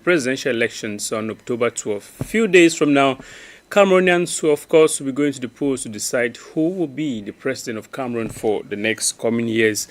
presidential elections on October 12th. A few days from now, Cameroonians, who of course will be going to the polls to decide who will be the president of Cameroon for the next coming years.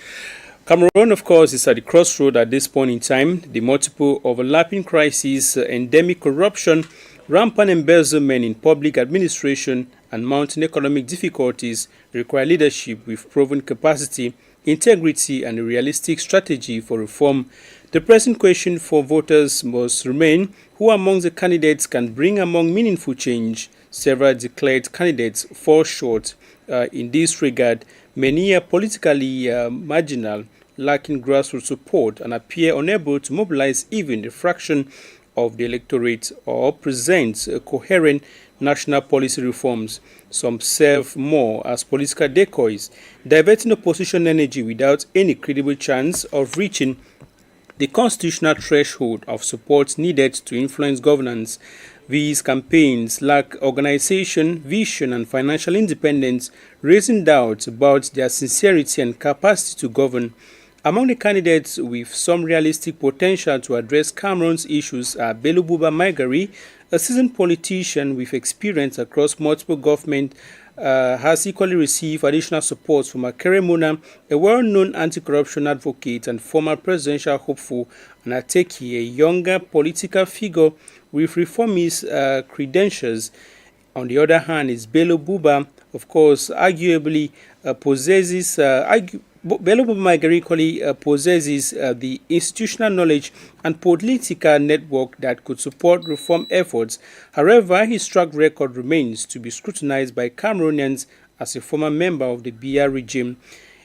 Cameroon, of course, is at the crossroad at this point in time. The multiple overlapping crises, endemic corruption, rampant embezzlement in public administration, and mounting economic difficulties require leadership with proven capacity, integrity, and a realistic strategy for reform. The pressing question for voters must remain: who among the candidates can bring among meaningful change? Several declared candidates fall short in this regard. Many are politically marginal, lacking grassroots support, and appear unable to mobilize even a fraction of the electorate or present coherent national policy reforms. Some serve more as political decoys, diverting opposition energy without any credible chance of reaching the constitutional threshold of support needed to influence governance. These campaigns lack organization, vision, and financial independence, raising doubts about their sincerity and capacity to govern. Among the candidates with some realistic potential to address Cameroon's issues are Bello Buba Maigari, a seasoned politician with experience across multiple governments, has equally received additional support from Akere Mona, a well-known anti-corruption advocate and former presidential hopeful, and Ateki, a younger political figure with reformist credentials. On the other hand, is Bello Buba, of course, arguably possesses Bello Buba Maigari equally possesses the institutional knowledge and political network that could support reform efforts. However, his track record remains to be scrutinized by Cameroonians as a former member of the Biya regime.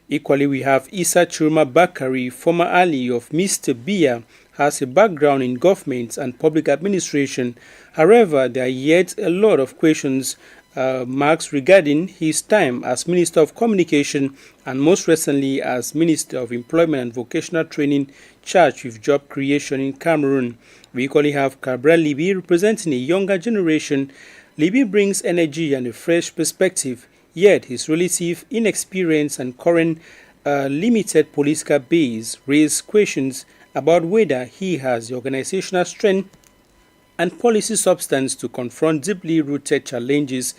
Equally, we have Issa Chiroma Bakari, former ally of Mr. Biya, has a background in government and public administration. However, there are yet a lot of questions marks regarding his time as Minister of Communication and most recently as Minister of Employment and Vocational Training, charged with job creation in Cameroon. We equally have Cabral Libi representing a younger generation. Libi brings energy and a fresh perspective, yet his relative inexperience and current limited political base raise questions about whether he has the organizational strength and policy substance to confront deeply rooted challenges.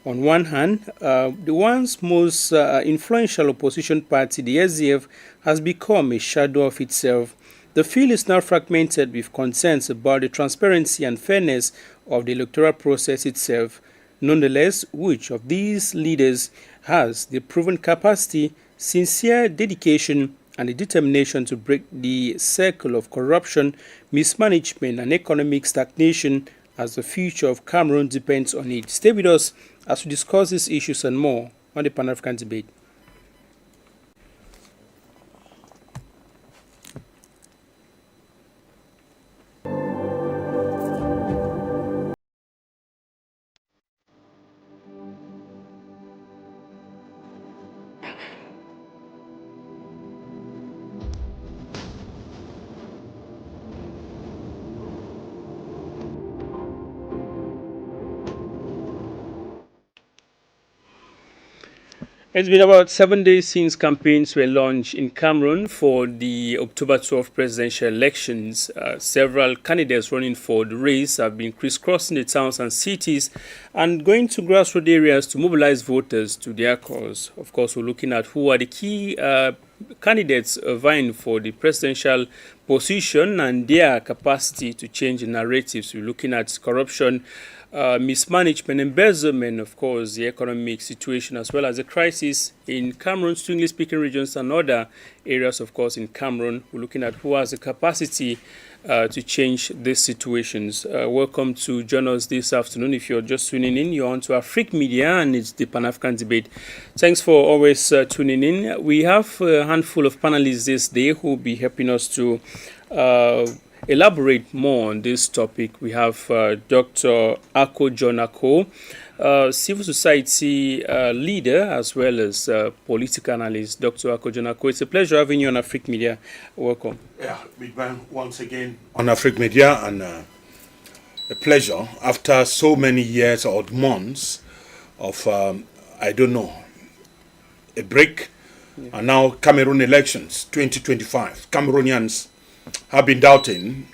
On one hand, the once most influential opposition party, the SDF, has become a shadow of itself. The field is now fragmented with concerns about the transparency and fairness of the electoral process itself. Nonetheless, which of these leaders has the proven capacity, sincere dedication, and the determination to break the circle of corruption, mismanagement, and economic stagnation, as the future of Cameroon depends on it? Stay with us as we discuss these issues and more on the Pan-African Debate. It's been about 7 days since campaigns were launched in Cameroon for the October 12th presidential elections. Several candidates running for the race have been crisscrossing the towns and cities and going to grassroots areas to mobilize voters to their cause. Of course, we're looking at who are the key candidates vying for the presidential position and their capacity to change the narratives. We're looking at corruption, mismanagement, embezzlement, of course, the economic situation, as well as the crisis in Cameroon's two English-speaking regions and other areas, of course, in Cameroon. We're looking at who has the capacity to change these situations. Welcome to join us this afternoon. If you're just tuning in, you're on to AFRIQUE Media, and it's the Pan-African Debate. Thanks for always tuning in. We have a handful of panelists this day who will be helping us to elaborate more on this topic. We have Dr. Ako John Ako, civil society leader as well as political analyst. Dr. Ako John Ako, it's a pleasure having you on AFRIQUE Media. Welcome. Yeah, Big Man, once again on AFRIQUE Media, and a pleasure after so many years or months of, I don't know, a break. Yeah. And now Cameroon elections 2025. Cameroonians have been doubting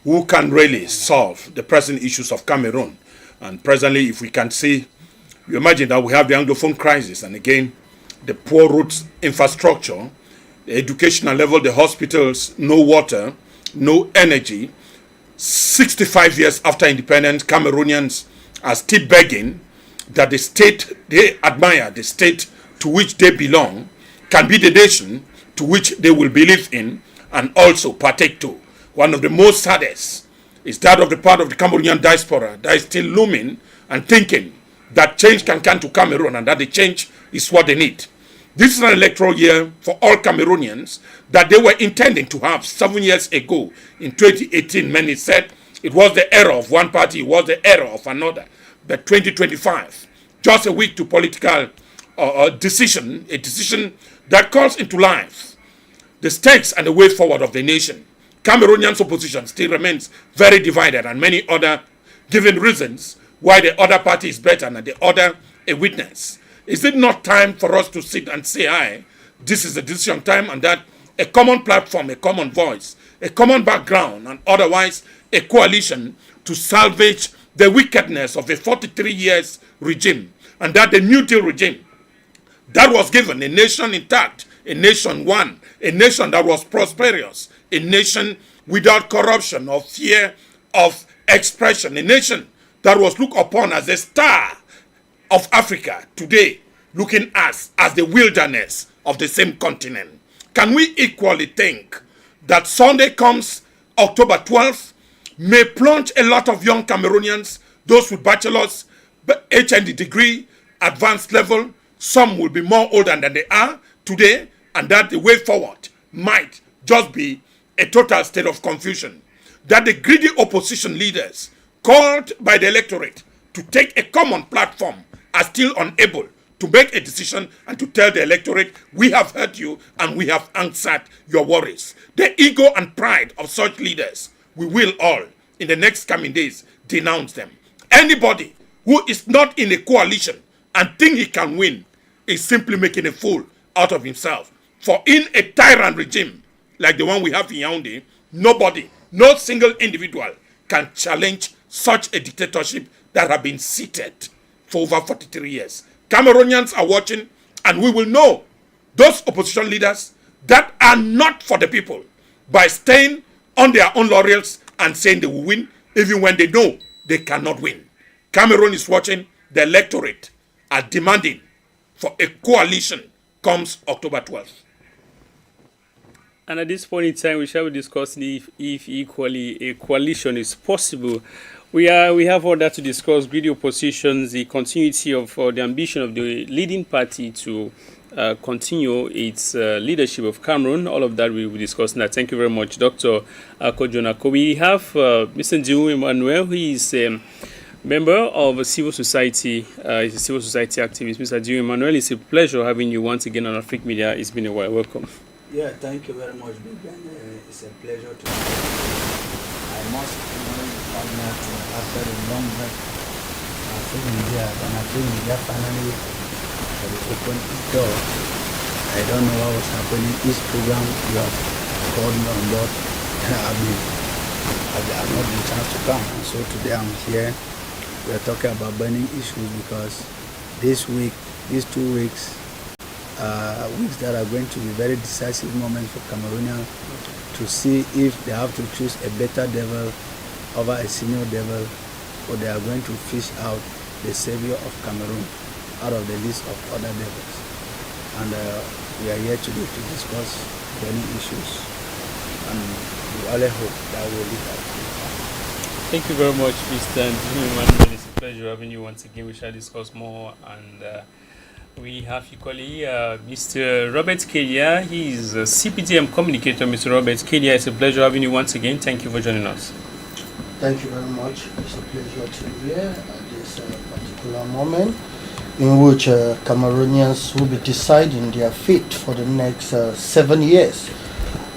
who can really solve the present issues of Cameroon. And presently, if we can see, you imagine that we have the Anglophone crisis, and again, the poor roads infrastructure, the educational level, the hospitals, no water, no energy. 65 years after independence, Cameroonians are still begging that the state they admire, the state to which they belong, can be the nation to which they will believe in and also partake to. One of the most saddest is that of the part of the Cameroonian diaspora that is still looming and thinking that change can come to Cameroon and that the change is what they need. This is an electoral year for all Cameroonians that they were intending to have 7 years ago. In 2018, many said it was the error of one party, it was the error of another. But 2025, just a week to political decision, a decision that calls into life the stakes and the way forward of the nation. Cameroonians' opposition still remains very divided, and many other given reasons why the other party is better and the other a witness. Is it not time for us to sit and say, aye, this is a decision time, and that a common platform, a common voice, a common background, and otherwise a coalition to salvage the wickedness of a 43 years regime, and that the New Deal regime that was given a nation intact, a nation one, a nation that was prosperous, a nation without corruption or fear of expression, a nation that was looked upon as a star of Africa, today looking as the wilderness of the same continent. Can we equally think that Sunday comes October 12th may plunge a lot of young Cameroonians, those with bachelor's, HND degree, advanced level, some will be more older than they are today, and that the way forward might just be a total state of confusion? That the greedy opposition leaders called by the electorate to take a common platform are still unable to make a decision and to tell the electorate, we have heard you and we have answered your worries. The ego and pride of such leaders, we will all, in the next coming days, denounce them. Anybody who is not in a coalition and think he can win is simply making a fool out of himself. For in a tyrant regime like the one we have in Yaoundé, nobody, no single individual can challenge such a dictatorship that has been seated for over 43 years. Cameroonians are watching, and we will know those opposition leaders that are not for the people by staying on their own laurels and saying they will win, even when they know they cannot win. Cameroon is watching. The electorate are demanding for a coalition comes October 12th. And at this point in time, we shall be discussing if equally a coalition is possible. We have all that to discuss: greedy oppositions, the continuity of the ambition of the leading party to continue its leadership of Cameroon. All of that we will discuss now. Thank you very much, Dr. Kojonako. We have Mr. Ndiou Emmanuel, who is a member of civil society. He's a civil society activist. Mr. Ndiou Emmanuel, it's a pleasure having you once again on Afrique Media. It's been a while. Welcome. Yeah, thank you very much, Big Ben. It's a pleasure to be here. I must acknowledge that after a long break, Afrique Media, when Afrique Media finally opened its door, I don't know what was happening. Each program you have called me on board, I've not been chance to come. And so today I'm here. We are talking about burning issues because this week, these 2 weeks, weeks that are going to be very decisive moments for Cameroonians to see if they have to choose a better devil over a senior devil, or they are going to fish out the savior of Cameroon out of the list of other devils. And we are here today to discuss burning issues, and we only hope that will lead us. Thank you very much, Mr. Ndiou Emmanuel. It's a pleasure having you once again. We shall discuss more, and we have equally Mr. Robert Kedia. He is a CPTM communicator. Mr. Robert Kedia, it's a pleasure having you once again. Thank you for joining us. Thank you very much. It's a pleasure to be here at this particular moment in which Cameroonians will be deciding their fate for the next 7 years.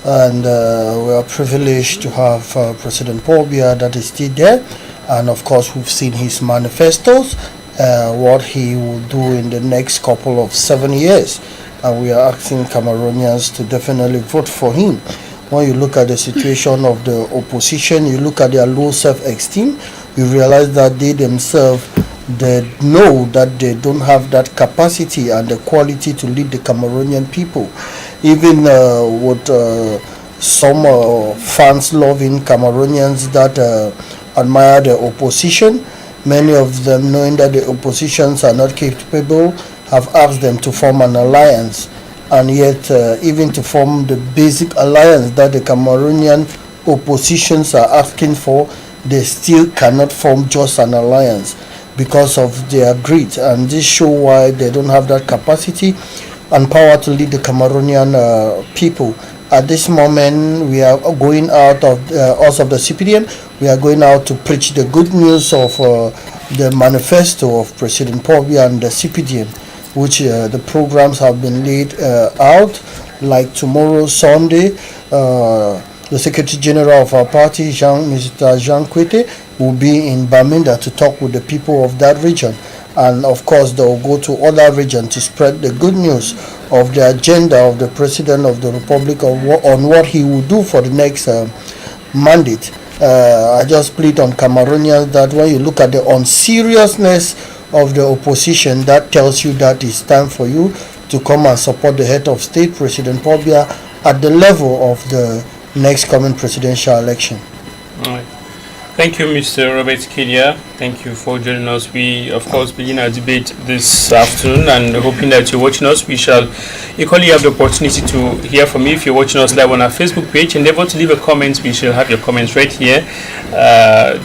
And we are privileged to have President Paul Biya that is still there. And of course, we've seen his manifestos, what he will do in the next couple of 7 years. And we are asking Cameroonians to definitely vote for him. when you look at the situation of the opposition, you look at their low self-esteem, you realize that they themselves, they know that they don't have that capacity and the quality to lead the Cameroonian people. Even with some fans loving Cameroonians that admire the opposition, many of them, knowing that the oppositions are not capable, have asked them to form an alliance. And yet, even to form the basic alliance that the Cameroonian oppositions are asking for, they still cannot form just an alliance because of their greed. And this show why they don't have that capacity and power to lead the Cameroonian people. At this moment, we are going out of us of the CPDM. We are going out to preach the good news of the manifesto of President Paul Biya and the CPDM, which the programs have been laid out. Like tomorrow, Sunday, the Secretary General of our party, Mr. Jean Kwete, will be in Baminda to talk with the people of that region. And of course, they will go to other regions to spread the good news of the agenda of the President of the Republic on what he will do for the next mandate. I just plead on Cameroonians that when you look at the unseriousness of the opposition, that tells you that it's time for you to come and support the head of state, President Paul Biya, at the level of the next coming presidential election. All right. Thank you, Mr. Robert Kilia. Thank you for joining us. We, of course, begin our debate this afternoon, and hoping that you're watching us. We shall equally have the opportunity to hear from you if you're watching us live on our Facebook page. Endeavor to leave a comment. We shall have your comments right here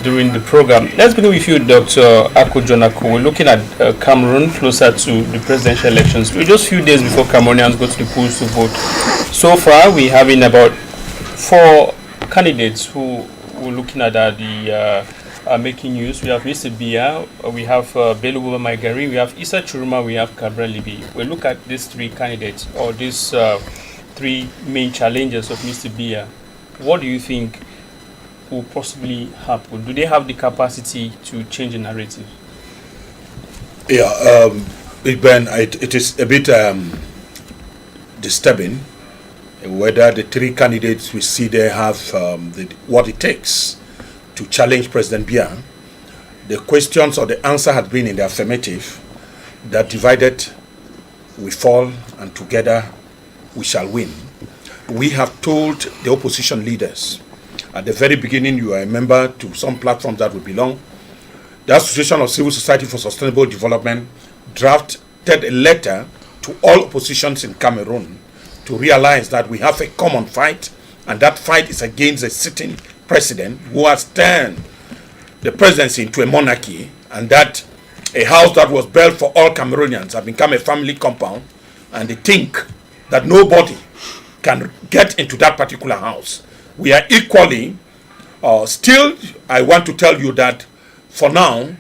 during the program. Let's begin with you, Dr. Ako Jonako. We're looking at Cameroon closer to the presidential elections. We're just a few days before Cameroonians go to the polls to vote. So far, we're having about 4 candidates who we're looking at are making news. We have Mr. Biya, we have Bello Buba Maigari, we have Issa Churuma, we have Cabral Libi. We look at these 3 candidates, or these 3 main challenges of Mr. Biya. What do you think will possibly happen? Do they have the capacity to change the narrative? Yeah, Big Ben, it is a bit disturbing whether the 3 candidates we see there have what it takes to challenge President Biya. The questions or the answer had been in the affirmative, that divided we fall and together we shall win. We have told the opposition leaders at the very beginning, you are a member to some platforms that we belong. The Association of Civil Society for Sustainable Development drafted a letter to all oppositions in Cameroon to realize that we have a common fight, and that fight is against a sitting president who has turned the presidency into a monarchy, and that a house that was built for all Cameroonians has become a family compound, and they think that nobody can get into that particular house. We are equally, still, I want to tell you that for now,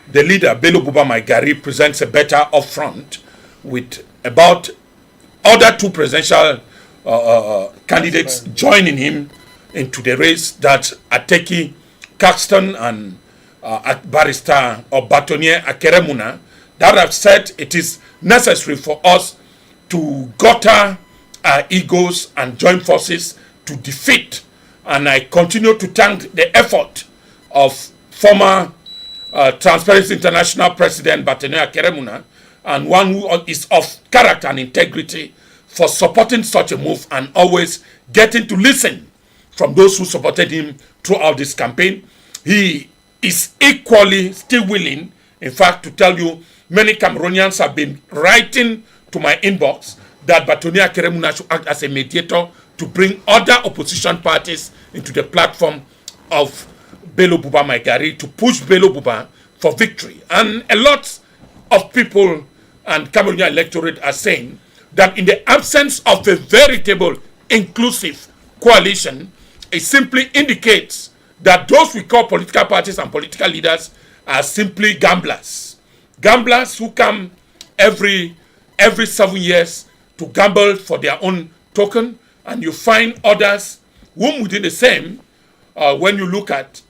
the leader, Bello Buba Maigari, presents a better upfront with about other 2 presidential candidates joining him into the race, that Ateki Caxton and Barrister or Batonier Akeremuna, that have said it is necessary for us to gutter our egos and join forces to defeat. And I continue to thank the effort of former Transparency International President Batonier Akeremuna, and one who is of character and integrity, for supporting such a move and always getting to listen from those who supported him throughout this campaign. He is equally still willing, in fact, to tell you, many Cameroonians have been writing to my inbox that Batonier Akeremuna should act as a mediator to bring other opposition parties into the platform of Bello Buba Maigari, to push Bello Buba for victory. And a lot of people and Cameroonian electorate are saying that in the absence of a veritable inclusive coalition, it simply indicates that those we call political parties and political leaders are simply gamblers. Gamblers who come every 7 years to gamble for their own token, and you find others whom within the same, when you look at,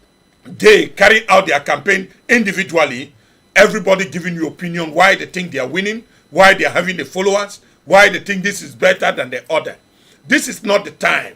they carry out their campaign individually, everybody giving you opinion why they think they are winning, why they are having the followers, why they think this is better than the other. This is not the time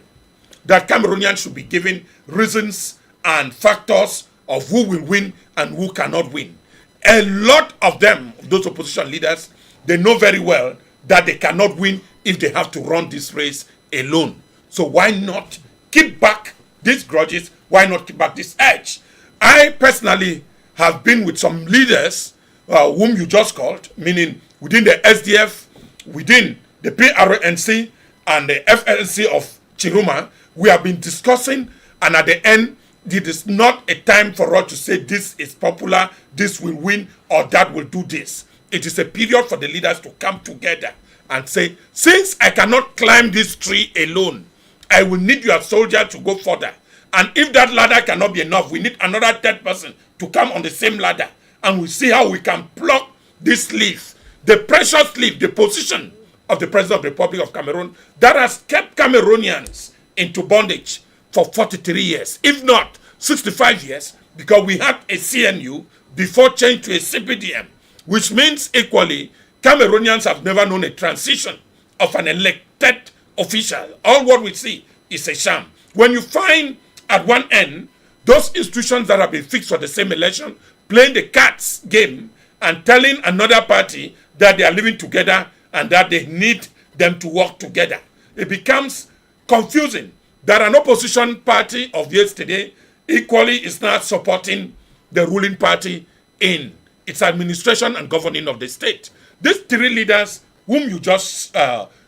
that Cameroonians should be given reasons and factors of who will win and who cannot win. A lot of them, those opposition leaders, they know very well that they cannot win if they have to run this race alone. So why not keep back these grudges? Why not keep back this edge? I personally have been with some leaders whom you just called, meaning within the SDF, within the PRNC and the FLC of Chiruma. We have been discussing, and at the end, it is not a time for us to say this is popular, this will win, or that will do this. It is a period for the leaders to come together and say, since I cannot climb this tree alone, I will need your soldier to go further. And if that ladder cannot be enough, we need another third person to come on the same ladder. And we see how we can pluck this leaf, the precious leaf, the position of the President of the Republic of Cameroon that has kept Cameroonians into bondage for 43 years, if not 65 years, because we had a CNU before change to a CPDM, which means equally Cameroonians have never known a transition of an elected official. All what we see is a sham. When you find at one end those institutions that have been fixed for the same election playing the cat's game and telling another party that they are living together and that they need them to work together, it becomes confusing that an opposition party of yesterday equally is not supporting the ruling party in its administration and governing of the state. These three leaders whom you just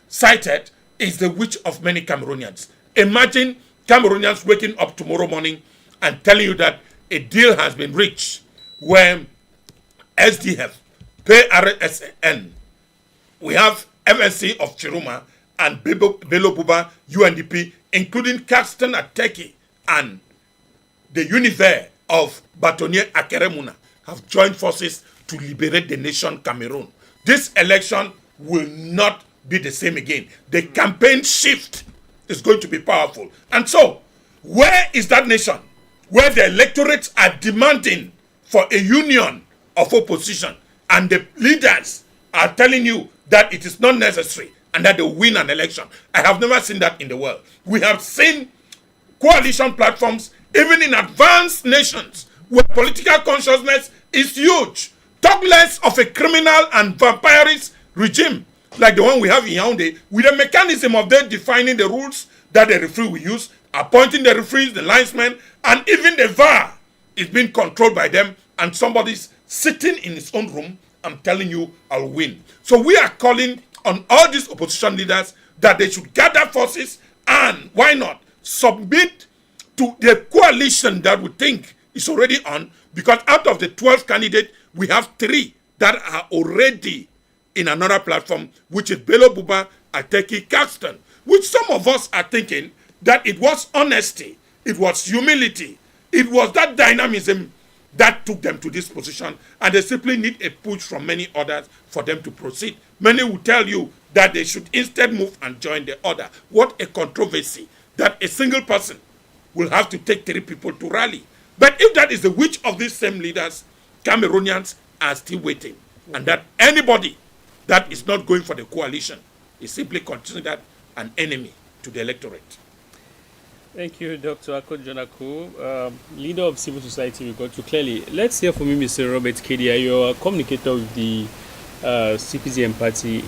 cited is the wish of many Cameroonians. Imagine Cameroonians waking up tomorrow morning and telling you that a deal has been reached where SDF, PRSN, we have MSC of Chiruma and Bello Buba, UNDP, including Caxton Ateki and the Univer of Batonier Akeremuna, have joined forces to liberate the nation Cameroon. This election will not be the same again. The campaign shift is going to be powerful. And so, where is that nation where the electorates are demanding for a union of opposition and the leaders are telling you that it is not necessary and that they will win an election? I have never seen that in the world. We have seen coalition platforms even in advanced nations where political consciousness is huge. Talk less of a criminal and vampirist regime like the one we have in Yaoundé, with a mechanism of them defining the rules that the referee will use, appointing the referees, the linesmen, and even the VAR is being controlled by them, and somebody's sitting in his own room and telling you, I'll win. So we are calling on all these opposition leaders that they should gather forces and, why not, submit to the coalition that we think is already on, because out of the 12 candidates, we have 3 that are already in another platform, which is Bello Buba, Ateki, Caxton, which some of us are thinking that it was honesty, it was humility, it was that dynamism that took them to this position, and they simply need a push from many others for them to proceed. Many will tell you that they should instead move and join the other. What a controversy that a single person will have to take 3 people to rally. But if that is the wish of these same leaders, Cameroonians are still waiting, and that anybody that is not going for the coalition is simply considered an enemy to the electorate. Thank you, Dr. Ako Jonako, leader of civil society. We got you clearly. Let's hear from you, Mr. Robert Kedia. You're a communicator with the CPDM party.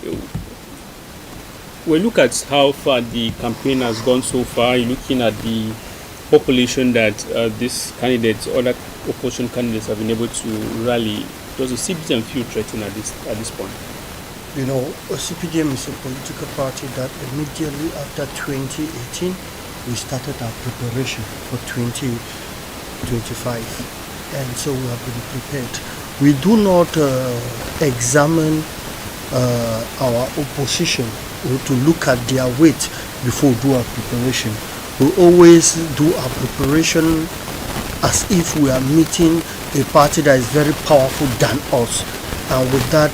We look at how far the campaign has gone so far. You're looking at the population that these candidates, other opposition candidates, have been able to rally. Does the CPDM feel threatened at this point? You know, CPDM is a political party that immediately after 2018, we started our preparation for 2025. And so we have been prepared. We do not examine our opposition or to look at their weight before we do our preparation. We always do our preparation as if we are meeting a party that is very powerful than us. And with that,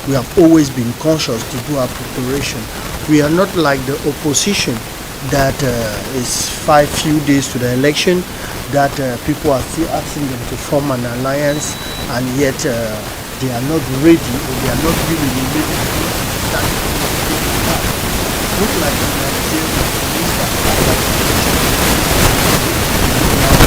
we have always been conscious to do our preparation. We are not like the opposition that is few days to the election, that people are still asking them to form an alliance, and yet they are not ready, or they are not really ready to start. Look like the Nigerian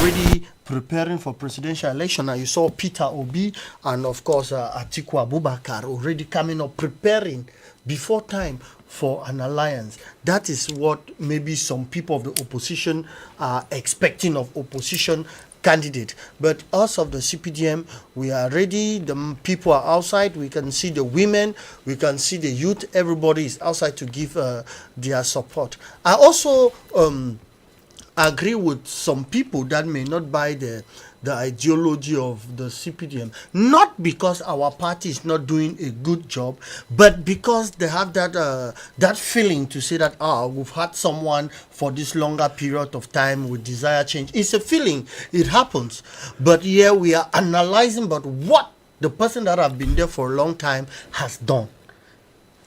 already preparing for presidential election. And you saw Peter Obi and of course Atiku Abubakar already coming up preparing before time for an alliance. That is what maybe some people of the opposition are expecting of opposition candidate. But us of the CPDM, we are ready. The people are outside. We can see the women, we can see the youth. Everybody is outside to give their support. I also agree with some people that may not buy the ideology of the CPDM, not because our party is not doing a good job, but because they have that feeling to say that we've had someone for this longer period of time with desire change. It's a feeling, it happens, but here we are analyzing about what the person that have been there for a long time has done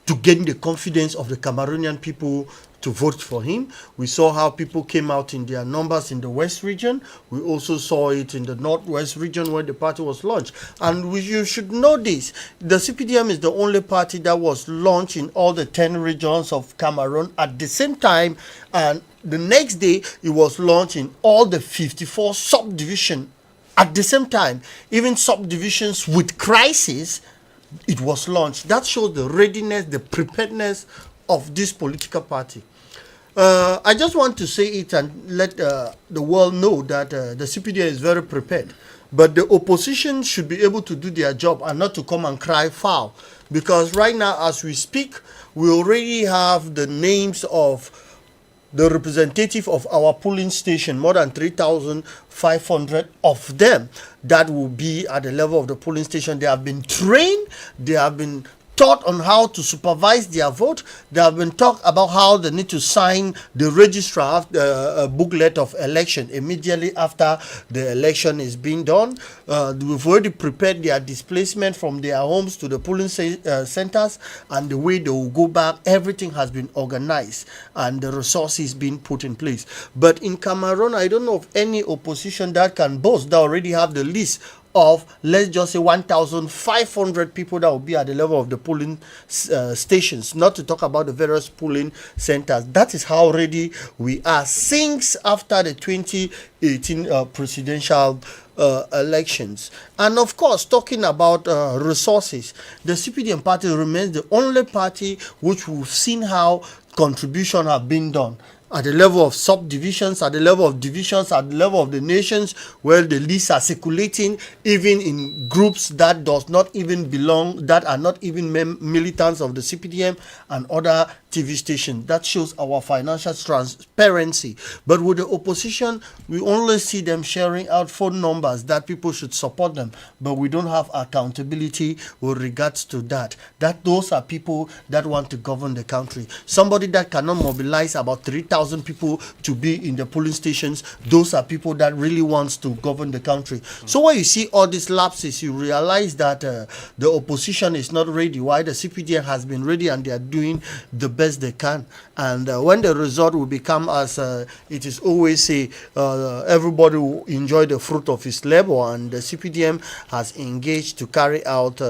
to gain the confidence of the Cameroonian people to vote for him. We saw how people came out in their numbers in the West region. We also saw it in the Northwest region when the party was launched. And you should know this. The CPDM is the only party that was launched in all the 10 regions of Cameroon at the same time. And the next day, it was launched in all the 54 subdivisions at the same time. Even subdivisions with crisis, it was launched. That shows the readiness, the preparedness of this political party. I just want to say it and let the world know that the CPDM is very prepared. But the opposition should be able to do their job and not to come and cry foul. Because right now, as we speak, we already have the names of the representative of our polling station, more than 3,500 of them that will be at the level of the polling station. They have been trained, they have been taught on how to supervise their vote. They have been taught about how they need to sign the registrar booklet of election immediately after the election is being done. We've already prepared their displacement from their homes to the polling centers, and the way they will go back, everything has been organized and the resources being put in place. But in Cameroon, I don't know of any opposition that can boast that already have the list of, let's just say, 1,500 people that will be at the level of the polling stations, not to talk about the various polling centers. That is how ready we are since after the 2018 presidential elections. And of course, talking about resources, the CPDM party remains the only party which we've seen how contribution have been done at the level of subdivisions, at the level of divisions, at the level of the nations, where the lists are circulating, even in groups that does not even belong, that are not even militants of the CPDM and other TV stations. That shows our financial transparency. But with the opposition, we only see them sharing out phone numbers that people should support them, but we don't have accountability with regards to that. Those are people that want to govern the country. Somebody that cannot mobilize about 3,000 people to be in the polling stations, those are people that really wants to govern the country. So when you see all these lapses, you realize that the opposition is not ready, while the CPDM has been ready and they are doing the best they can. And when the result will become, as it is always say, everybody will enjoy the fruit of his labor, and the CPDM has engaged to carry out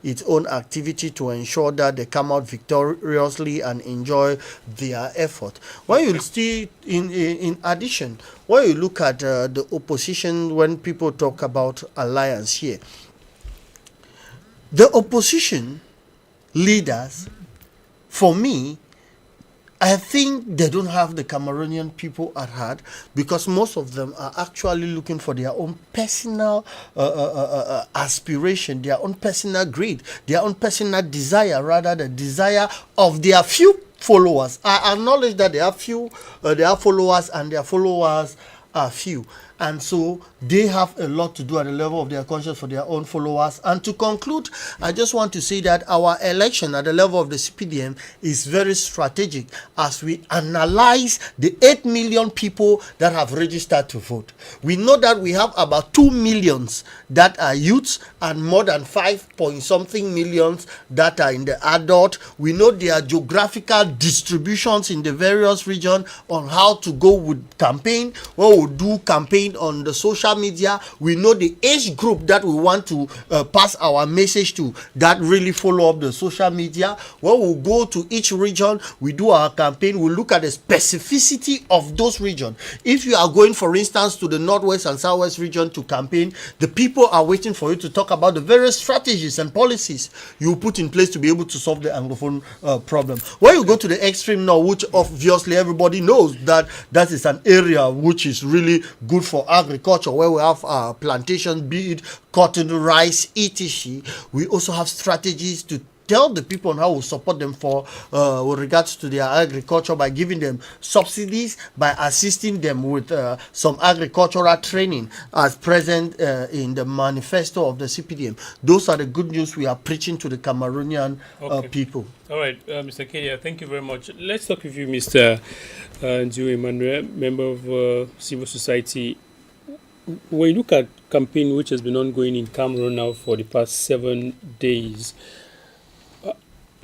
its own activity to ensure that they come out victoriously and enjoy their effort. When you see, in addition, when you look at the opposition, when people talk about alliance here, the opposition leaders, for me, I think they don't have the Cameroonian people at heart, because most of them are actually looking for their own personal aspiration, their own personal greed, their own personal desire, rather the desire of their few followers. I acknowledge that they have few, they have followers, and their followers are few. And so they have a lot to do at the level of their conscience for their own followers. And to conclude, I just want to say that our election at the level of the CPDM is very strategic as we analyze the 8 million people that have registered to vote. We know that we have about 2 millions that are youths and more than 5-point-something millions that are in the adult. We know their geographical distributions in the various regions on how to go with campaign, what will do campaign campaign on the social media, we know the age group that we want to pass our message to, that really follow up the social media. When we go to each region, we do our campaign, we look at the specificity of those regions. If you are going, for instance, to the northwest and southwest region to campaign, the people are waiting for you to talk about the various strategies and policies you put in place to be able to solve the Anglophone problem. When you go to the extreme north, which obviously everybody knows that that is an area which is really good for agriculture, where we have plantations, be it cotton, rice, etc. We also have strategies to tell the people on how we support them for with regards to their agriculture, by giving them subsidies, by assisting them with some agricultural training as present in the manifesto of the CPDM. Those are the good news we are preaching to the Cameroonian people. All right, Mr. Kedia, thank you very much. Let's talk with you, Mr. Nju Emmanuel, member of civil society. When you look at campaign which has been ongoing in Cameroon now for the past 7 days,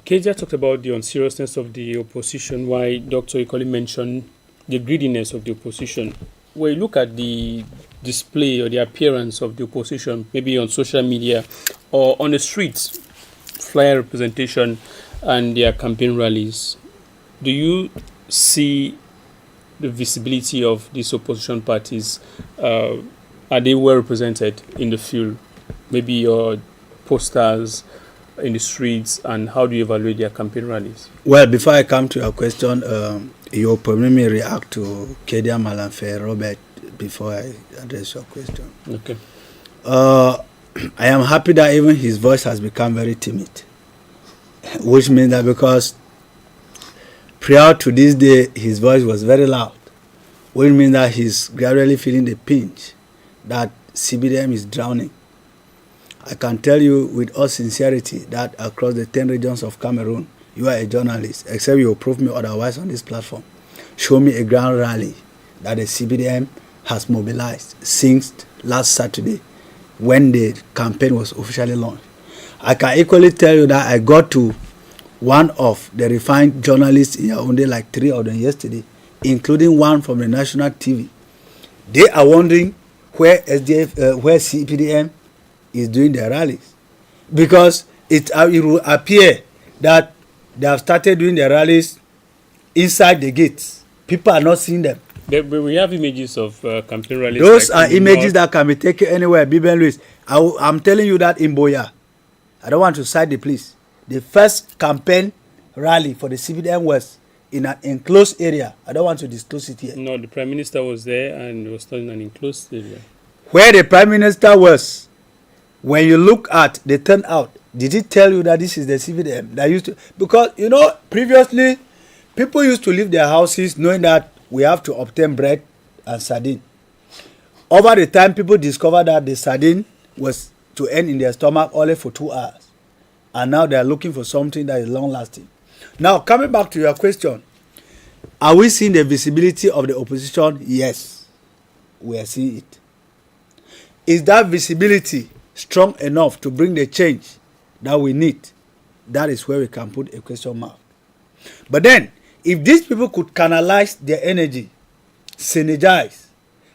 Kedia talked about the unseriousness of the opposition, why Dr. Ikoli mentioned the greediness of the opposition. When you look at the display or the appearance of the opposition, maybe on social media or on the streets, flyer representation and their campaign rallies, do you see the visibility of these opposition parties? Are they well represented in the field? Maybe your posters in the streets, and how do you evaluate their campaign rallies? Well, before I come to your question, you permit me react to Kedia Malanfe Robert before I address your question. Okay. I am happy that even his voice has become very timid, which means that because prior to this day his voice was very loud, which means that he's gradually feeling the pinch that CBDM is drowning. I can tell you with all sincerity that across the 10 regions of Cameroon, you are a journalist, except you prove me otherwise on this platform. Show me a grand rally that the CBDM has mobilized since last Saturday when the campaign was officially launched. I can equally tell you that I got to one of the refined journalists in Yaoundé, like 3 of them yesterday, including one from the national TV. They are wondering where CPDM is doing their rallies, because it will appear that they have started doing their rallies inside the gates. People are not seeing them. We have images of campaign rallies. Those are images that can be taken anywhere. Biben Louis, I'm telling you that in Boya, I don't want to cite the police. The first campaign rally for the CBDM was in an enclosed area. I don't want to disclose it here. No, the Prime Minister was there and it was not in an enclosed area. Where the Prime Minister was, when you look at the turnout, did he tell you that this is the CBDM that used to? Because, you know, previously, people used to leave their houses knowing that we have to obtain bread and sardine. Over the time, people discovered that the sardine was to end in their stomach only for 2 hours. And now they are looking for something that is long-lasting. Now, coming back to your question, are we seeing the visibility of the opposition? Yes, we are seeing it. Is that visibility strong enough to bring the change that we need? That is where we can put a question mark. But then, if these people could canalize their energy, synergize,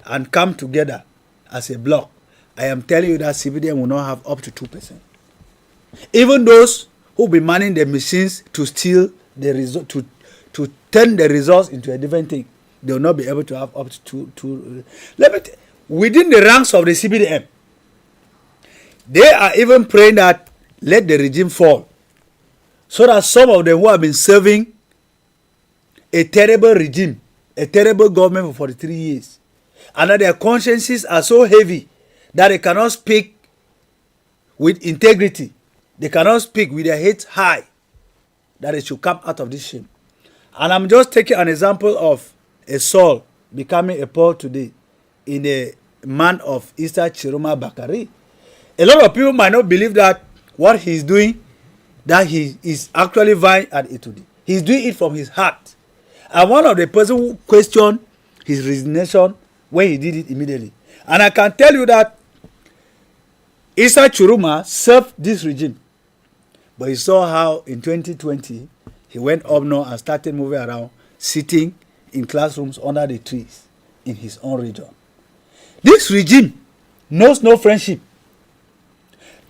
and come together as a block, I am telling you that CBDM will not have up to 2%. Even those who will be manning the machines to steal the result, to turn the results into a different thing, they will not be able to have up to 2. Within the ranks of the CBDM, they are even praying that let the regime fall, so that some of them who have been serving a terrible regime, a terrible government for 43 years, and that their consciences are so heavy that they cannot speak with integrity, they cannot speak with their heads high, that they should come out of this shame. And I'm just taking an example of a Saul becoming a Paul today in a man of Easter Chiroma Bakari. A lot of people might not believe that what he's doing, that he is actually vying at Itudi. He's doing it from his heart. And one of the person who questioned his resignation when he did it immediately. And I can tell you that Issa Churuma served this regime. But he saw how in 2020, he went up north and started moving around, sitting in classrooms under the trees in his own region. This regime knows no friendship.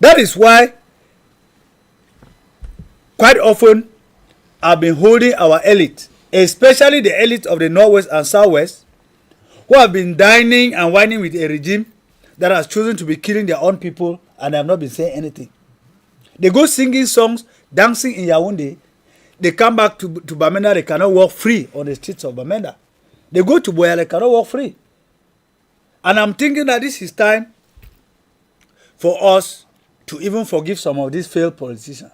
That is why quite often I've been holding our elite, especially the elite of the Northwest and Southwest, who have been dining and whining with a regime that has chosen to be killing their own people, and have not been saying anything. They go singing songs, dancing in Yaoundé. They come back to Bamenda, they cannot walk free on the streets of Bamenda. They go to Boya, they cannot walk free. And I'm thinking that this is time for us to even forgive some of these failed politicians.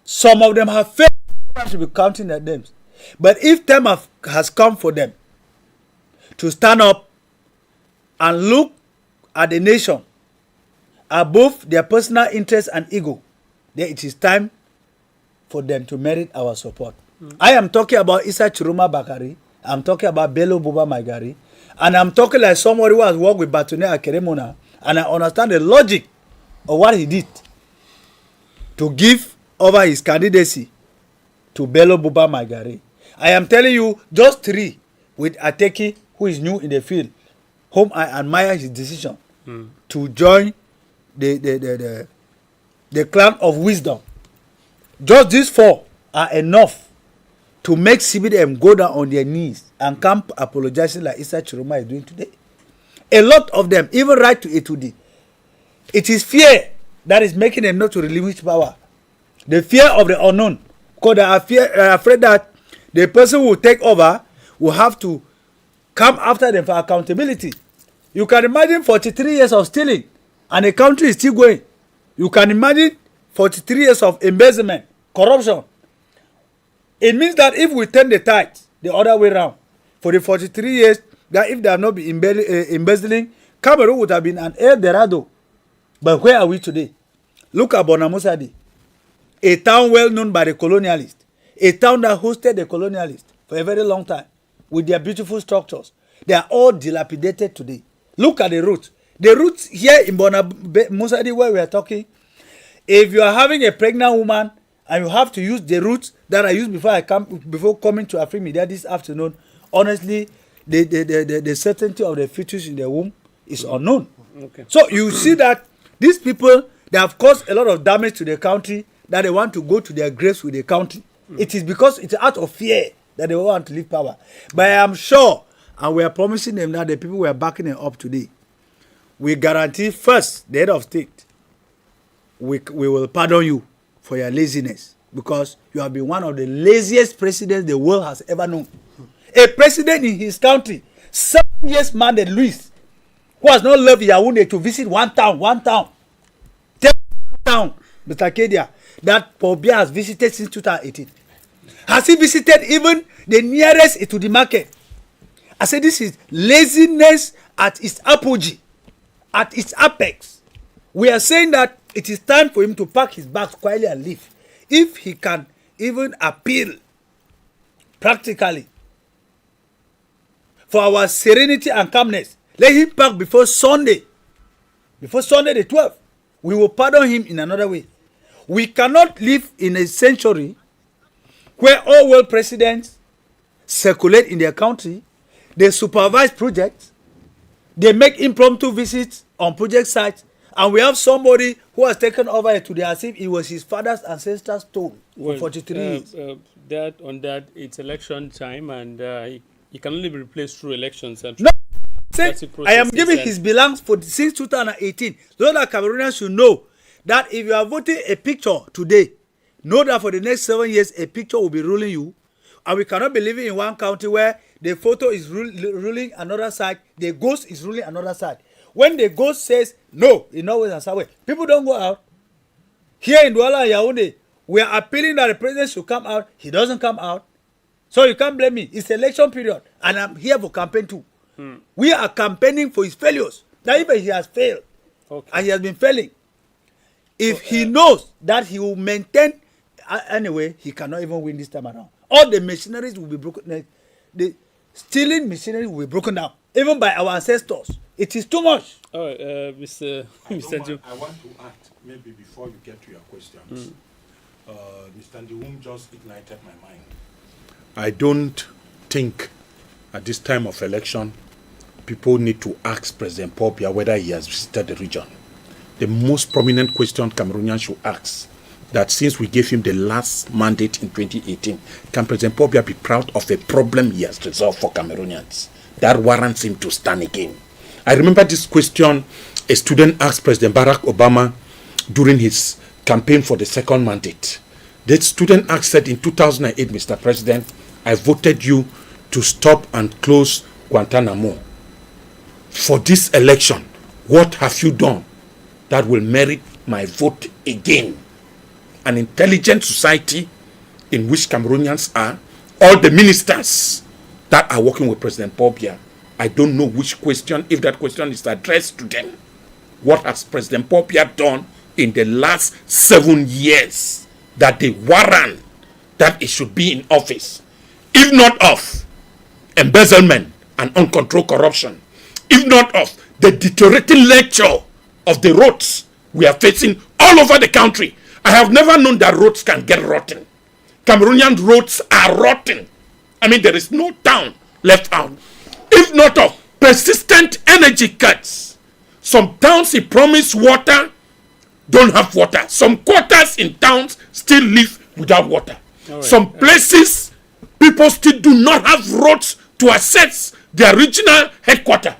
Some of them have failed. We have to be counting their names. But if time has come for them to stand up and look at the nation above their personal interest and ego, then it is time for them to merit our support. I am talking about Issa Chiroma Bakari. I'm talking about Bello Buba Maigari. And I'm talking like somebody who has worked with Batune Akeremona. And I understand the logic of what he did to give over his candidacy to Bello Buba Maigari. I am telling you, just 3 with Ateki, who is new in the field, whom I admire his decision to join the clan of wisdom. Just these 4 are enough to make CBDM go down on their knees and come apologizing like Issa Chiroma is doing today. A lot of them even write to A2D. It is fear that is making them not to relinquish power. The fear of the unknown. Because they are afraid that the person who will take over will have to come after them for accountability. You can imagine 43 years of stealing and the country is still going. You can imagine 43 years of embezzlement, corruption. It means that if we turn the tide the other way around, for the 43 years, that if they have not been embezzling, Cameroon would have been an El Dorado. But where are we today? Look at Bonamosadi, a town well known by the colonialists, a town that hosted the colonialists for a very long time, with their beautiful structures. They are all dilapidated today. Look at the roots. The roots here in Bonamosadi where we are talking, if you are having a pregnant woman and you have to use the roots that I used before coming to AFRIQUE Media this afternoon, honestly, the certainty of the fetus in the womb is unknown. Okay. So you see that these people, they have caused a lot of damage to the country, that they want to go to their graves with the country. It is because it's out of fear that they want to leave power. But I am sure, and we are promising them that the people we are backing them up today, we guarantee first, the head of state, we will pardon you for your laziness, because you have been one of the laziest presidents the world has ever known. A president in his country, 7 years man than Louis, who has not left Yaoundé to visit one town. Tell one town, Mr. Kedia, that Paul Biya has visited since 2018. Has he visited even the nearest to the market? I said this is laziness at its apogee, at its apex. We are saying that it is time for him to pack his bags quietly and leave. If he can even appeal practically for our serenity and calmness, let him pack before Sunday the 12th. We will pardon him in another way. We cannot live in a century where all world presidents circulate in their country, they supervise projects, they make impromptu visits on project sites, and we have somebody who has taken over today as if it was his father's ancestors' stone for 43 years. That it's election time, and he can only be replaced through elections. And no, I am giving his belongs since 2018. So that Cameroonians should know that if you are voting a picture today, know that for the next 7 years, a picture will be ruling you. And we cannot be living in one county where the photo is ruling another side, the ghost is ruling another side. When the ghost says no, in Norway and Southwest, people don't go out. Here in Douala and Yaoundé, we are appealing that the president should come out. He doesn't come out. So you can't blame me. It's election period, and I'm here for campaign too. We are campaigning for his failures. Now even he has failed, and he has been failing. If he knows that he will maintain, anyway, he cannot even win this time around. All the machineries will be broken. The stealing machinery will be broken down, even by our ancestors. It is too much. All right, Mr. Joe. I want to add, maybe before you get to your questions, Mr. Ndiwum just ignited my mind. I don't think at this time of election people need to ask President Paul Biya whether he has visited the region. The most prominent question Cameroonians should ask, that since we gave him the last mandate in 2018, can President Paul Biya be proud of a problem he has resolved for Cameroonians that warrants him to stand again? I remember this question a student asked President Barack Obama during his campaign for the second mandate. The student asked, said, in 2008, Mr. President, I voted you to stop and close Guantanamo. For this election, what have you done that will merit my vote again? An intelligent society in which Cameroonians are, all the ministers that are working with President Paul Biya, I don't know which question, if that question is addressed to them. What has President Paul Biya done in the last 7 years that they warrant that he should be in office? If not of embezzlement and uncontrolled corruption, if not of the deteriorating nature of the roads we are facing all over the country. I have never known that roads can get rotten. Cameroonian roads are rotten. I mean, there is no town left out. If not of persistent energy cuts. Some towns he promised water don't have water. Some quarters in towns still live without water. Right. Some places, people still do not have roads to access their regional headquarters.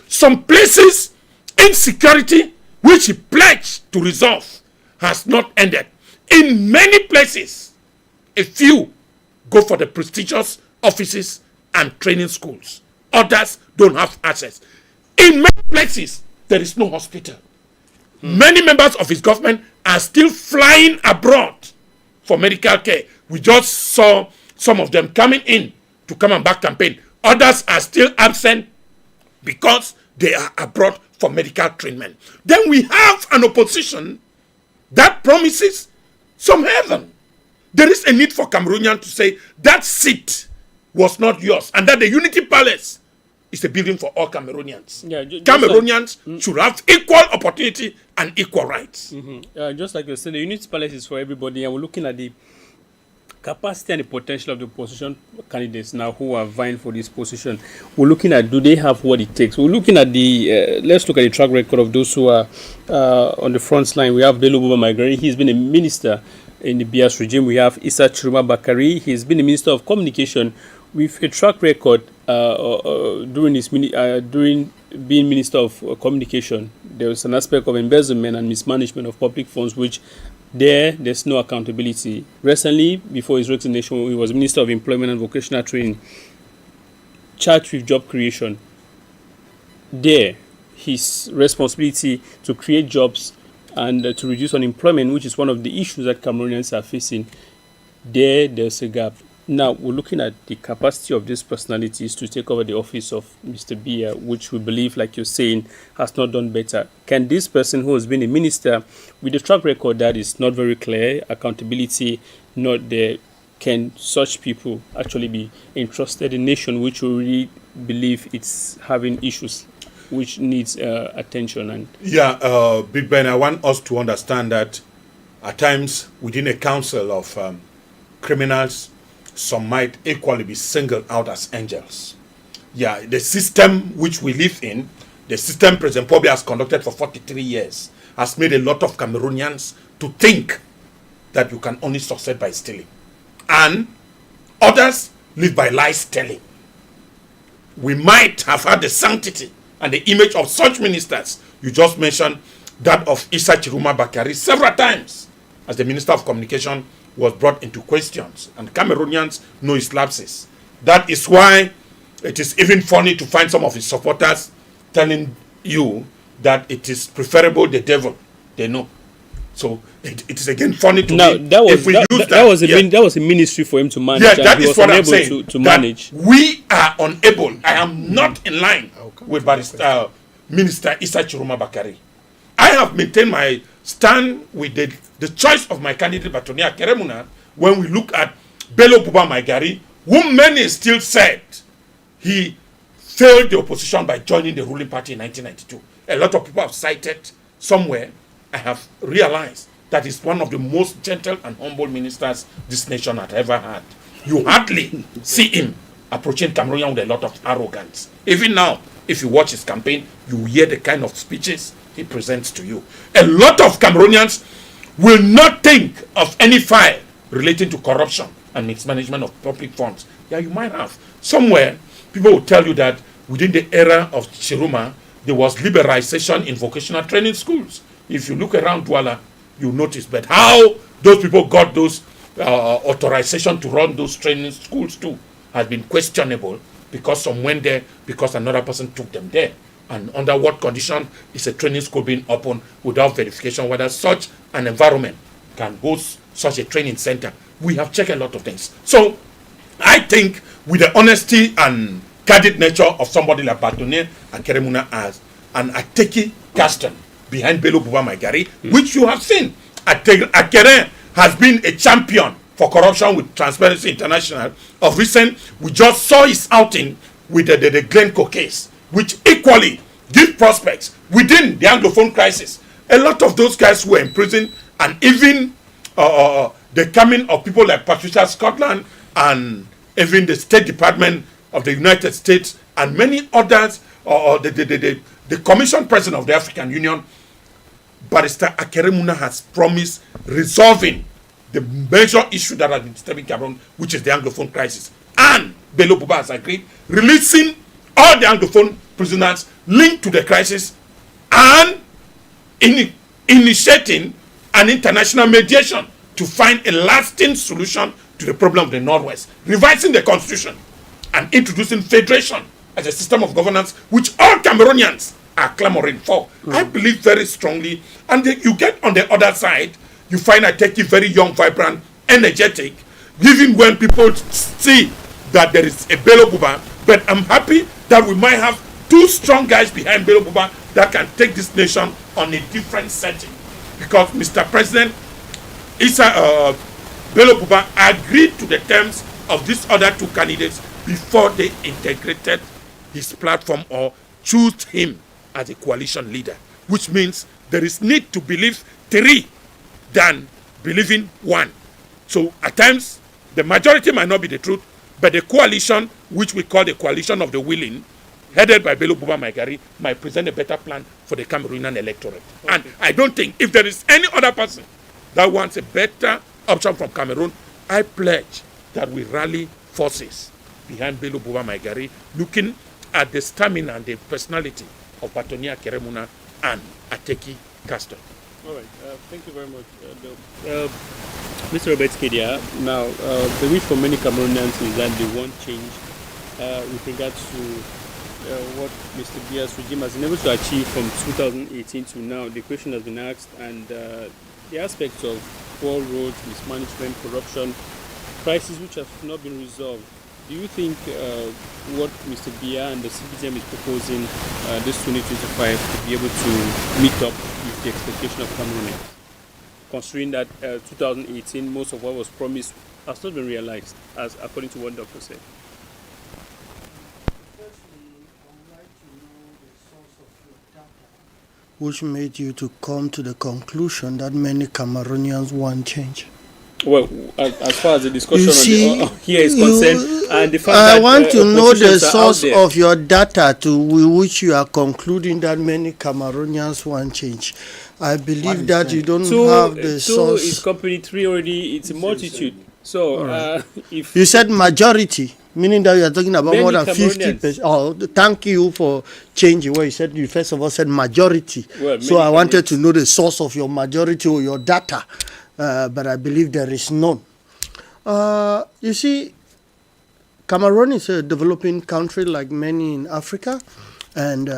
Some places, insecurity, which he pledged to resolve, has not ended. In many places, a few go for the prestigious offices and training schools. Others don't have access. In many places, there is no hospital. Many members of his government are still flying abroad for medical care. We just saw some of them coming in to come and back campaign. Others are still absent because they are abroad for medical treatment. Then we have an opposition that promises some heaven. There is a need for Cameroonians to say that seat was not yours and that the Unity Palace is a building for all Cameroonians. Yeah, Cameroonians should have equal opportunity and equal rights. Just like you said, the Unity Palace is for everybody, and we're looking at the capacity and the potential of the opposition candidates now who are vying for this position. We're looking at, do they have what it takes? We're looking at the, let's look at the track record of those who are on the front line. We have Bello Buba Maigari. He's been a minister in the Bias regime. We have Issa Chiruma Bakari. He's been a minister of communication with a track record during being minister of communication. There was an aspect of embezzlement and mismanagement of public funds, which there's no accountability. Recently, before his resignation, he was Minister of Employment and Vocational Training, charged with job creation. There, his responsibility to create jobs and to reduce unemployment, which is one of the issues that Cameroonians are facing, there's a gap. Now, we're looking at the capacity of these personalities to take over the office of Mr. Biya, which we believe, like you're saying, has not done better. Can this person who has been a minister with a track record that is not very clear, accountability not there, can such people actually be entrusted in a nation which we really believe it's having issues which needs attention? And Big Ben, I want us to understand that at times within a council of criminals, some might equally be singled out as angels. Yeah, the system which we live in, the system President Paul Biya has conducted for 43 years, has made a lot of Cameroonians to think that you can only succeed by stealing. And others live by lies telling. We might have had the sanctity and the image of such ministers. You just mentioned that of Issa Chiruma Bakari several times as the Minister of Communication was brought into questions, and Cameroonians know his lapses. That is why it is even funny to find some of his supporters telling you that it is preferable the devil they know. So it is again funny to me. That was a ministry for him to manage. Yeah, that is what I'm saying. To manage. We are unable. I am not in line with Minister Issa Chiruma Bakari. I have maintained my stand with the choice of my candidate, Batonia Keremuna, when we look at Bello Buba Maigari, whom many still said he failed the opposition by joining the ruling party in 1992. A lot of people have cited somewhere. I have realized that he's one of the most gentle and humble ministers this nation had ever had. You hardly see him approaching Cameroon with a lot of arrogance. Even now, If you watch his campaign, you hear the kind of speeches he presents to you. A lot of Cameroonians will not think of any file relating to corruption and mismanagement of public funds. Yeah, you might have. Somewhere, people will tell you that within the era of Chiruma, there was liberalization in vocational training schools. If you look around Douala, you notice. But how those people got those authorization to run those training schools too has been questionable, because some went there because another person took them there. And under what condition is a training school being opened without verification whether such an environment can host such a training center? We have checked a lot of things. So I think with the honesty and candid nature of somebody like Bartonier and Keremuna as an Ateki Gaston behind Bello Buba Maigari, which you have seen. Akere has been a champion for corruption with Transparency International. Of recent, we just saw his outing with the Glencoe case, which equally give prospects within the Anglophone crisis. A lot of those guys were in prison, and even the coming of people like Patricia Scotland and even the State Department of the United States and many others, the Commission President of the African Union, Barrister Akeremuna has promised resolving the major issue that has been disturbing Cameroon, which is the Anglophone crisis. And Bello Buba has agreed, releasing all the Anglophone prisoners linked to the crisis and initiating an international mediation to find a lasting solution to the problem of the Northwest, revising the constitution and introducing federation as a system of governance which all Cameroonians are clamoring for. I believe very strongly. And you get on the other side, you find Ateki very young, vibrant, energetic, even when people see that there is a Bello Buba. But I'm happy that we might have two strong guys behind Bello Buba that can take this nation on a different setting. Because Mr. President Bello Buba agreed to the terms of these other two candidates before they integrated his platform or chose him as a coalition leader, which means there is need to believe three than believing one. So at times, the majority might not be the truth, but the coalition, which we call the coalition of the willing, headed by Bello Buba Maigari, might present a better plan for the Cameroonian electorate. Okay. And I don't think, if there is any other person that wants a better option from Cameroon, I pledge that we rally forces behind Bello Buba Maigari, looking at the stamina and the personality of Batonia Keremuna and Ateki Gaston. All right, thank you very much. Mr. Robert Kedia, now the wish for many Cameroonians is that they want change with regards to what Mr. Bia's regime has been able to achieve from 2018 to now. The question has been asked, and the aspects of poor roads, mismanagement, corruption, crises which have not been resolved. Do you think what Mr. Bia and the CBTM is proposing this 2025 to be able to meet up with the expectation of Cameroonians? Considering that 2018, most of what was promised has not been realized, as according to what Dr. said. Firstly, I would like to know the source of your data, which made you to come to the conclusion that many Cameroonians want change. Well, as far as the discussion here is concerned, and the fact I that want to know the source of your data to which you are concluding that many Cameroonians want change. I believe that you don't have the source. 2 is company, 3 already, it's a multitude. So, if you said majority, meaning that you are talking about more than 50%. Oh, thank you for changing what you said. You first of all said majority. Well, so I wanted to know the source of your majority or your data. But I believe there is none. You see, Cameroon is a developing country like many in Africa, and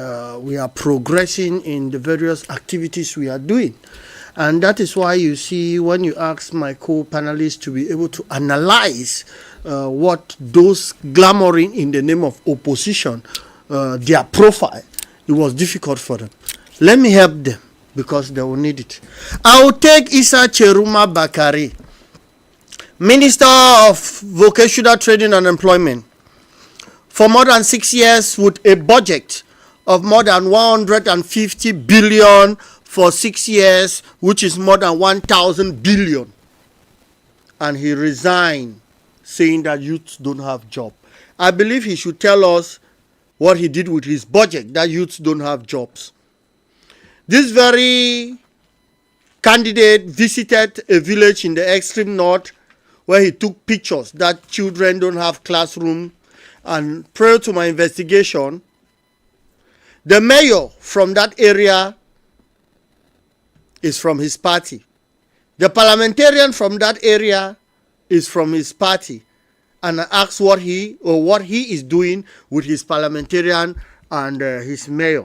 we are progressing in the various activities we are doing. And that is why you see when you ask my co-panelists to be able to analyze what those glamoring in the name of opposition, their profile, it was difficult for them. Let me help them, because they will need it. I will take Issa Cheruma Bakari, Minister of Vocational Training and Employment, for more than 6 years with a budget of more than 150 billion for 6 years, which is more than 1,000 billion. And he resigned, saying that youth don't have job. I believe he should tell us what he did with his budget, that youths don't have jobs. This very candidate visited a village in the extreme north where he took pictures that children don't have classroom. And prior to my investigation, the mayor from that area is from his party. The parliamentarian from that area is from his party. And I asked what he is doing with his parliamentarian and his mayor.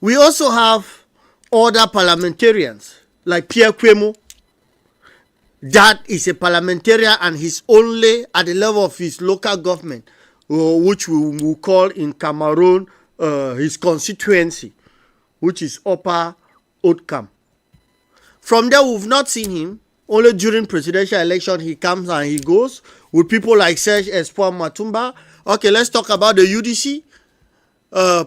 We also have other parliamentarians like Pierre Kwemo. That is a parliamentarian and he's only at the level of his local government, which we will call in Cameroon his constituency, which is Upper Outcome. From there, we've not seen him. Only during presidential election, he comes and he goes with people like Serge Espoir Matumba. Okay, let's talk about the UDC.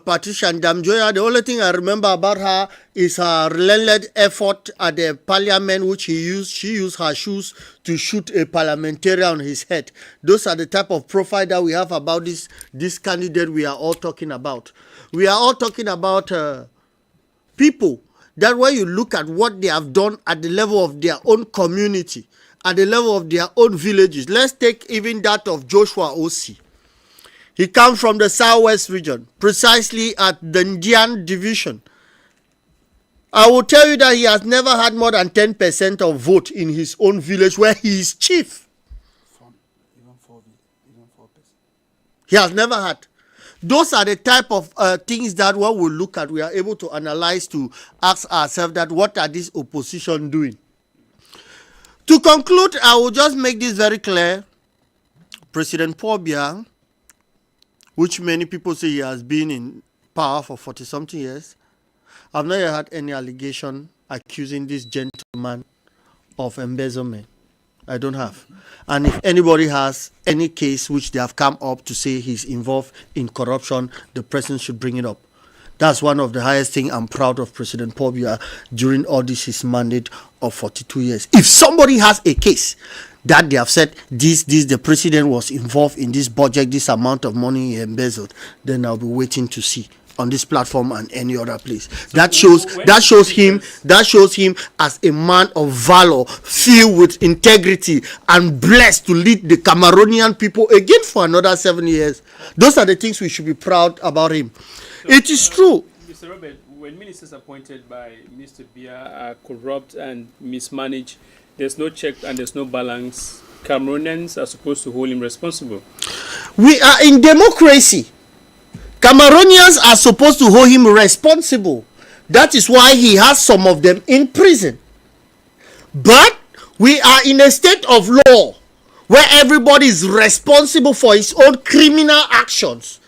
Patricia Ndamjoya, the only thing I remember about her is her relentless effort at the parliament, which she used her shoes to shoot a parliamentarian on his head. Those are the type of profile that we have about this candidate we are all talking about. We are all talking about people that when you look at what they have done at the level of their own community, at the level of their own villages. Let's take even that of Joshua Osi. He comes from the southwest region, precisely at the Ndian division. I will tell you that he has never had more than 10% of vote in his own village where he is chief. Even 4%. He has never had. Those are the type of things that when we look at, we are able to analyze to ask ourselves that what are this opposition doing? To conclude, I will just make this very clear. President Paul Biya, which many people say he has been in power for 40-something years, I've never had any allegation accusing this gentleman of embezzlement. I don't have. And if anybody has any case which they have come up to say he's involved in corruption, the president should bring it up. That's one of the highest things I'm proud of President Paul Biya during all this his mandate of 42 years. If somebody has a case that they have said the president was involved in this budget, this amount of money he embezzled, then I'll be waiting to see on this platform and any other place. So that shows him as a man of valor, filled with integrity and blessed to lead the Cameroonian people again for another 7 years. Those are the things we should be proud about him. So, it is true. Mr. Robert, when ministers appointed by Mr. Biya are corrupt and mismanaged, there's no check and there's no balance. Cameroonians are supposed to hold him responsible. We are in democracy. Cameroonians are supposed to hold him responsible. That is why he has some of them in prison. But we are in a state of law where everybody is responsible for his own criminal actions.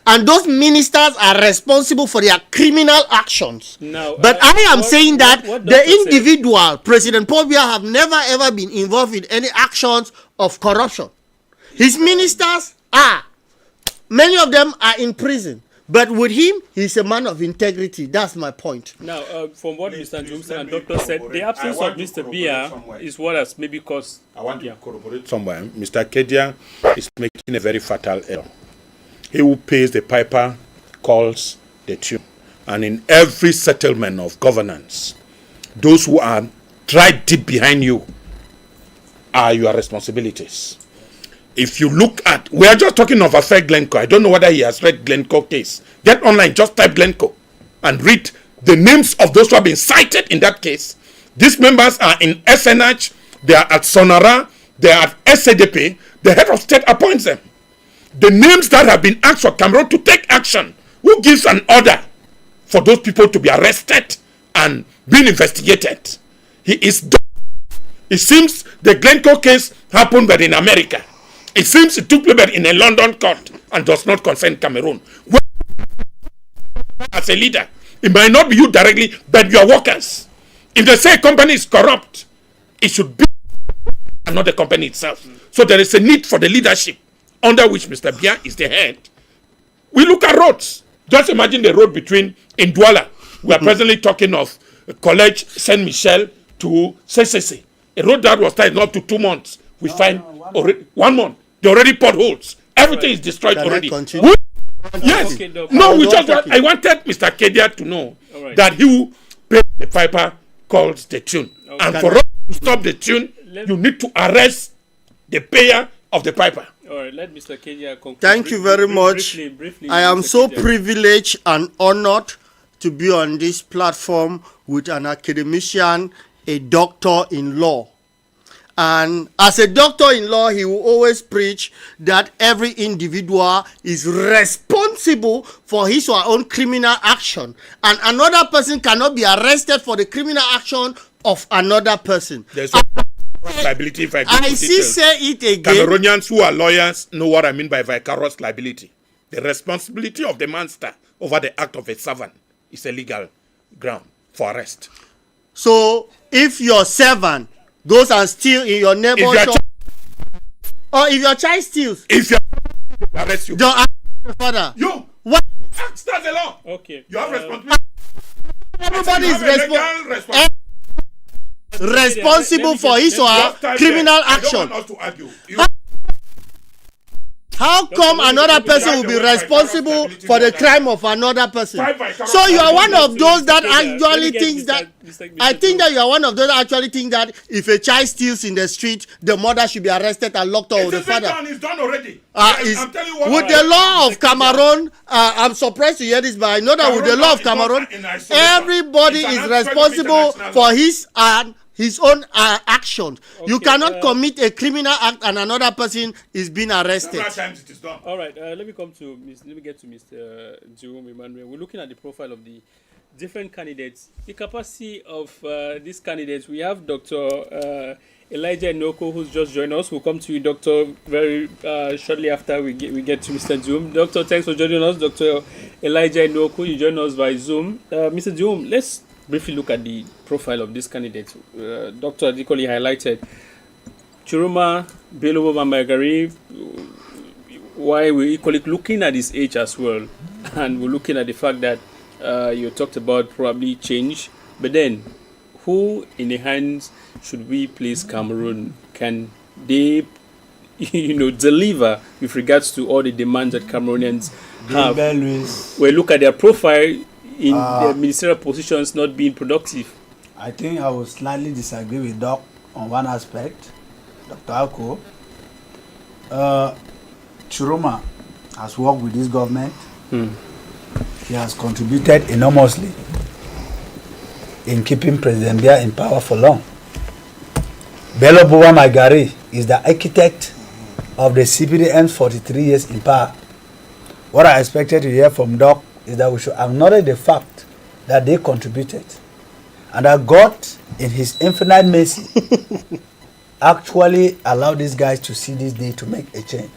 And those ministers are responsible for their criminal actions. Now, but I am saying that the individual, President Paul Biya, have never ever been involved in any actions of corruption. His ministers are. Many of them are in prison. But with him, he's a man of integrity. That's my point. Now, from what Mr. Johnson and Doctor said, the absence of Mr. Biya is what has maybe caused... I want to corroborate somewhere. Mr. Kedia is making a very fatal error. He who pays the piper calls the tune. And in every settlement of governance, those who are right deep behind you are your responsibilities. If you look at, we are just talking of AFRIQUE Glencoe. I don't know whether he has read Glencoe case. Get online, just type Glencoe and read the names of those who have been cited in that case. These members are in SNH, they are at Sonara, they are at SADP. The head of state appoints them. The names that have been asked for Cameroon to take action, who gives an order for those people to be arrested and being investigated? He is done. It seems the Glencoe case happened but in America. It seems it took place in a London court and does not concern Cameroon. As a leader, it might not be you directly, but your workers. If they say a company is corrupt, it should be and not the company itself. So there is a need for the leadership under which Mr. Biya is the head. We look at roads. Just imagine the road between Ndouala. We are presently talking of College Saint Michel to CCC. A road that was tied up to 2 months. We find already 1 month. They already potholes. Everything is destroyed already. Yes. Okay, Doc. No, I wanted Mr. Kedia to know that he will pay the piper calls the tune. Okay. And for us to stop the tune, you need to arrest the payer of the piper. All right, let Mr. Kenya conclude. Thank you very much. Briefly, I am Mr. so Kenya. privileged and honored to be on this platform with an academician, a doctor in law. And as a doctor in law, he will always preach that every individual is responsible for his or her own criminal action. And another person cannot be arrested for the criminal action of another person. There's liability if I go I into see details. say it again. Cameroonians who are lawyers know what I mean by vicarious liability. The responsibility of the master over the act of a servant is a legal ground for arrest. So if your servant goes and steals in your neighbor's shop, or if your child steals, If you arrest you, don't ask your father. you What? that's the law. Okay. You have responsibility. Everybody You is have a legal responsible for his or her criminal action. I don't want us to argue. How come another person will be responsible for the crime of another person? So you are one of those that actually thinks that. I think that you are one of those that actually think that if a child steals in the street, the mother should be arrested and locked up with the father. It's done already. I'm telling you what. with the law of Cameroon, I'm surprised to hear this, but I know that with the law of Cameroon, everybody is responsible for his own actions. Okay, you cannot commit a criminal act and another person is being arrested. Times it is done. All right. Let me get to Mr. Jerome Emmanuel. We're looking at the profile of the different candidates. The capacity of these candidates. We have Dr. Elijah Noko, who's just joined us. We'll come to you, Doctor, very shortly after we get to Mr. Zoom. Doctor, thanks for joining us. Dr. Elijah Noko, you join us by Zoom. Mr. Zoom, let's briefly look at the profile of this candidate. Dr. Adikoli highlighted Chiroma Bello Mamagari. Why we're equally looking at his age as well, and we're looking at the fact that you talked about probably change, but then who in the hands should we place Cameroon? Can they, deliver with regards to all the demands that Cameroonians have? We look at their profile in their ministerial positions not being productive. I think I will slightly disagree with Doc on one aspect. Dr. Alko. Chiroma has worked with this government. He has contributed enormously in keeping President Biya in power for long. Bello Buwa Maigari is the architect of the CPDM's 43 years in power. What I expected to hear from Doc is that we should acknowledge the fact that they contributed and that God, in his infinite mercy, actually allowed these guys to see this day to make a change.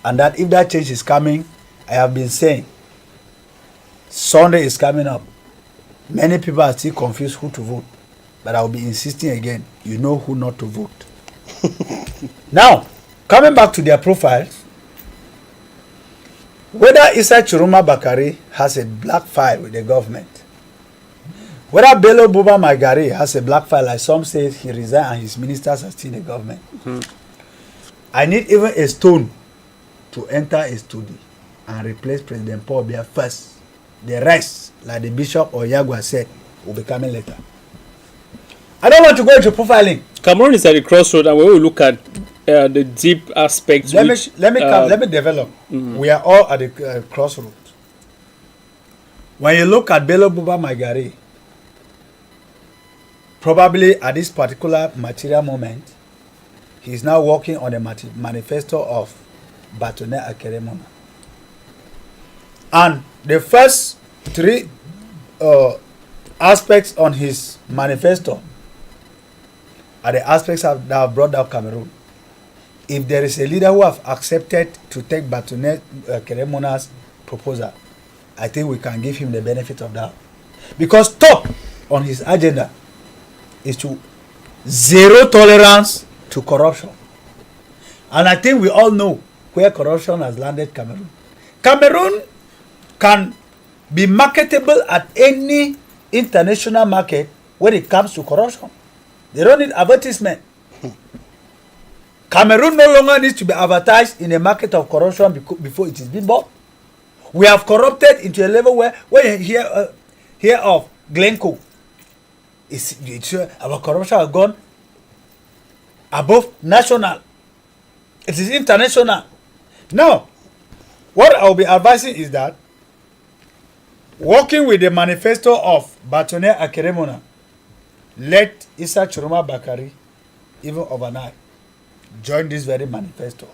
And that if that change is coming, I have been saying, Sunday is coming up. Many people are still confused who to vote. But I will be insisting again, you know who not to vote. Now, coming back to their profiles, whether Issa Chiroma Bakari has a black file with the government, whether Bello Buba Maigari has a black file, like some say he resigned and his ministers are still in the government. I need even a stone to enter a study and replace President Paul Biya first. The rest, like the Bishop or Yagua said, will be coming later. I don't want to go into profiling. Cameroon is at the crossroad, and when we look at the deep aspects, let me develop. We are all at the crossroad. When you look at Bello Buba Maigari, probably at this particular material moment, he is now working on the manifesto of Batone Akeremona. And the first three aspects on his manifesto are the aspects that have brought down Cameroon. If there is a leader who have accepted to take Batone Akeremona's proposal, I think we can give him the benefit of that. Because top on his agenda is to zero tolerance to corruption. And I think we all know where corruption has landed Cameroon. Cameroon can be marketable at any international market when it comes to corruption. They don't need advertisement. Cameroon no longer needs to be advertised in a market of corruption before it is being bought. We have corrupted into a level where when you hear of Glencoe, it's our corruption has gone above national. It is international. Now, what I'll be advising is that working with the manifesto of Batone Akeremona, let Issa Chiroma Bakari, even overnight, join this very manifesto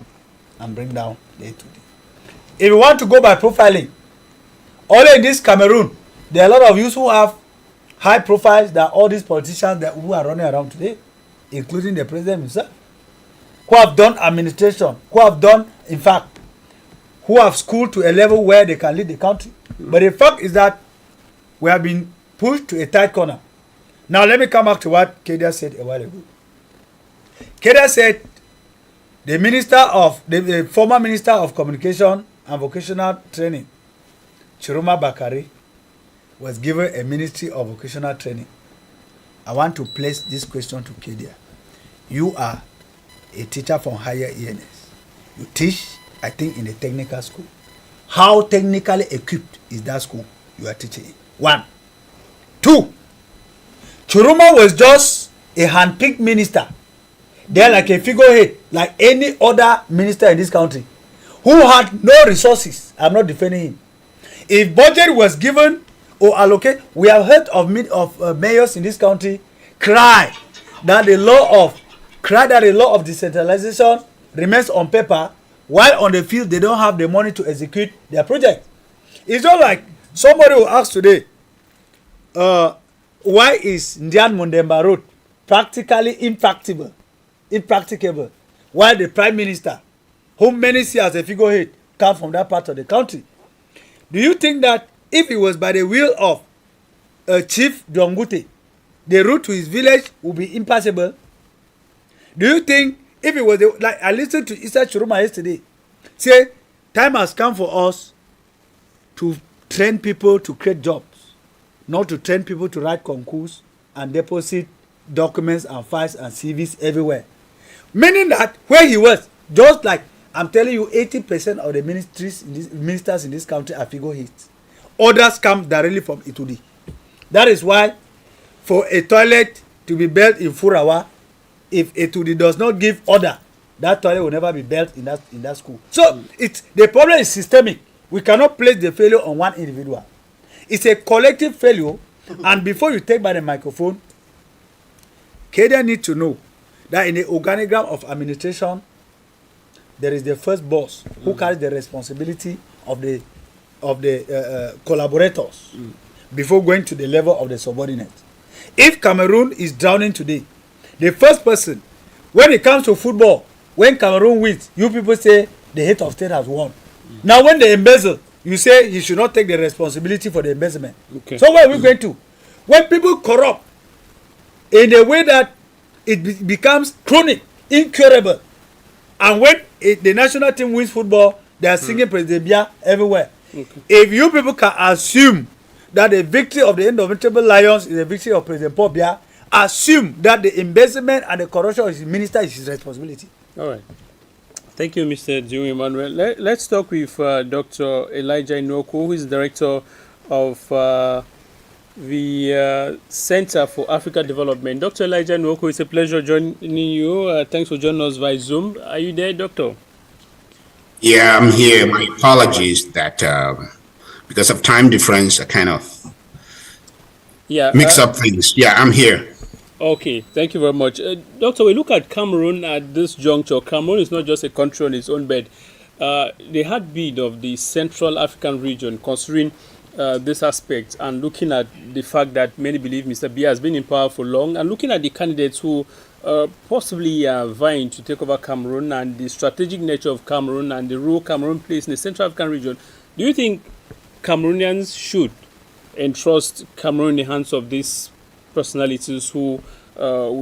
and bring down the A2D. If you want to go by profiling, only in this Cameroon, there are a lot of youths who have high profiles than all these politicians who are running around today, including the president himself, who have done administration, who have done, in fact, who have schooled to a level where they can lead the country. But the fact is that we have been pushed to a tight corner. Now let me come back to what Kedia said a while ago. Kedia said the former Minister of Communication and Vocational Training, Chiroma Bakari, was given a Ministry of Vocational Training. I want to place this question to Kedia. You are a teacher from higher ENS. You teach, I think, in a technical school. How technically equipped is that school you are teaching in? 1. 2. Chiroma was just a hand-picked minister. They're like a figurehead, like any other minister in this country, who had no resources. I'm not defending him. If budget was given or allocated, we have heard of mayors in this country cry that the law of decentralization remains on paper, while on the field they don't have the money to execute their project. It's not like somebody will ask today, why is Ndian Mundemba Road practically impracticable, while the prime minister, whom many see as a figurehead, comes from that part of the country? Do you think that if it was by the will of Chief Dongute, the route to his village would be impassable? Do you think if it was like I listened to Issa Chiroma yesterday, say time has come for us to train people to create jobs, not to train people to write concours and deposit documents and files and CVs everywhere. Meaning that where he was, just like I'm telling you, 80% of the ministers in this country are figureheads. Others come directly from Itudi. That is why for a toilet to be built in Furawa, if Itudi does not give order, that toilet will never be built in that school. So the problem is systemic. We cannot place the failure on one individual. It's a collective failure. And before you take by the microphone, Kedia need to know that in the organigram of administration, there is the first boss who carries the responsibility of the collaborators before going to the level of the subordinate. If Cameroon is drowning today, the first person, when it comes to football, when Cameroon wins, you people say the head of state has won. Now when they embezzle, you say he should not take the responsibility for the embezzlement. Okay. So where are we going to? When people corrupt in a way that it becomes chronic, incurable, and when the national team wins football, they are singing President Bia everywhere. Okay. If you people can assume that the victory of the Indomitable Lions is a victory of President Paul Bia, assume that the embezzlement and the corruption of his minister is his responsibility. All right. Thank you, Mr. Jim Emmanuel. Let's talk with Dr. Elijah Inoko, who is director of the Center for Africa Development. Dr. Elijah Inoko, it's a pleasure joining you. Thanks for joining us via Zoom. Are you there, Doctor? Yeah, I'm here. My apologies that because of time difference, I kind of mix up things. Yeah, I'm here. Okay, thank you very much. Doctor, we look at Cameroon at this juncture. Cameroon is not just a country on its own bed. The heartbeat of the Central African region, considering this aspect and looking at the fact that many believe Mr. Biya has been in power for long, and looking at the candidates who possibly are vying to take over Cameroon and the strategic nature of Cameroon and the role Cameroon plays in the Central African region, do you think Cameroonians should entrust Cameroon in the hands of these personalities who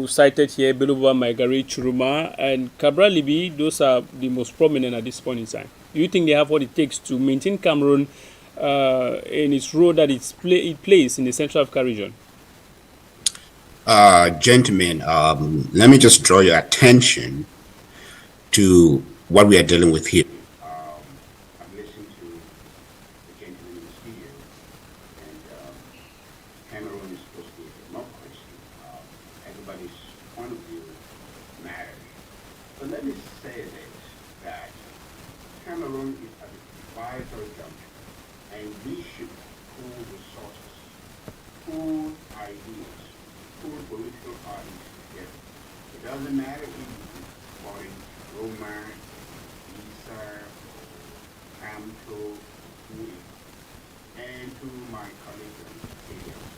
cited here, Beluba, Maigari, Chiroma, and Cabral Libi? Those are the most prominent at this point in time. Do you think they have what it takes to maintain Cameroon in its role that it plays in the Central Africa region? Gentlemen, let me just draw your attention to what we are dealing with here. I'm listening to everybody's point of view matters. But let me say this, that Cameroon is at a vital juncture, and we should pool resources, pool ideas, pool political parties together. It doesn't matter if you're supporting Roma, Isa, Camto, and to my colleagues on stadiums.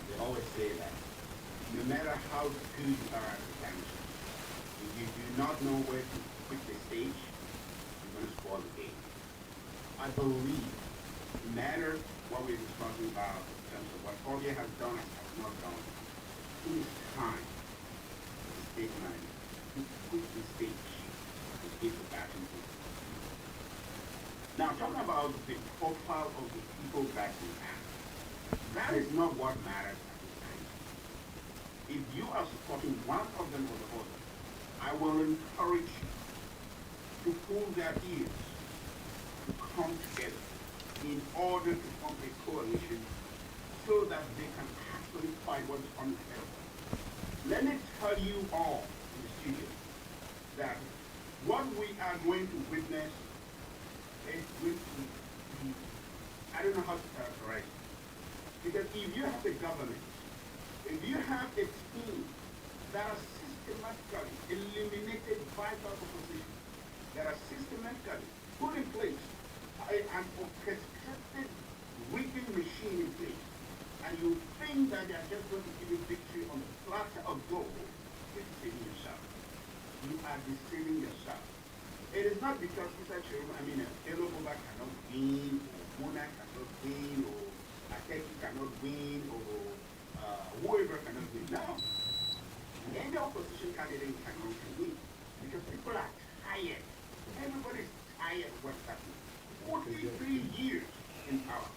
They always say that no matter how good you are at the cancer, if you do not know where to quit the stage, you're going to spoil the game. I believe no matter what we're discussing about in terms of what Korea has done and has not done, it is time for the state manager to quit the stage and give the baton to the people. Now, talking about the profile of the people back in Africa, that is not what matters at this time. If you are supporting one of them or the other, I will encourage you to pull their ears, to come together in order to form a coalition so that they can actually fight what is on the ahead of them. Let me tell you all in the studio that what we are going to witness is going to be, I don't know how to characterize it. Because if you have a government, if you have a team that are systematically eliminated vital opposition, that are systematically put in place an orchestrated rigging machine in place, and you think that they are just going to give you victory on the platter of gold, you're deceiving yourself. You are deceiving yourself. It is not because Hello Boba cannot win, or Mona cannot win, or Ateki cannot win, or whoever cannot win. No. Any opposition candidate cannot win because people are tired. Everybody is tired of what's happening. 43 years in power.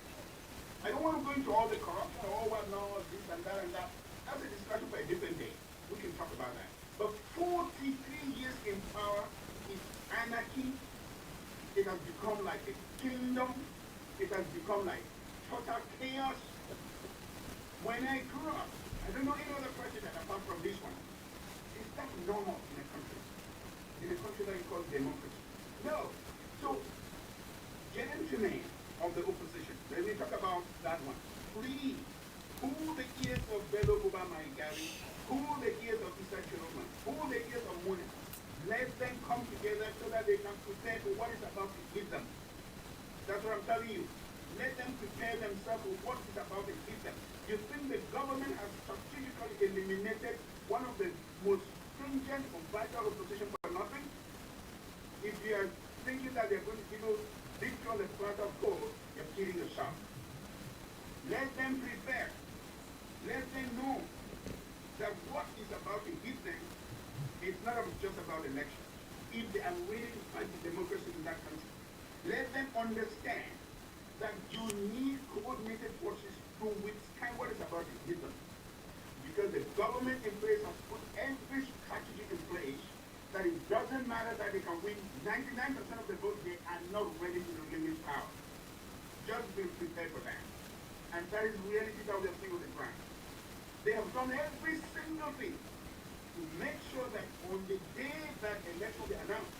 I don't want to go into all the corruption, this and that and that. That's a discussion for a different day. We can talk about that. But 43 years in power is anarchy. It has become like a kingdom. It has become like total chaos. When I grew up, I don't know any other president apart from this one. Is that normal in a country? In a country that you call democracy? No. So, gentlemen of the opposition, let me talk about that one. Please, cool the ears of Bello Boba Maigari, cool the ears of Isa Chiroma, cool the ears of Muna. Let them come together so that they can prepare for what is about to hit them. That's what I'm telling you. Let them prepare themselves for what is about to hit them. You think the government has strategically eliminated one of the most stringent or vital opposition for nothing? If you are thinking that they're going to give you victory on the platter of gold, you're kidding yourself. Let them prepare. Let them know that what is about to hit them, it's not just about elections. If they are willing to fight the democracy in that country, let them understand that you need coordinated forces to withstand what is about to hit them. Because the government in place has put every strategy in place that it doesn't matter that they can win 99% of the votes, they are not ready to limit power. Just be prepared for that. And that is the reality that we are seeing on the ground. They have done every single thing to make sure that on the day that election will be announced,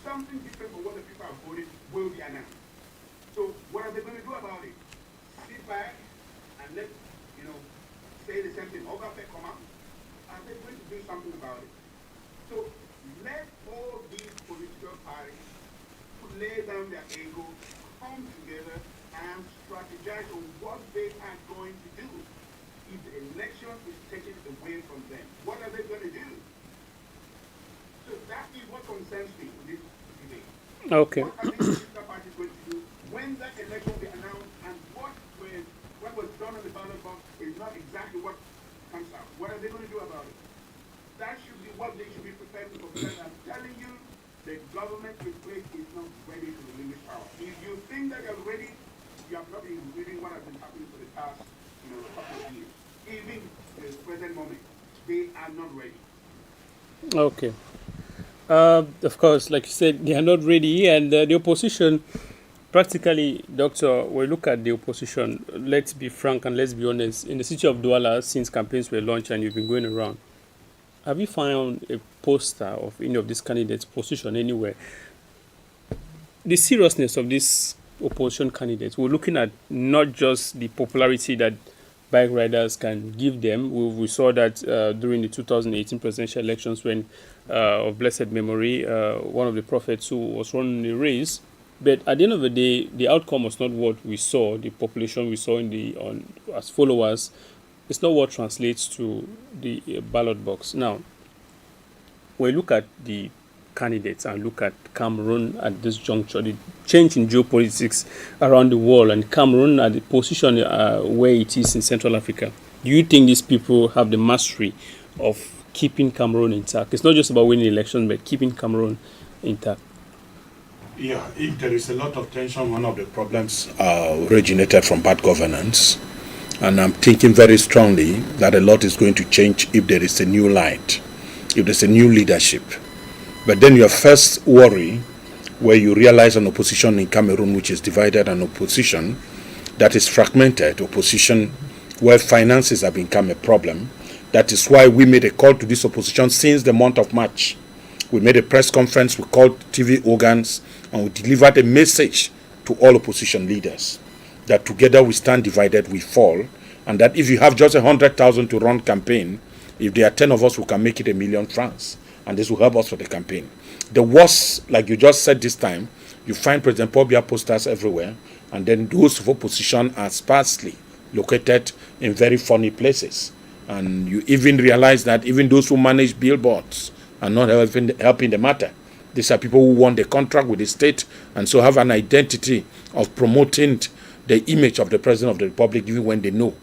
something different from what the people have voted will be announced. So what are they going to do about it? Sit back and let, say the same thing. Overpay come out. Are they going to do something about it? So let all these political parties lay down their ego, come together and strategize on what they are going to do. If the election is taken away from them, what are they going to do? So that is what concerns me in this debate. Okay. What are these political parties going to do when that election will be announced, and what was done on the ballot box is not exactly what comes out? What are they going to do about it? That should be what they should be prepared to do. Because I'm telling you, the government in place is not ready to release power. If you think that you're ready, you have not been reading what has been happening for the past couple of years. Even the present moment, they are not ready. Okay. Of course, like you said, they are not ready, and the opposition Practically, Doctor, we look at the opposition. Let's be frank and let's be honest. In the city of Douala, since campaigns were launched and you've been going around, have you found a poster of any of these candidates' position anywhere? The seriousness of these opposition candidates, we're looking at not just the popularity that bike riders can give them. We saw that during the 2018 presidential elections when, of blessed memory, one of the prophets who was running the race. But at the end of the day, the outcome was not what we saw, the population we saw as followers. It's not what translates to the ballot box. Now, when you look at the candidates and look at Cameroon at this juncture, the change in geopolitics around the world and Cameroon at the position where it is in Central Africa, do you think these people have the mastery of keeping Cameroon intact? It's not just about winning elections, but keeping Cameroon intact. Yeah, if there is a lot of tension, one of the problems originated from bad governance. And I'm thinking very strongly that a lot is going to change if there is a new light, if there's a new leadership. But then your first worry, where you realize an opposition in Cameroon which is divided, an opposition that is fragmented, opposition where finances have become a problem. That is why we made a call to this opposition since the month of March. We made a press conference, we called TV organs, and we delivered a message to all opposition leaders that together we stand divided, we fall, and that if you have just 100,000 to run campaign, if there are 10 of us, we can make it 1 million francs, and this will help us for the campaign. The worst, like you just said this time, you find President Paul Biya posters everywhere, and then those of opposition are sparsely located in very funny places. And you even realize that even those who manage billboards are not helping the matter. These are people who won the contract with the state and so have an identity of promoting the image of the President of the Republic even when they know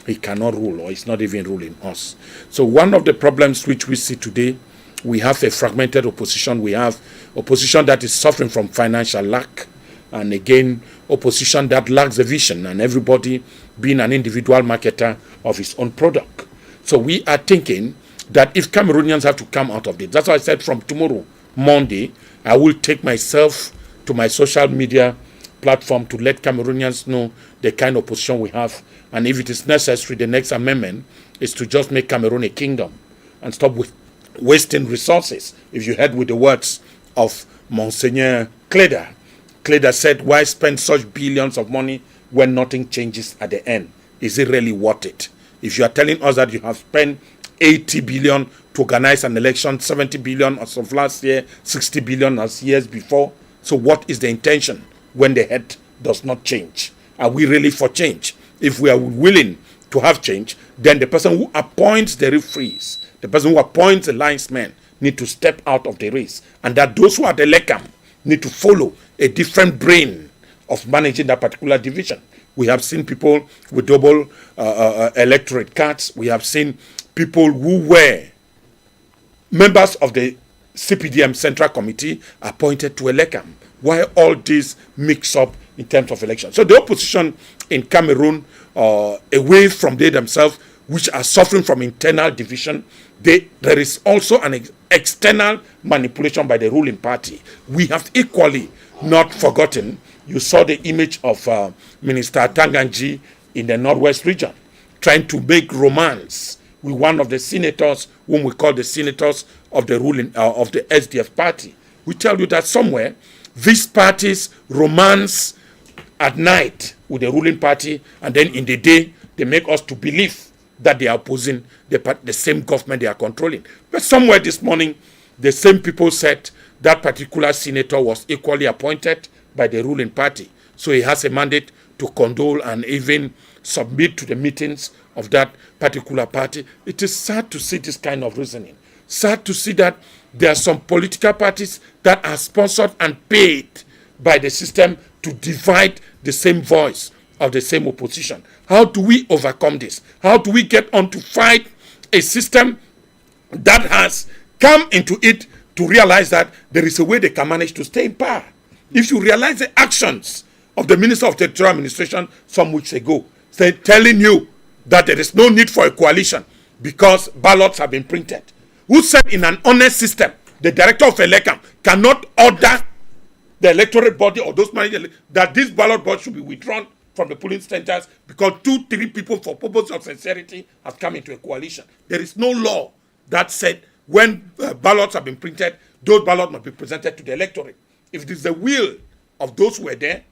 he cannot rule or he's not even ruling us. So one of the problems which we see today, we have a fragmented opposition. We have opposition that is suffering from financial lack. And again, opposition that lacks a vision and everybody being an individual marketer of his own product. So we are thinking that if Cameroonians have to come out of it, that's why I said from tomorrow, Monday, I will take myself to my social media platform to let Cameroonians know the kind of position we have. And if it is necessary, the next amendment is to just make Cameroon a kingdom and stop with wasting resources. If you heard with the words of Monseigneur Cleda, Cleda said, why spend such billions of money when nothing changes at the end? Is it really worth it? If you are telling us that you have spent 80 billion to organize an election, 70 billion as of last year, 60 billion as years before, so what is the intention when the head does not change? Are we really for change? If we are willing to have change, then the person who appoints the referees, the person who appoints the linesmen need to step out of the race, and that those who are the LECAM need to follow a different brain of managing that particular division. We have seen people with double electorate cards. We have seen people who were members of the CPDM Central Committee appointed to a LECAM. Why all this mix up in terms of election? So the opposition in Cameroon, away from they themselves, which are suffering from internal division, there is also an external manipulation by the ruling party. We have equally not forgotten. You saw the image of Minister Tanganji in the Northwest region trying to make romance with one of the senators, whom we call the senators of the ruling of the SDF party. We tell you that somewhere these parties romance at night with the ruling party, and then in the day they make us to believe that they are opposing the same government they are controlling. But somewhere this morning, the same people said that particular senator was equally appointed by the ruling party. So he has a mandate to condole and even submit to the meetings of that particular party. It is sad to see this kind of reasoning. Sad to see that there are some political parties that are sponsored and paid by the system to divide the same voice of the same opposition. How do we overcome this? How do we get on to fight a system that has come into it to realize that there is a way they can manage to stay in power? If you realize the actions of the Minister of Territorial Administration some weeks ago, telling you that there is no need for a coalition because ballots have been printed, who said in an honest system, the director of ELECAM cannot order the electoral body or those managers that this ballot box should be withdrawn from the polling centers because 2-3 people for purpose of sincerity have come into a coalition. There is no law that said when ballots have been printed, those ballots must be presented to the electorate. If it is the will of those who were there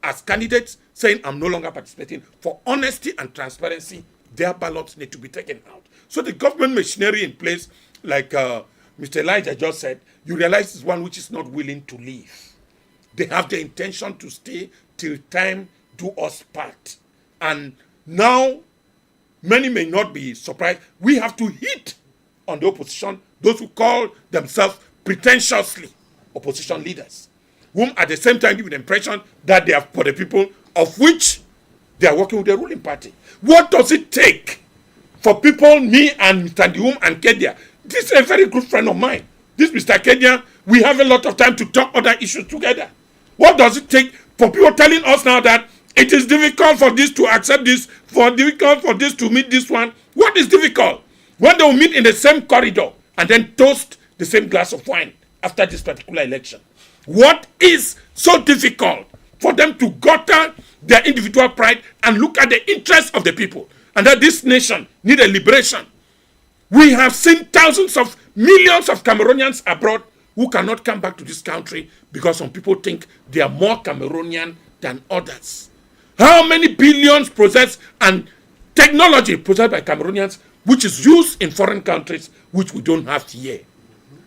as candidates saying I'm no longer participating, for honesty and transparency, their ballots need to be taken out. So the government machinery in place, like Mr. Elijah just said, you realize is one which is not willing to leave. They have the intention to stay till time do us part. And now, many may not be surprised. We have to hit on the opposition, those who call themselves pretentiously opposition leaders, whom at the same time give the impression that they are for the people, of which they are working with the ruling party. What does it take for people, me and Mr. Dium and Kedia? This is a very good friend of mine. This Mr. Kedia, we have a lot of time to talk other issues together. What does it take for people telling us now that it is difficult for this to accept this, difficult for this to meet this one? What is difficult? When they will meet in the same corridor and then toast the same glass of wine after this particular election. What is so difficult for them to gutter their individual pride and look at the interests of the people, and that this nation need a liberation? We have seen thousands of millions of Cameroonians abroad who cannot come back to this country because some people think they are more Cameroonian than others. How many billions possessed and technology possessed by Cameroonians which is used in foreign countries which we don't have here?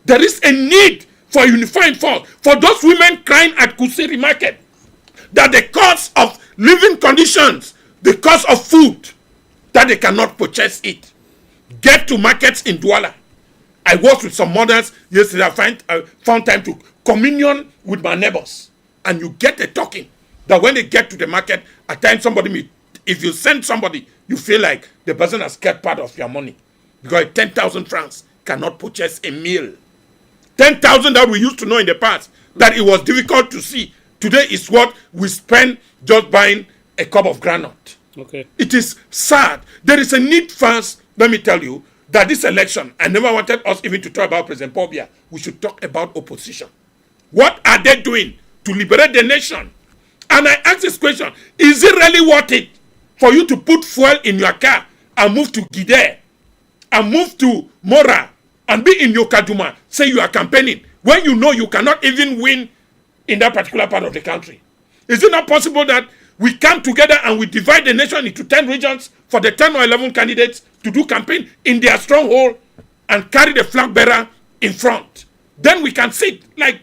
There is a need for a unifying force. For those women crying at Kusiri Market that the cost of living conditions, the cost of food, that they cannot purchase it. Get to markets in Douala. I worked with some mothers yesterday. I found time to communion with my neighbors. And you get a talking that when they get to the market, at times somebody may, if you send somebody, you feel like the person has kept part of your money. Because 10,000 francs cannot purchase a meal. 10,000 that we used to know in the past, that it was difficult to see. Today is what we spend just buying a cup of granite. Okay. It is sad. There is a need first, let me tell you, that this election, I never wanted us even to talk about President Paul Biya. We should talk about opposition. What are they doing to liberate the nation? And I ask this question, is it really worth it for you to put fuel in your car and move to Gide and move to Mora and be in your Kaduma, say you are campaigning, when you know you cannot even win in that particular part of the country? Is it not possible that we come together and we divide the nation into 10 regions for the 10 or 11 candidates to do campaign in their stronghold and carry the flag bearer in front? Then we can sit, like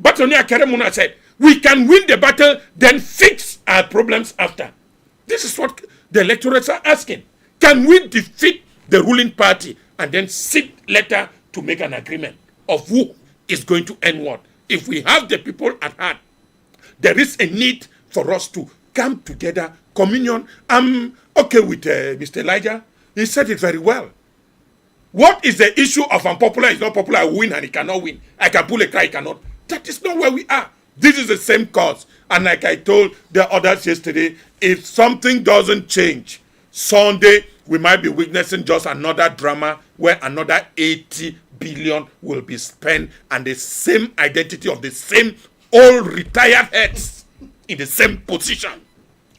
Batonia Keremuna said, we can win the battle, then fix our problems after. This is what the electorates are asking. Can we defeat the ruling party and then sit later to make an agreement of who is going to end what? If we have the people at heart, there is a need for us to come together, communion. I'm okay with Mr. Elijah. He said it very well. What is the issue of unpopular is not popular, I win and he cannot win. I can pull a cry, he cannot. That is not where we are. This is the same cause. And like I told the others yesterday, if something doesn't change, Sunday we might be witnessing just another drama where another 80 billion will be spent and the same identity of the same old retired heads in the same position.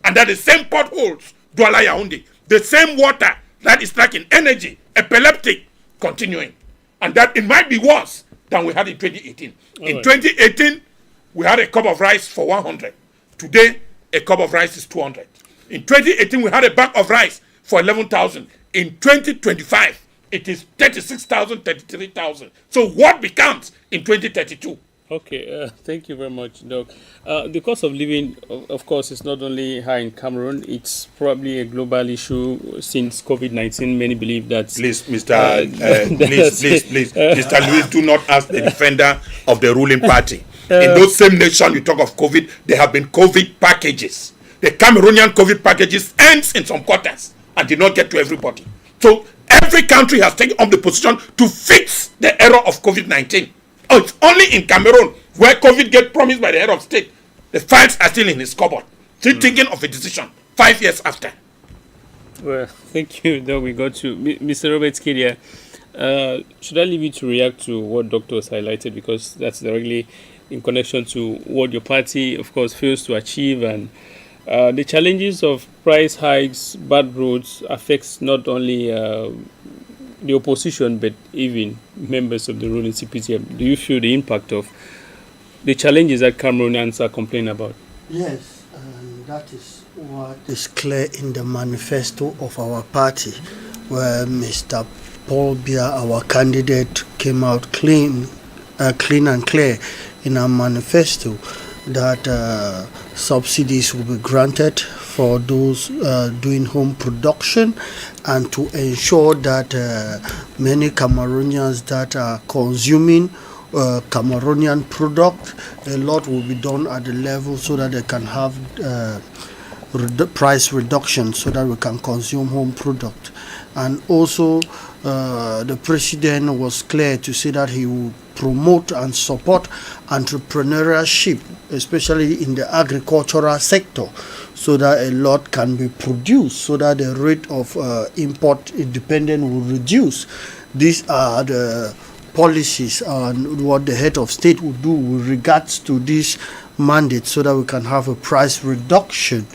And that the same potholes, Douala Yaoundé, the same water that is lacking energy, epileptic, continuing. And that it might be worse than we had in 2018. In 2018, we had a cup of rice for 100. Today, a cup of rice is 200. In 2018, we had a bag of rice for 11,000. In 2025, it is 36,000, 33,000. So what becomes in 2032? Okay, thank you very much, Doc. The cost of living, of course, is not only high in Cameroon, it's probably a global issue since COVID-19. Many believe that... Please, Mr. Please, Mr. Louis, do not ask the defender of the ruling party. In those same nations you talk of COVID, there have been COVID packages. The Cameroonian COVID packages ends in some quarters and did not get to everybody. So every country has taken up the position to fix the error of COVID-19. Oh, it's only in Cameroon where COVID get promised by the head of state. The files are still in his cupboard. Still thinking of a decision 5 years after. Well, thank you. Then we got to Mr. Robert Kedia. Should I leave you to react to what Doctor has highlighted, because that's directly in connection to what your party, of course, fails to achieve, and the challenges of price hikes, bad roads affects not only the opposition but even members of the ruling CPTM. Do you feel the impact of the challenges that Cameroonians are complaining about? Yes, and that is what is clear in the manifesto of our party, where Mr. Paul Biya, our candidate, came out clean and clear in our manifesto that subsidies will be granted for those doing home production, and to ensure that many Cameroonians that are consuming Cameroonian product, a lot will be done at the level so that they can have price reduction so that we can consume home product. And also the president was clear to say that he will promote and support entrepreneurship, especially in the agricultural sector, so that a lot can be produced, so that the rate of import dependent will reduce. These are the policies and what the head of state will do with regards to this mandate, so that we can have a price reduction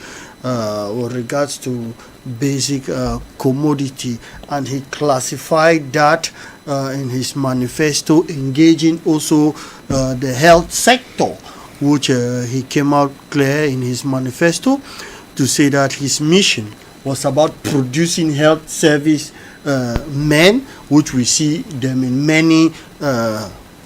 with regards to basic commodity. And he classified that in his manifesto, engaging also the health sector, which he came out clear in his manifesto to say that his mission was about producing health service men, which we see them in many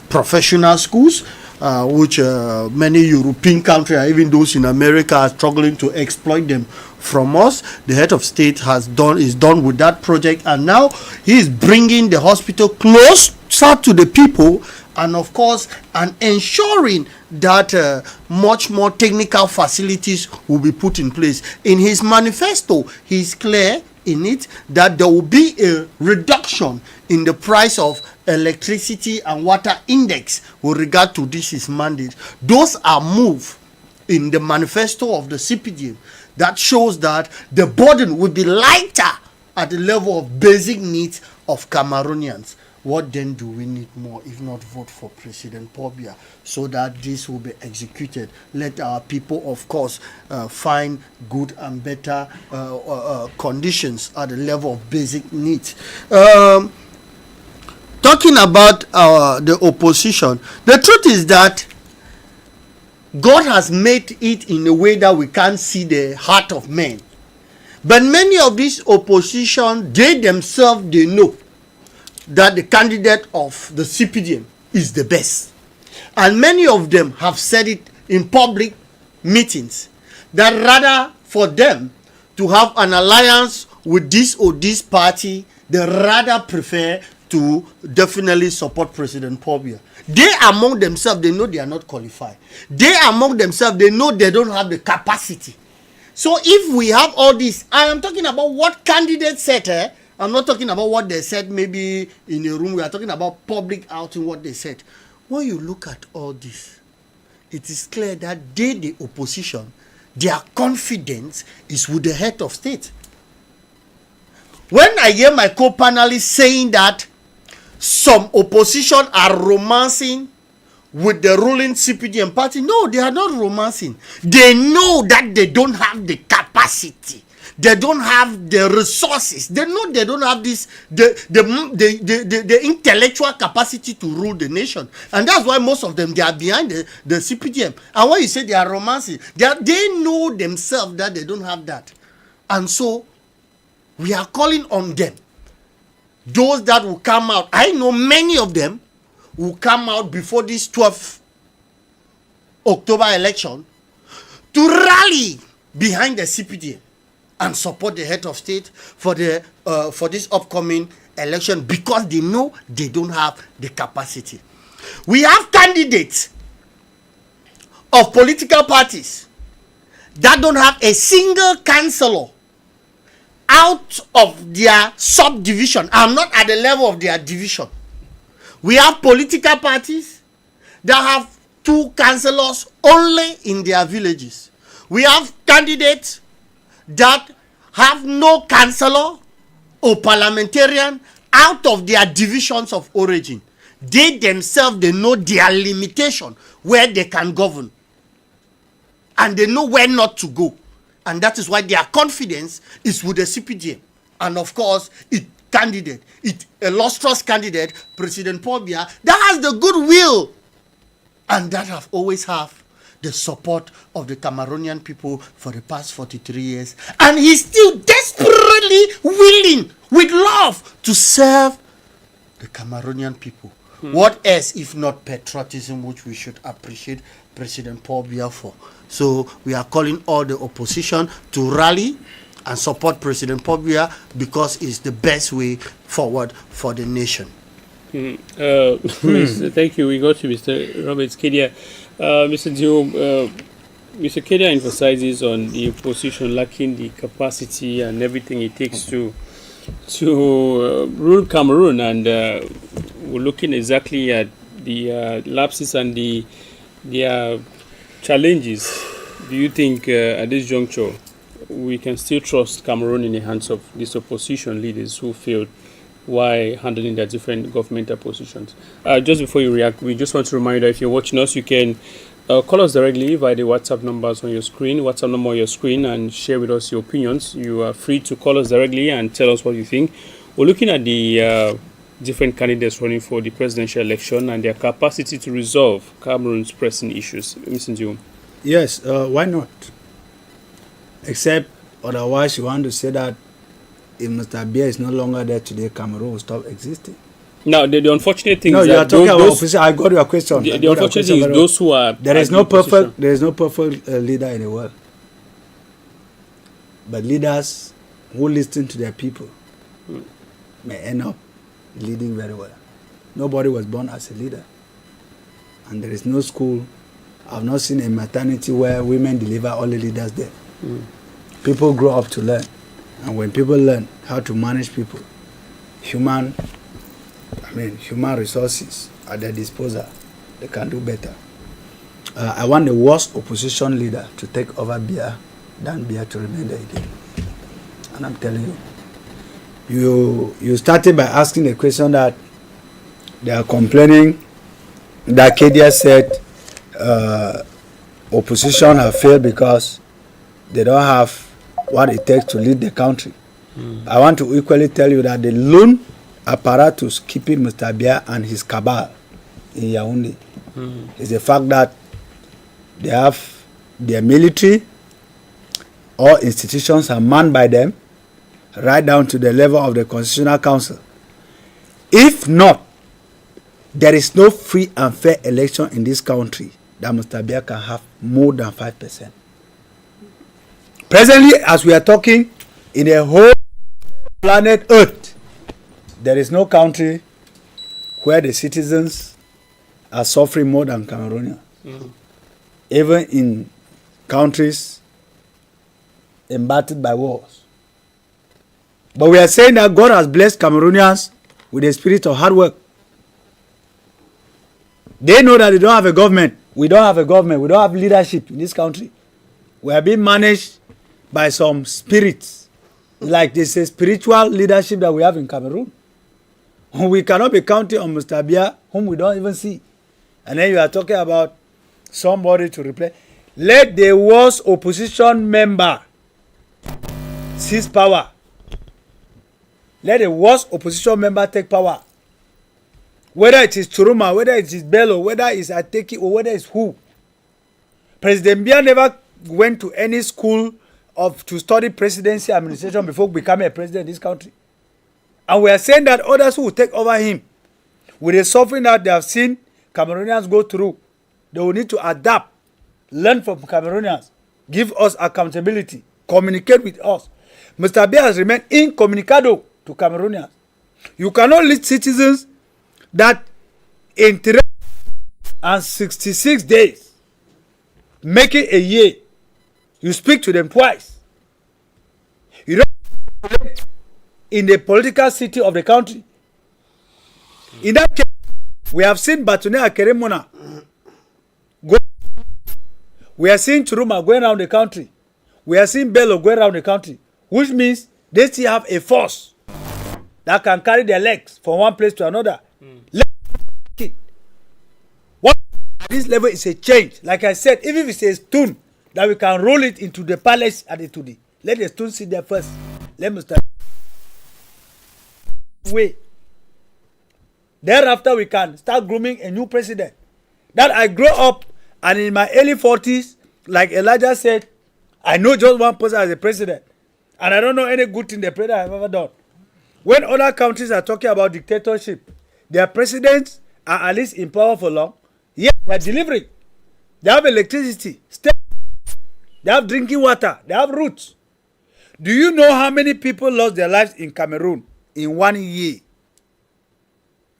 professional schools, which many European countries, even those in America, are struggling to exploit them from us. The head of state is done with that project, and now he is bringing the hospital closer to the people, and of course, and ensuring that much more technical facilities will be put in place. In his manifesto, he is clear in it that there will be a reduction in the price of electricity and water index with regard to this his mandate. Those are moved in the manifesto of the CPDM that shows that the burden will be lighter at the level of basic needs of Cameroonians. What then do we need more if not vote for President Paul Biya so that this will be executed? Let our people, of course, find good and better conditions at the level of basic needs. Talking about the opposition, the truth is that God has made it in a way that we can't see the heart of men. But many of these opposition, they themselves, they know that the candidate of the CPDM is the best. And many of them have said it in public meetings, that rather for them to have an alliance with this or this party, they rather prefer to definitely support President Paul Biya. They among themselves, they know they are not qualified. They among themselves, they know they don't have the capacity. So if we have all this, I am talking about what candidates said, I'm not talking about what they said maybe in a room. We are talking about public outing, what they said. When you look at all this, it is clear that they, the opposition, their confidence is with the head of state. When I hear my co-panelists saying that some opposition are romancing with the ruling CPDM party, no, they are not romancing. They know that they don't have the capacity. They don't have the resources. They know they don't have this the intellectual capacity to rule the nation, and that's why most of them, they are behind the CPDM. And when you say they are romancing, they know themselves that they don't have that, and so we are calling on them. Those that will come out, I know many of them will come out before this 12th October election to rally behind the CPDM and support the head of state for this upcoming election, because they know they don't have the capacity. We have candidates of political parties that don't have a single councillor out of their subdivision. I'm not at the level of their division. We have political parties that have 2 councillors only in their villages. We have candidates that have no councillor or parliamentarian out of their divisions of origin. they themselves, they know their limitation, where they can govern. And they know where not to go. And that is why their confidence is with the CPDM. And of course, illustrious candidate, President Paul Biya, that has the goodwill. And that have always have the support of the Cameroonian people for the past 43 years. And he's still desperately willing, with love, to serve the Cameroonian people. What else if not patriotism, which we should appreciate President Paul Biya for? So we are calling all the opposition to rally and support President Paul Biya, because it's the best way forward for the nation. Thank you. We go to Mr. Robert Kedia. Mr. Dio, Mr. Kedia emphasizes on the opposition lacking the capacity and everything it takes to rule Cameroon, and we're looking exactly at the lapses and the challenges. Do you think at this juncture we can still trust Cameroon in the hands of these opposition leaders who failed while handling their different governmental positions? Just before you react, we just want to remind you that if you're watching us, you can call us directly via the WhatsApp numbers on your screen, WhatsApp number on your screen, and share with us your opinions. You are free to call us directly and tell us what you think. We're looking at the different candidates running for the presidential election and their capacity to resolve Cameroon's pressing issues. Mr. Dio. Yes, why not? Except otherwise you want to say that if Mr. Biya is no longer there today, Cameroon will stop existing. Now, the unfortunate thing No, is you are that talking about those opposition. I got your question. the unfortunate thing is those who are There is at no the opposition. perfect leader in the world. But leaders who listen to their people may end up leading very well. Nobody was born as a leader. And there is no school. I've not seen a maternity where women deliver only leaders there. People grow up to learn. And when people learn how to manage people, human resources at their disposal, they can do better. I want the worst opposition leader to take over Biya than Biya to remain there again. And I'm telling you, you started by asking the question that they are complaining that Kedia said opposition have failed because they don't have what it takes to lead the country. I want to equally tell you that the lone apparatus keeping Mr. Biya and his cabal in Yaoundé is the fact that they have their military, all institutions are manned by them, right down to the level of the Constitutional Council. If not, there is no free and fair election in this country that Mr. Biya can have more than 5%. Presently, as we are talking, in the whole planet Earth, there is no country where the citizens are suffering more than Cameroonians. Even in countries embattled by wars. But we are saying that God has blessed Cameroonians with a spirit of hard work. They know that they don't have a government. We don't have a government. We don't have leadership in this country. We are being managed by some spirits. Like there's a spiritual leadership that we have in Cameroon. We cannot be counting on Mr. Biya, whom we don't even see. And then you are talking about somebody to replace. Let the worst opposition member seize power. Let the worst opposition member take power. Whether it is Churuma, whether it is Bello, whether it's Ateki, or whether it's who. President Biya never went to any school to study presidency administration before becoming a president in this country. And we are saying that others who will take over him, with the suffering that they have seen Cameroonians go through, they will need to adapt, learn from Cameroonians, give us accountability, communicate with us. Mr. Biya has remained incommunicado to Cameroonians. You cannot lead citizens that in 366 days, make it a year, you speak to them twice. You don't in the political city of the country. In that case, we have seen Batune Akeremona go. We are seeing Churuma going around the country. We are seeing Bello going around the country, which means they still have a force that can carry their legs from one place to another. Let this level is a change. Like I said, even if it's a stone, that we can roll it into the palace at the today. Let the stone sit there first. Let me start. Way. Thereafter, we can start grooming a new president. That I grow up and in my early 40s, like Elijah said, I know just one person as a president. And I don't know any good thing the president have ever done. When other countries are talking about dictatorship, their presidents are at least in power for long. Yes, they are delivering. They have electricity, they have drinking water, they have roads. Do you know how many people lost their lives in Cameroon in 1 year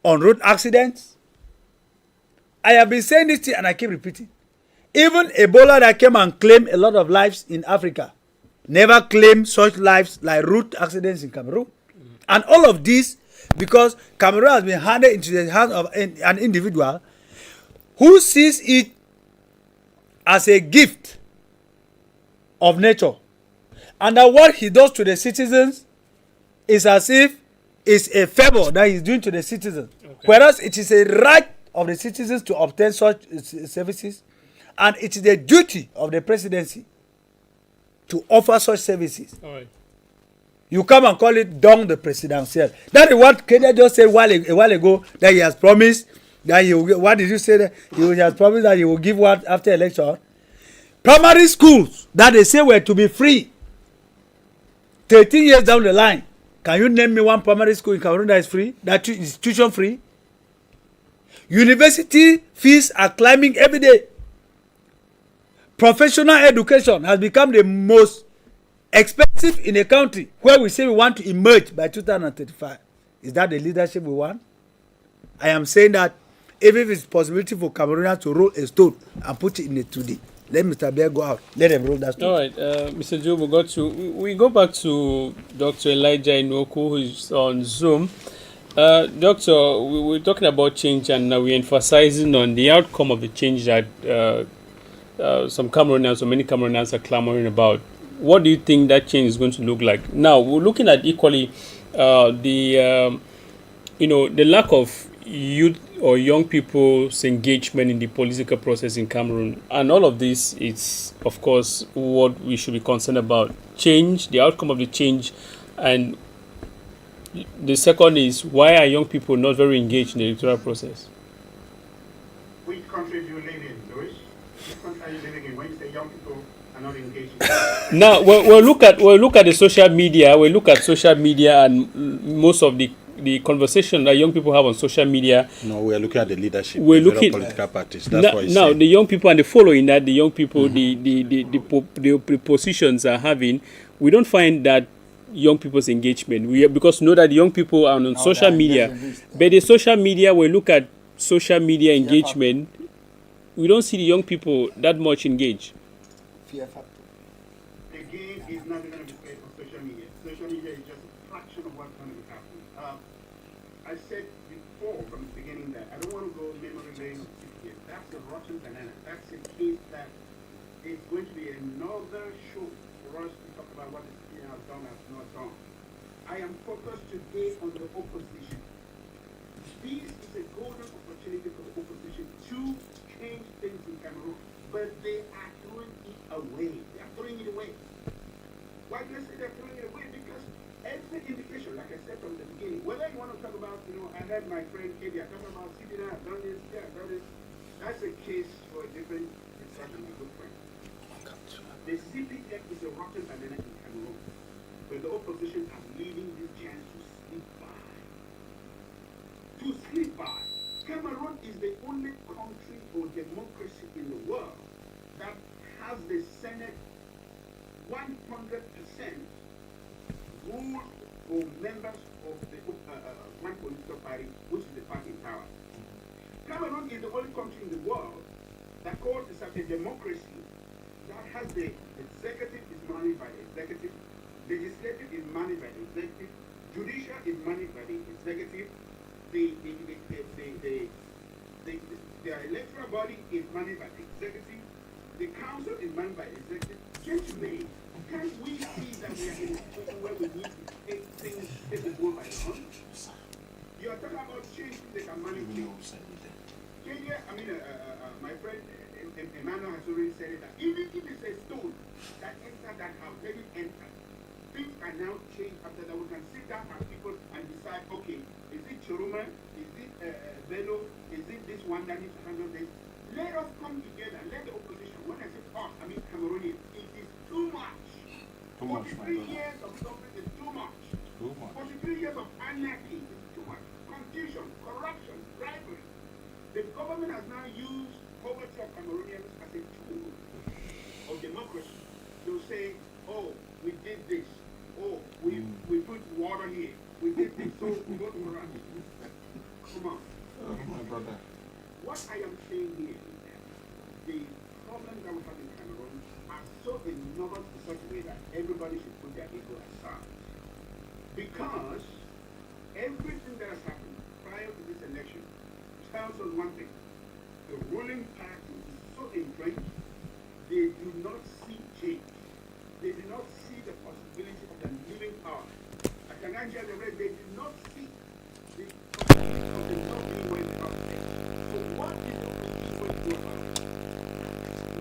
on road accidents? I have been saying this thing and I keep repeating. Even Ebola that came and claimed a lot of lives in Africa never claimed such lives like road accidents in Cameroon. And all of this because Cameroon has been handed into the hands of an individual who sees it as a gift of nature. And that what he does to the citizens is as if it's a favor that he's doing to the citizens. Okay. Whereas it is a right of the citizens to obtain such services, and it is the duty of the presidency to offer such services. All right. You come and call it dung the presidential. That is what Kenya just said a while ago, that he has promised that he will, what did you say? That he has promised that he will give what after election? Primary schools that they say were to be free 13 years down the line. Can you name me one primary school in Cameroon that is free? That is tuition free? University fees are climbing every day. Professional education has become the most expensive in a country where we say we want to emerge by 2035. Is that the leadership we want? I am saying that even if it's possibility for Cameroonians to roll a stone and put it in a 2D, let Mr. Bear go out. Let them roll that stone. All right, Mr. Joe, we go back to Dr. Elijah Inoku, who is on Zoom. Doctor, we're talking about change, and we're emphasizing on the outcome of the change that some Cameroonians, or many Cameroonians, are clamoring about. What do you think that change is going to look like? Now, we're looking at equally the lack of youth or young people's engagement in the political process in Cameroon. And all of this is, of course, what we should be concerned about. Change, the outcome of the change. And the second is, why are young people not very engaged in the electoral process? Which country do you live in, Louis? Which country are you living in when you say young people are not engaged? Now, we'll look at the social media. We'll look at social media and most of the conversation that young people have on social media. No, we are looking at the leadership. We're looking at political parties. That's what now the young people and the following that the young people, the positions are having. We don't find that young people's engagement. Because we know that the young people are on social media, but the social media, we look at social media engagement. We don't see the young people that much engaged. The game is not going to be played on social media. Social media is just a fraction of what's going to be happening. I said before from the beginning that I don't want to go memory lane of 6 years. That's a rotten banana. That's a case that is going to be another show for us to talk about what the city has done, has not done. I am focused today on the opposition. This is a golden opportunity for the opposition to change things in Cameroon, but they are throwing it away. They are throwing it away. Why do I say they're throwing it away? Because every indication, like I said from the beginning, whether you want to talk about, I heard my friend Katie talking about CBN, I've done this, yeah, I've done this. That's a case for a different discussion, my good friend. The CPF is a rotten banana in Cameroon, but the opposition are leaving this chance to sleep by. To sleep by. Cameroon is the only country or democracy in the world that has the Senate 100% rule for members of the one political party, which is the party in power. Cameroon is the only country in the world that calls itself a democracy that has the executive is managed by the executive, legislative is managed by the executive, judicial is managed by the executive, the electoral body is managed by the executive, the council is managed by the executive. Gentlemen, can't we see that we are in a situation where we need to take the ball by the hand? You are talking about change, they can manage things. Kenya, I mean, my friend Emmanuel has already said it, that even if it's a stone that enters that house, let it enter. Things can now change after that. We can sit down as people and decide, okay, is it Chiruma? Is it Bello? Is it this one that needs to handle this? Let us come together and let the opposition, when I say us, I mean Cameroonians, it is too much. Too much, my 43 brother. years of suffering is too much. Too much. 43 years of anarchy is too much. Confusion, corruption, bribery. The government has now used poverty of Cameroonians as a tool of democracy. They'll say, oh, we did this. Oh, we put water here. We did this, so vote for us. Come on. Oh, my brother. What I am saying here is that the problems that we have in Cameroon are so enormous in such a way that everybody should put their ego aside. Because everything that has happened prior to this election tells us one thing. The ruling party is so entrenched, they do not see change. They do not see the possibility of the living power. I can answer the rest, they do not see the possibility of the not being well developed. So what is the opposition going to do about it?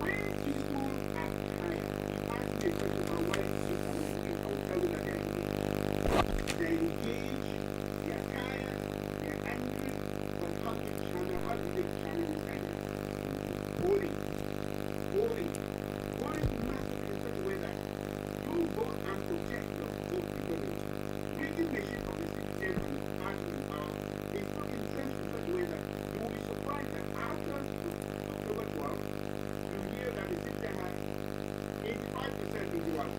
When people are tired, you ask me a question about why people are engaged, I will tell you that they are engaged. They are engaged, they are tired, they are angry from public channel. How do they channel this anger? Bullying. Bullying massively in such a way that you go and protect your vote because making machine of the citizen and the party in power is so intense in such a way that you will be surprised that after October 12th, you hear that the citizen has 85% in the world.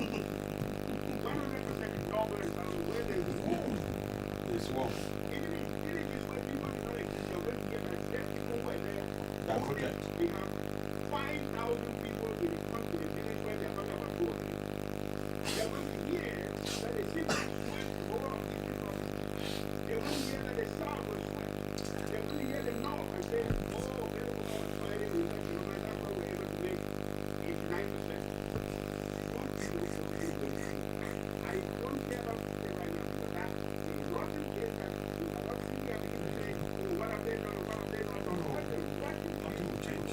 100% in Northern and Southern, where there is war. It's war. Even in villages where people do not exist, you're going to hear that dead people were there. That protect. We have 5,000 people in the country, the village where they are talking about war. They are going to hear that the city went to war of different provinces. They are going to hear that the south was swept. They are going to hear the north and say, oh, very well, fighting with that, you know, that's why we're able to make 89%. What is the I don't care about the state right now because that the rotten case that you are not sitting here begin to say, oh, what have they done, what have they not done? What Nothing will change.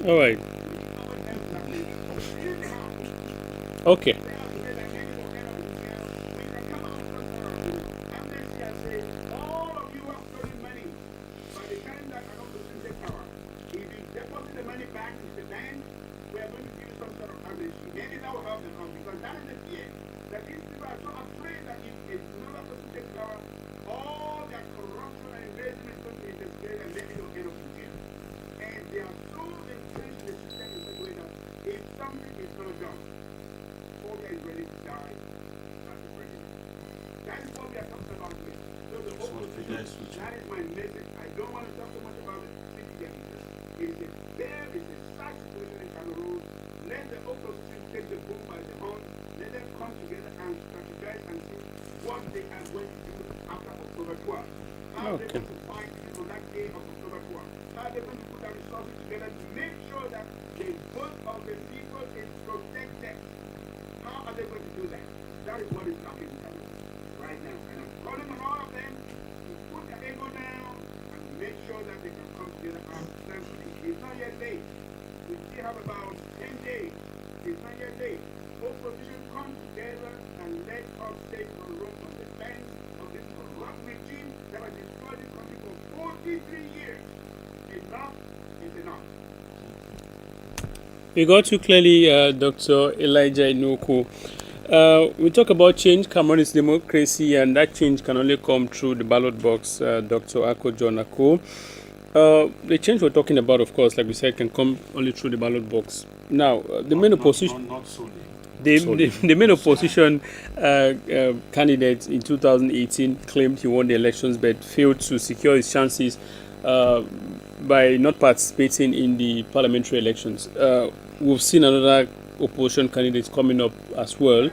All right. Okay. That is my message. I don't want to talk so much about it. It is a sad situation in Cameroon. Let the opposition take the bull by the horn. Let them come together and strategize and see what they are going to do after October 12. How they going to fight on that day of October 12. How they going to put their resources together to make sure that the vote of the people is protected. How are they going to do that? That is what is happening in Cameroon right now. And I'm calling on all of them to put their ego down and make sure that they can come together and stand. It's not yet late. We still have about 10 days. It's not yet late. Opposition come together and let us take control of the defense of this corrupt regime that has destroyed this country for 43 years. Enough is enough. We got you clearly, Dr. Elijah Inoku. We talk about change, Cameroon is democracy, and that change can only come through the ballot box, Dr. Ako John Ako. The change we're talking about, of course, like we said, can come only through the ballot box. Now, the main opposition... Not solely. The main opposition candidate in 2018 claimed he won the elections but failed to secure his chances by not participating in the parliamentary elections. We've seen another opposition candidate coming up as well.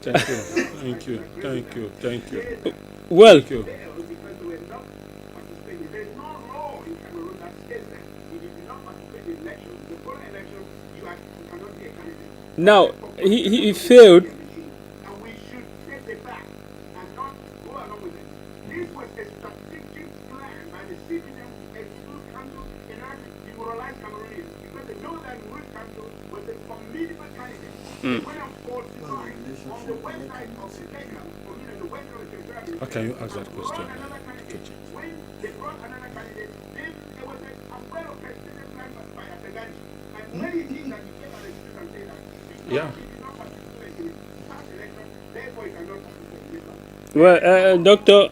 Thank you. Thank you. Well, Thank you. now he failed. And we should take it back and not go along with it. This was a strategic plan by the citizens and Ruth Council in order to demoralize Cameroonians because they know that Ruth Council was a formidable candidate. When I'm falsified on the website of the Kenya, the website of the Kenya, How can you ask that question? when they brought another candidate, then there was a well-orchestrated plan by Atagani. And when he did that, he came out and said that. Yeah. Well, Doctor.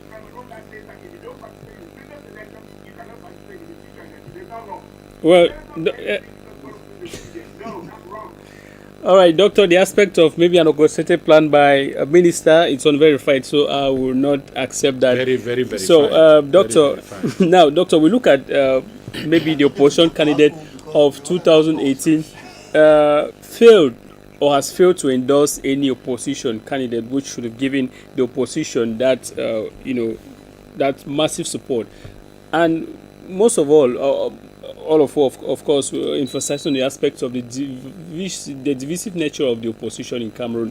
Well, all right, Doctor. The aspect of maybe an orchestrated plan by a minister, it's unverified, so I will not accept that. Very, very, very. So, Doctor, now, Doctor, we look at maybe the opposition candidate of 2018 failed or has failed to endorse any opposition candidate, which should have given the opposition that that massive support. And most of all of course, emphasizing the aspects of the divisive nature of the opposition in Cameroon,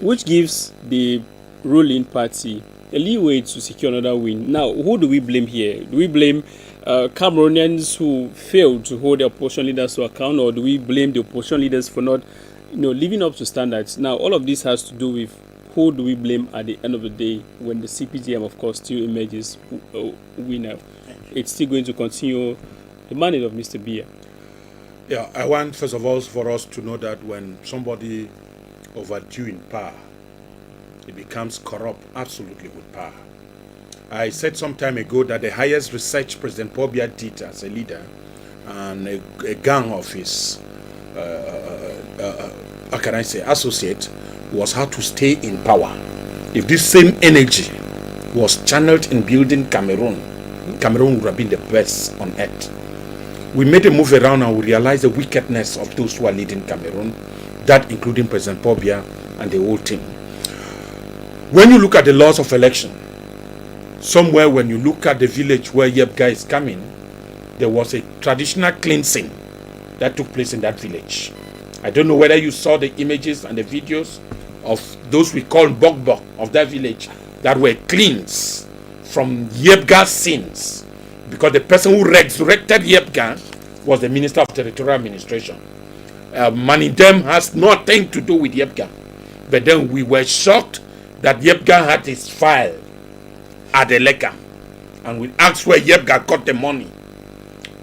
which gives the ruling party a leeway to secure another win. Now, who do we blame here? Do we blame Cameroonians who failed to hold the opposition leaders to account, or do we blame the opposition leaders for not living up to standards? Now, all of this has to do with who do we blame at the end of the day when the CPGM, of course, still emerges winner. It's still going to continue the mandate of Mr. Biya. Yeah, I want, first of all, for us to know that when somebody overdue in power, it becomes corrupt absolutely with power. I said some time ago that the highest research President Paul Biya did as a leader and a gang of his how can I say, associate, was how to stay in power. If this same energy was channeled in building Cameroon, Cameroon would have been the best on earth. We made a move around and we realized the wickedness of those who are leading Cameroon, that including President Paul Biya and the whole team. When you look at the laws of election, somewhere when you look at the village where Yebga is coming, there was a traditional cleansing that took place in that village. I don't know whether you saw the images and the videos of those we call Bogbok of that village that were cleansed from Yebga's sins. because the person who resurrected Yepga was the Minister of Territorial Administration. Manidem has nothing to do with Yepga. But then we were shocked that Yepga had his file at the LECAM. And we asked where Yepga got the money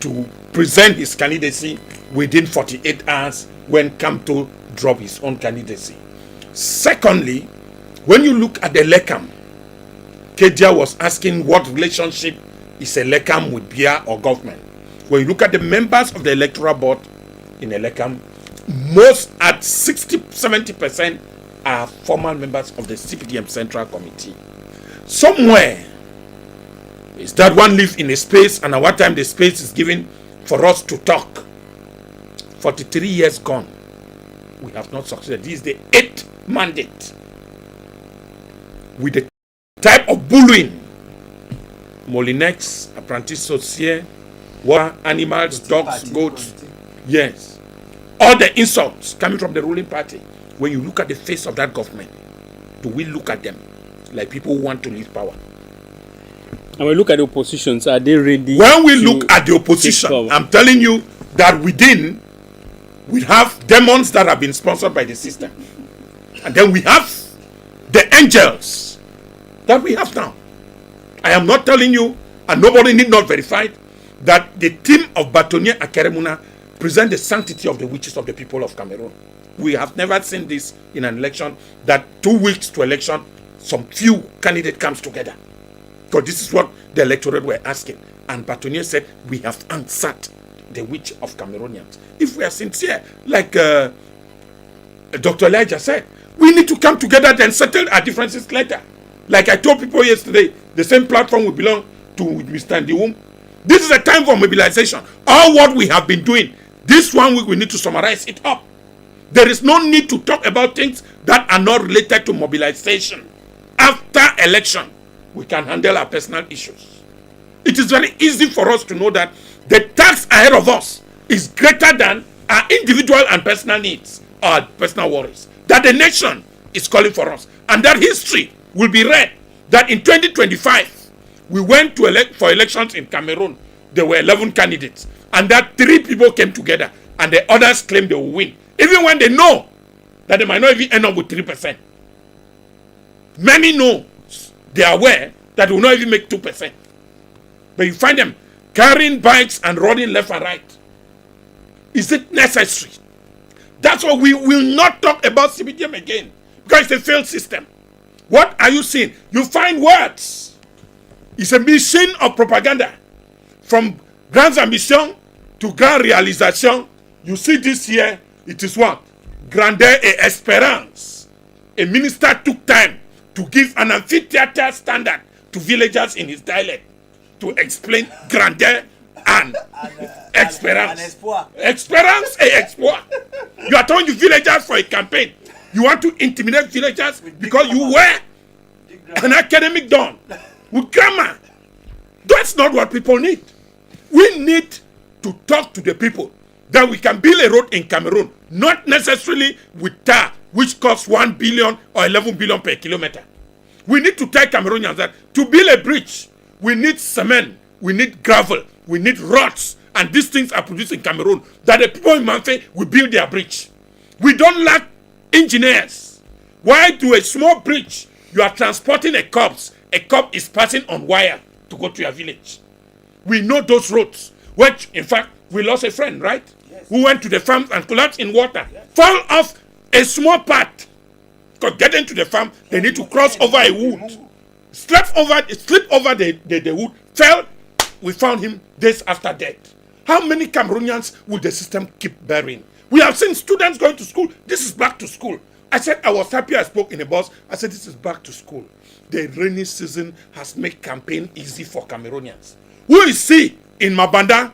to present his candidacy within 48 hours when Kamto dropped his own candidacy. Secondly, when you look at the LECAM, Kedia was asking what relationship is a LECAM with BIA or government. When you look at the members of the electoral board in a LECAM, most at 60-70% are former members of the CPDM Central Committee. Somewhere is that one live in a space, and at what time the space is given for us to talk. 43 years gone, we have not succeeded. This is the 8th mandate with the type of bullying, Molinex, apprentice sorcier, war animals, dogs, goats, yes, all the insults coming from the ruling party. When you look at the face of that government, do we look at them like people who want to leave power? And we look at the oppositions, are they ready? When we look at the opposition, I'm telling you that within, we have demons that have been sponsored by the system. And then we have the angels that we have now. I am not telling you, and nobody need not verify it, that the team of Batonier Akeremuna present the sanctity of the witches of the people of Cameroon. We have never seen this in an election, that 2 weeks to election, some few candidate comes together. Because this is what the electorate were asking. And Batonier said, we have answered the witch of Cameroonians. If we are sincere, like Dr. Elijah said, we need to come together and settle our differences later. Like I told people yesterday, the same platform we belong to Mr. Ndiwum. This is a time for mobilization. All what we have been doing, this 1 week we need to summarize it up. There is no need to talk about things that are not related to mobilization. After election, we can handle our personal issues. It is very easy for us to know that the task ahead of us is greater than our individual and personal needs or personal worries. That the nation is calling for us. And that history will be read. That in 2025, we went to elect for elections in Cameroon. There were 11 candidates. And that 3 people came together. And the others claimed they will win. Even when they know that they might not even end up with 3%. Many know, they are aware that they will not even make 2%. But you find them carrying bikes and running left and right. Is it necessary? That's why we will not talk about CBDM again. Because it's a failed system. What are you seeing? You find words. It's a machine of propaganda. From grands ambitions to grand realization. You see this here, it is what? Grandeur et espérance. A minister took time to give an amphitheater standard to villagers in his dialect to explain grandeur and espérance. Espérance et espoir. You are telling the villagers for a campaign. You want to intimidate villagers because you were an academic don with grammar. That's not what people need. We need to talk to the people that we can build a road in Cameroon, not necessarily with tar, which costs 1 billion or 11 billion per kilometer. We need to tell Cameroonians that to build a bridge, we need cement, we need gravel, we need rods, and these things are produced in Cameroon, that the people in Manfe will build their bridge. We don't lack engineers. Why do a small bridge? You are transporting a corpse. A corpse is passing on wire to go to your village. We know those roads, which, in fact, we lost a friend, right? Yes. Who went to the farm and collapsed in water. Yes. Fall off a small path. Because getting to the farm, they need to cross over a wood. Slip over the wood, fell. We found him days after death. How many Cameroonians will the system keep burying? We have seen students going to school. This is back to school. I said, I was happy I spoke in a bus. I said, this is back to school. The rainy season has made campaign easy for Cameroonians. Who is he in Mabanda?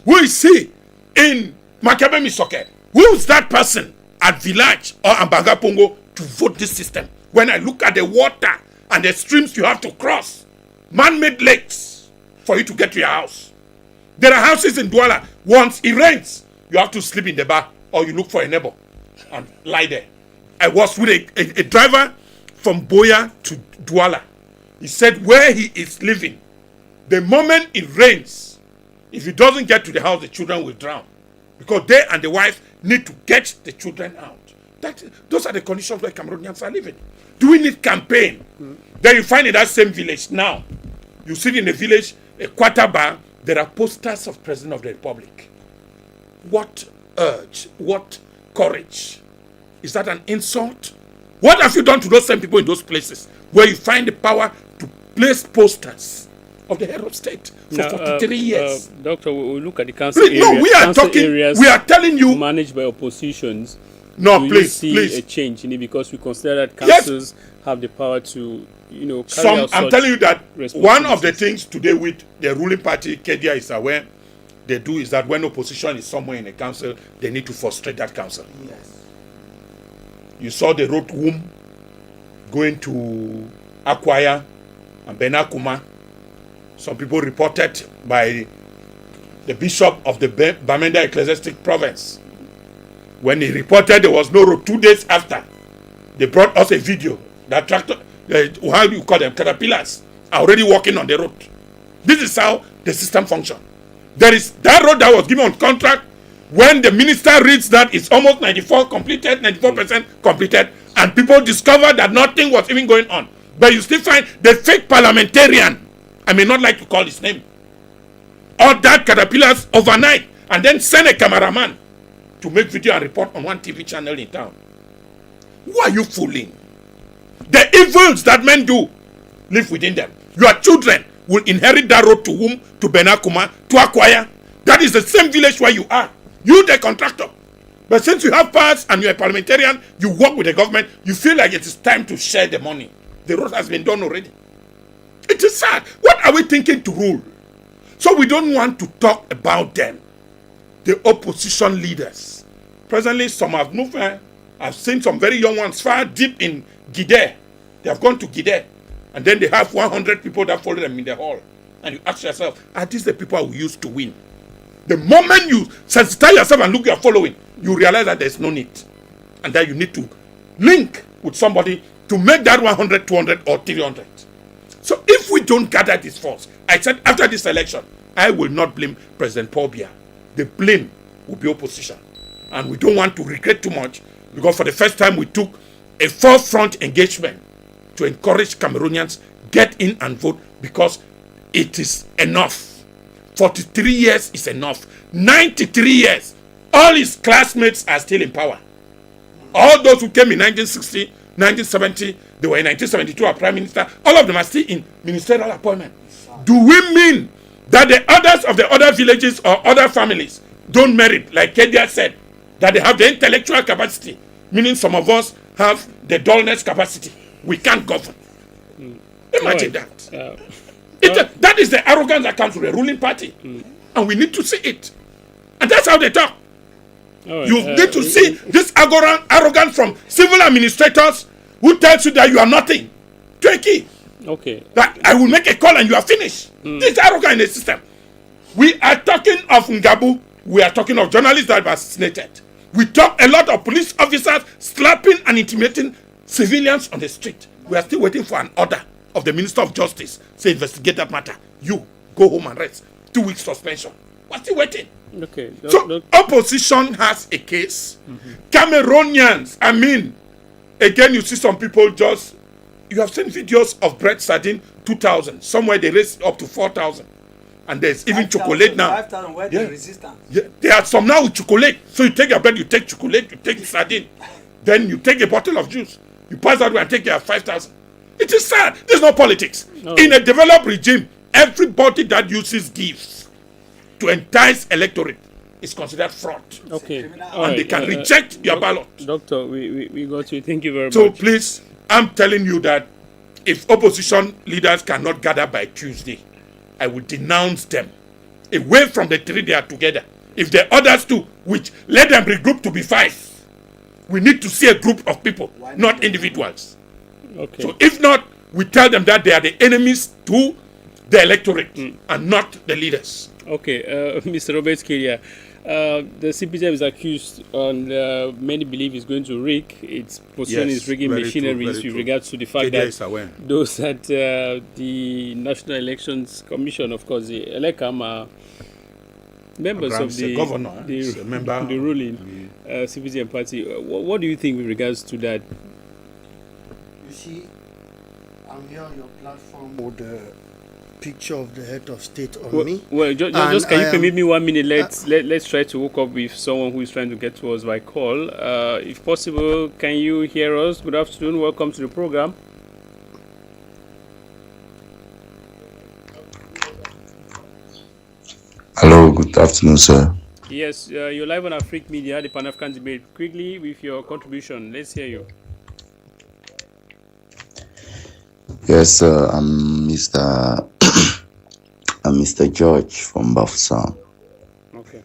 Who is he in Makabe Misoke? Who is that person at Village or Ambanga Pongo to vote this system? When I look at the water and the streams you have to cross, man-made lakes for you to get to your house. There are houses in Douala. Once it rains, you have to sleep in the bar or you look for a neighbor and lie there. I was with a driver from Boya to Douala. He said where he is living, The moment it rains, if it doesn't get to the house, the children will drown. Because they and the wife need to get the children out. Those are the conditions where Cameroonians are living. Do we need campaign? Then you find in that same village now, you sit in a village, a quarter bar, there are posters of President of the Republic. What urge? What courage? Is that an insult? What have you done to those same people in those places where you find the power to place posters of the head of state for 43 years? Doctor, we look at the council areas. No, we are talking, we are telling you. Managed by oppositions. No, Do please, you see please. a change in it because we consider that councils have the power to, carry out I'm telling you that one of the responsibilities. things today with the ruling party, Kedia, is aware, they do is that when opposition is somewhere in a council, they need to frustrate that council. Yes. You saw the road womb going to Akwaya and Benakuma. Some people reported by the bishop of the Bamenda Ecclesiastic Province. When he reported there was no road, 2 days after, they brought us a video. That tractor, how do you call them, caterpillars, are already walking on the road. This is how the system functions. There is that road that was given on contract. When the minister reads that it's almost 94% completed, and people discover that nothing was even going on. But you still find the fake parliamentarian, I may not like to call his name, ordered caterpillars overnight and then send a cameraman to make video and report on one TV channel in town. Who are you fooling? The evils that men do live within them. Your children will inherit that road to whom? To Benakuma, to Akwaya. That is the same village where you are. You the contractor. But since you have powers and you're a parliamentarian, you work with the government, you feel like it is time to share the money. The road has been done already. It is sad. What are we thinking to rule? So we don't want to talk about them. The opposition leaders. Presently, some have moved. I've seen some very young ones far deep in Gide. They have gone to Gide. And then they have 100 people that follow them in the hall. And you ask yourself, are these the people we used to win? The moment you sensitize yourself and look at your following, you realize that there's no need. And that you need to link with somebody to make that 100, 200, or 300. So if we don't gather this force, I said after this election, I will not blame President Paul Biya. The blame will be opposition. And we don't want to regret too much because for the first time we took a forefront engagement to encourage Cameroonians get in and vote because it is enough. 43 years is enough. 93 years. All his classmates are still in power. All those who came in 1960, 1970, they were in 1972 as prime minister. All of them are still in ministerial appointment. Do we mean that the others of the other villages or other families don't merit, like Kedia said, that they have the intellectual capacity, meaning some of us have the dullness capacity. We can't govern. Imagine that. That is the arrogance that comes from the ruling party. And we need to see it. And that's how they talk. You need to see this arrogance from civil administrators who tells you that you are nothing. Tricky. Okay. That I will make a call and you are finished. This is arrogant in the system. We are talking of Ngabu. We are talking of journalists that were assassinated. We talk a lot of police officers slapping and intimidating civilians on the street. We are still waiting for an order of the Minister of Justice. Say investigate that matter. You go home and rest. 2 weeks suspension. We're still waiting. Okay. So opposition has a case. Cameroonians, I mean, again you see some people just, you have seen videos of bread sardine 2,000. Somewhere they raise up to 4,000. And there's even chocolate now. 5,000 where the resistance. Yeah, there are some now with chocolate. So you take your bread, you take chocolate, you take sardine. Then you take a bottle of juice. You pass that way and take your 5,000. It is sad. There's no politics. No. In a developed regime, everybody that uses gifts to entice electorate is considered fraud. Okay. And they can reject your ballot. Doctor, we got you. Thank you very So much. please, I'm telling you that if opposition leaders cannot gather by Tuesday, I will denounce them away from the three they are together. If the others too, which let them regroup to be 5. We need to see a group of people, not individuals. Okay. So if not, we tell them that they are the enemies to the electorate and not the leaders. Okay, Mr. Robert Kedia, the CPGM is accused, and many believe it's going to rig. Its position Yes, is rigging very machineries true, very with true. regards to the fact Kedia is aware. that those at the National Elections Commission, of course, the ELECAM, are members Abraham of is the a governor, he's a member. the ruling CPGM party. What do you think with regards to that? You see, I'm here on your platform with the picture of the head of state on me. Well, just can you permit me 1 minute? Let's try to hook up with someone who is trying to get to us by call. If possible, can you hear us? Good afternoon. Welcome to the program. Hello, good afternoon, sir. Yes, you're live on AFRIQUE Media, the Pan-African debate. Quickly, with your contribution, let's hear you. Yes, sir. I'm Mr. I'm Mr. George from Bafusam. Okay.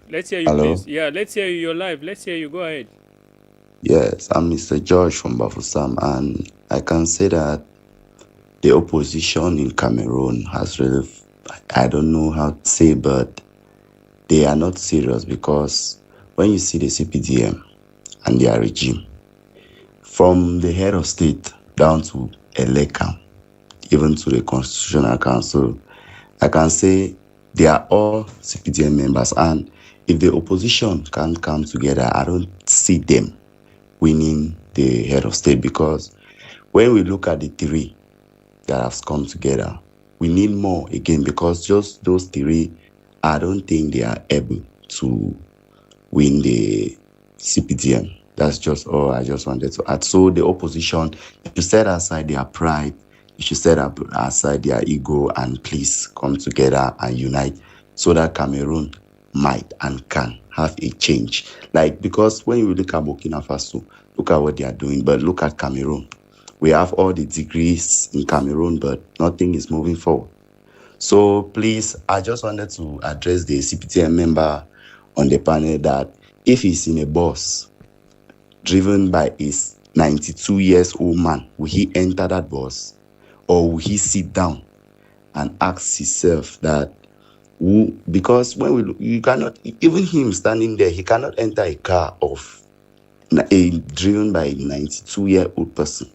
Let's hear you, Hello? please. Yeah, let's hear you. You're live. Let's hear you. Go ahead. Yes, I'm Mr. George from Bafusam, and I can say that the opposition in Cameroon has really, I don't know how to say, but they are not serious, because when you see the CPDM and their regime, from the head of state down to ELECAM, even to the Constitutional Council, I can say they are all CPDM members. And if the opposition can't come together, I don't see them winning the head of state, because when we look at the three that have come together, we need more again, because just those three, I don't think they are able to win the CPDM. That's just all I just wanted to add. So the opposition, you should set aside their pride, you should set aside their ego, and please come together and unite, so that Cameroon might and can have a change. Like, because when you look at Burkina Faso, look at what they are doing, but look at Cameroon. We have all the degrees in Cameroon, but nothing is moving forward. So please, I just wanted to address the CPTM member on the panel that if he's in a bus driven by a 92 years old man, will he enter that bus, or will he sit down and ask himself that who? Because when we look, you cannot, even him standing there, he cannot enter a car of driven by a 92-year-old person.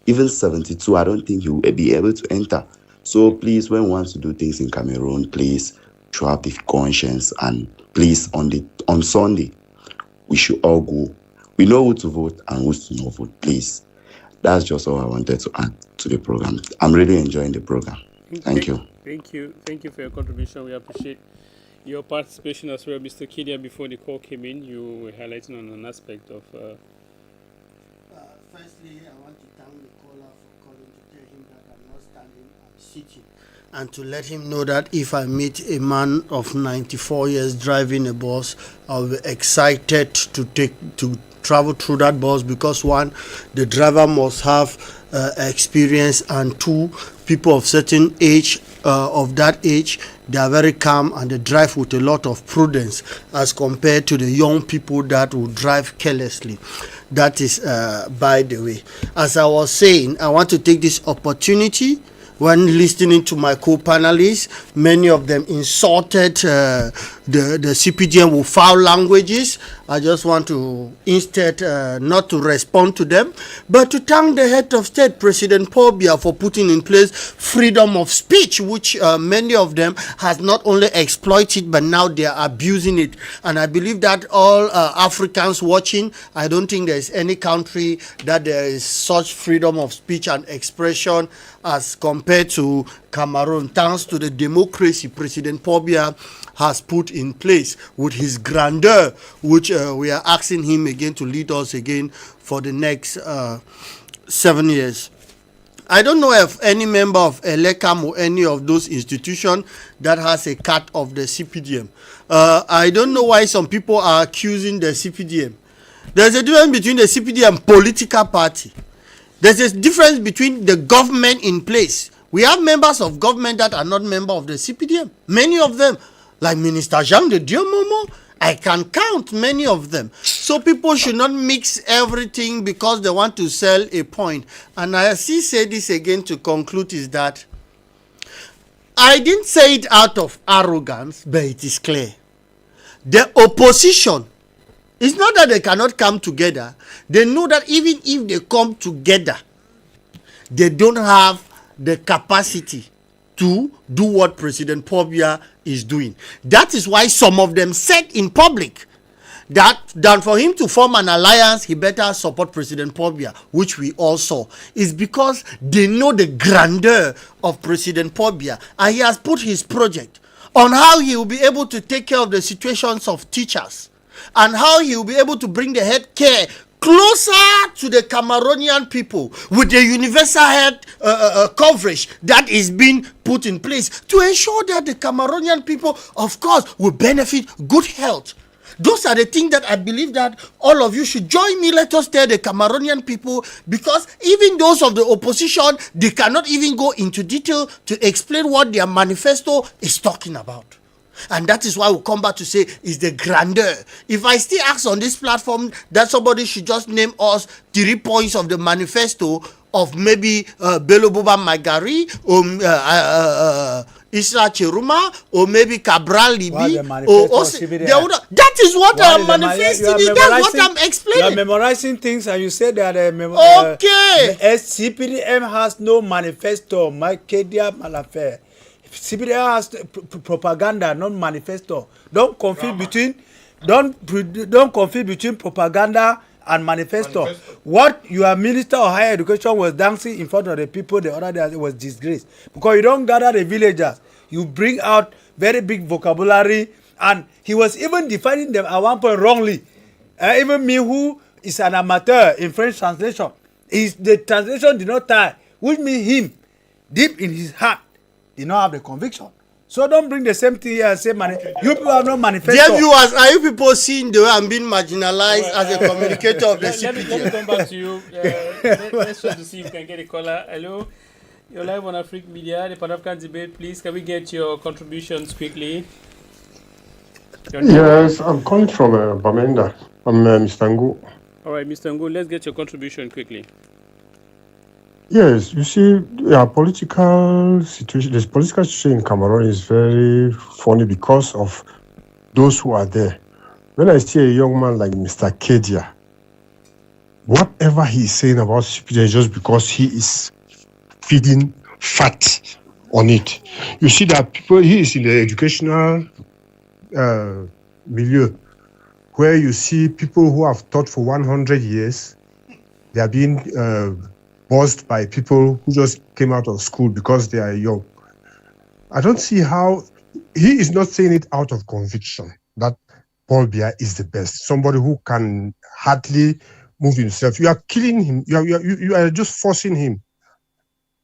Even 72, I don't think he will be able to enter. So please, when we want to do things in Cameroon, please show up the conscience, and please on Sunday, we should all go. We know who to vote and who to not vote, please. That's just all I wanted to add to the program. I'm really enjoying the program. Thank you. Thank you for your contribution. We appreciate your participation as well, Mr. Kedia. Before the call came in, you were highlighting on an aspect of. Firstly, I want to thank the caller for calling to tell him that I'm not standing, I'm sitting, and to let him know that if I meet a man of 94 years driving a bus, I'll be excited to travel through that bus, because one, the driver must have experience, and two, people of certain age, of that age, they are very calm and they drive with a lot of prudence as compared to the young people that will drive carelessly. That is by the way. As I was saying, I want to take this opportunity. When listening to my co-panelists, many of them insulted the CPGM with foul languages. I just want to instead not to respond to them, but to thank the head of state, President Paul Biya, for putting in place freedom of speech, which many of them has not only exploited, but now they are abusing it. And I believe that all Africans watching, I don't think there is any country that there is such freedom of speech and expression as compared to Cameroon, thanks to the democracy President Paul Biya has put in place with his grandeur, which we are asking him again to lead us again for the next 7 years. I don't know if any member of ELECAM or any of those institutions that has a cut of the CPDM. I don't know why some people are accusing the CPDM. There's a difference between the CPDM and political party. There's a difference between the government in place. We have members of government that are not members of the CPDM. Many of them, like Minister Jean de Dieu Momo I can count many of them. So people should not mix everything because they want to sell a point. And I still say this again to conclude is that I didn't say it out of arrogance, but it is clear. The opposition, it's not that they cannot come together. They know that even if they come together, they don't have the capacity to do what President Pobia is doing. That is why some of them said in public that than for him to form an alliance, he better support President Pobia, which we all saw. Is because they know the grandeur of President Pobia, and he has put his project on how he will be able to take care of the situations of teachers and how he will be able to bring the health care closer to the Cameroonian people with the universal health coverage that is being put in place to ensure that the Cameroonian people, of course, will benefit good health. Those are the things that I believe that all of you should join me. Let us tell the Cameroonian people, because even those of the opposition, they cannot even go into detail to explain what their manifesto is talking about. And that is why we'll come back to say is the grandeur. If I still ask on this platform that somebody should just name us 3 points of the manifesto of maybe Bello Boba Magari or Isra Cheruma or maybe Cabral Libi or that is what I'm manifesting. That's what I'm explaining. You are memorizing things and you say that okay. CPDM has no manifesto. Kedia Malafair. CPDM has propaganda, not manifesto. Don't confuse between propaganda and manifesto. What your minister of higher education was dancing in front of the people the other day was disgrace, because you don't gather the villagers, you bring out very big vocabulary, and he was even defining them at one point wrongly. Even me, who is an amateur in French translation, the translation did not tie, which means him deep in his heart did not have the conviction. So don't bring the same thing here and say, you people have no manifesto. Dear viewers, are you people seeing the way I'm being marginalized as a communicator of the CPD? Let me come back to you. Let's try to see if we can get a caller. Hello, you're live on AFRIQUE Media, the Pan-African debate. Please, can we get your contributions quickly? Yes, I'm calling from Bamenda. I'm Mr. Ngo. All right, Mr. Ngo, let's get your contribution quickly. Yes, you see, political situation. This political situation in Cameroon is very funny because of those who are there. When I see a young man like Mr. Kedia, whatever he is saying about CPD is just because he is feeding fat on it. You see that people, he is in the educational milieu, where you see people who have taught for 100 years, they are being bossed by people who just came out of school because they are young. I don't see how he is not saying it out of conviction that Paul Biya is the best, somebody who can hardly move himself. You are killing him. You are just forcing him.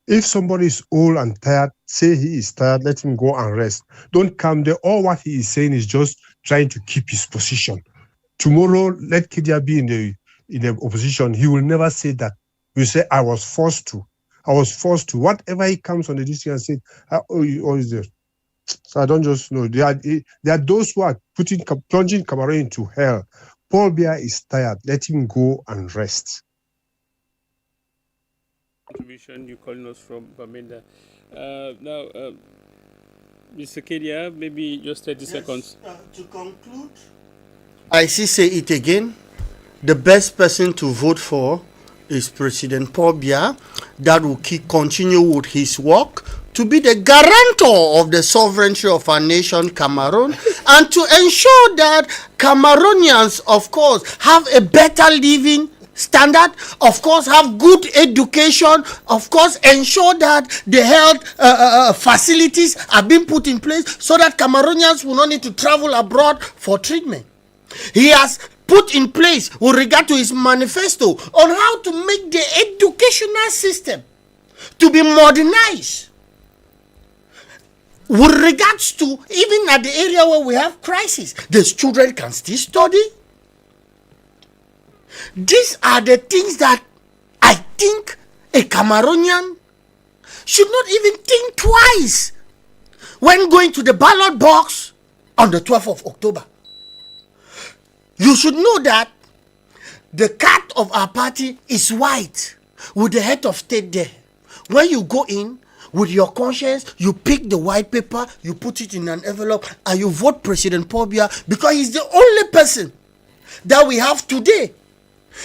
If somebody is old and tired, say he is tired, let him go and rest. Don't come there. All what he is saying is just trying to keep his position. Tomorrow, let Kedia be in the opposition. He will never say that. You say, I was forced to. Whatever he comes on the district and say, oh, is there? So I don't just know. There are those who are plunging Cameroon into hell. Paul Biya is tired. Let him go and rest. Contribution, you calling us from Bamenda. Now, Mr. Kedia, maybe just 30 seconds. To conclude, I say it again. The best person to vote for is President Paul Biya, that will continue with his work to be the guarantor of the sovereignty of our nation, Cameroon, and to ensure that Cameroonians, of course, have a better living standard, of course, have good education, of course, ensure that the health facilities are being put in place so that Cameroonians will not need to travel abroad for treatment. He has put in place with regard to his manifesto on how to make the educational system to be modernized with regards to even at the area where we have crisis, these children can still study. These are the things that I think a Cameroonian should not even think twice when going to the ballot box on the 12th of October. You should know that the card of our party is white with the head of state there. When you go in with your conscience, you pick the white paper, you put it in an envelope, and you vote President Paul Biya, because he's the only person that we have today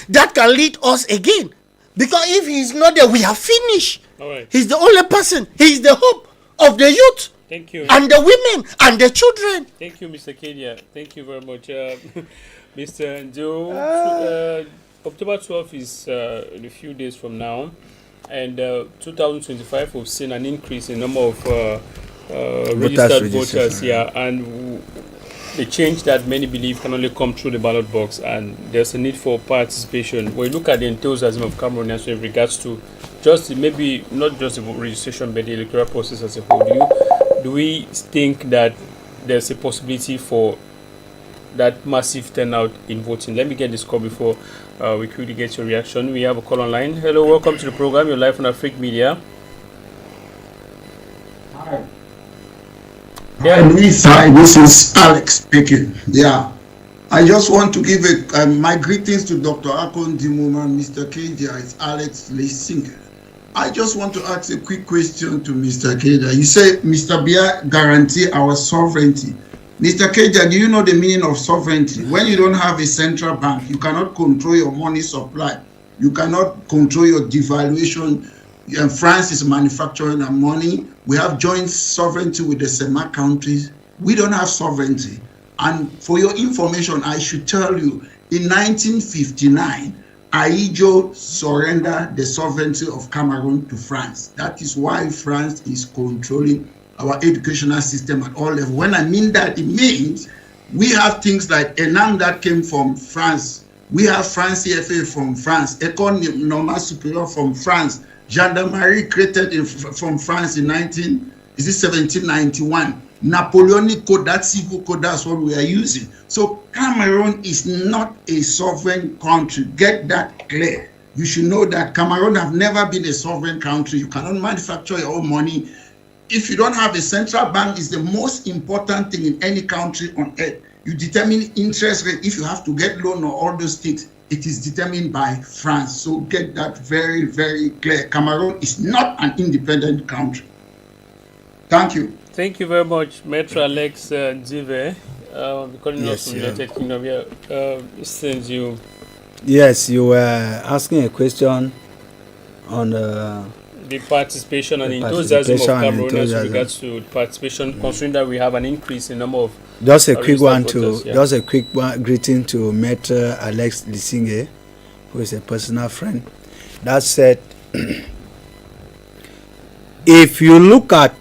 that can lead us again. Because if he's not there, we are finished. All right. He's the only person. He's the hope of the youth. Thank you. And the women and the children. Thank you, Mr. Kedia. Thank you very much. Mr. Joe, October 12th is in a few days from now. And 2025, we've seen an increase in number of registered voters here. And the change that many believe can only come through the ballot box. And there's a need for participation. When you look at the enthusiasm of Cameroonians in regards to just maybe not just the registration, but the electoral process as a whole, do we think that there's a possibility for that massive turnout in voting? Let me get this call before we quickly get your reaction. We have a call online. Hello, welcome to the program. You're live on AFRIQUE Media. Hi. Yeah. Hi, this is Alex speaking. Yeah. I just want to give my greetings to Dr. Akon Dimuma, Mr. Kedia. It's Alex Lesinger. I just want to ask a quick question to Mr. Kedia. You say Mr. Biya guarantee our sovereignty. Mr. Kedia, do you know the meaning of sovereignty? When you don't have a central bank, you cannot control your money supply. You cannot control your devaluation. France is manufacturing our money. We have joint sovereignty with the CEMAC countries. We don't have sovereignty. And for your information, I should tell you, in 1959, Aïdjo surrendered the sovereignty of Cameroon to France. That is why France is controlling our educational system at all levels. When I mean that, it means we have things like ENAM that came from France. We have France CFA from France, École Normale Supérieure from France, Gendarmerie created from France in 1791. Napoleonic code, that civil code, that's what we are using. So Cameroon is not a sovereign country. Get that clear. You should know that Cameroon have never been a sovereign country. You cannot manufacture your own money. If you don't have a central bank, is the most important thing in any country on earth. You determine interest rate. If you have to get loan or all those things, it is determined by France. So get that very, very clear. Cameroon is not an independent country. Thank you. Thank you very much, Metro Alex Zive, calling us from the United Kingdom. Yeah, since you. Yes, you were asking a question on the participation and enthusiasm of Cameroonians with regards to participation, considering that we have an increase in number of. Just a quick one just a quick one, greeting to Metro Alex Lisinge, who is a personal friend. That said, if you look at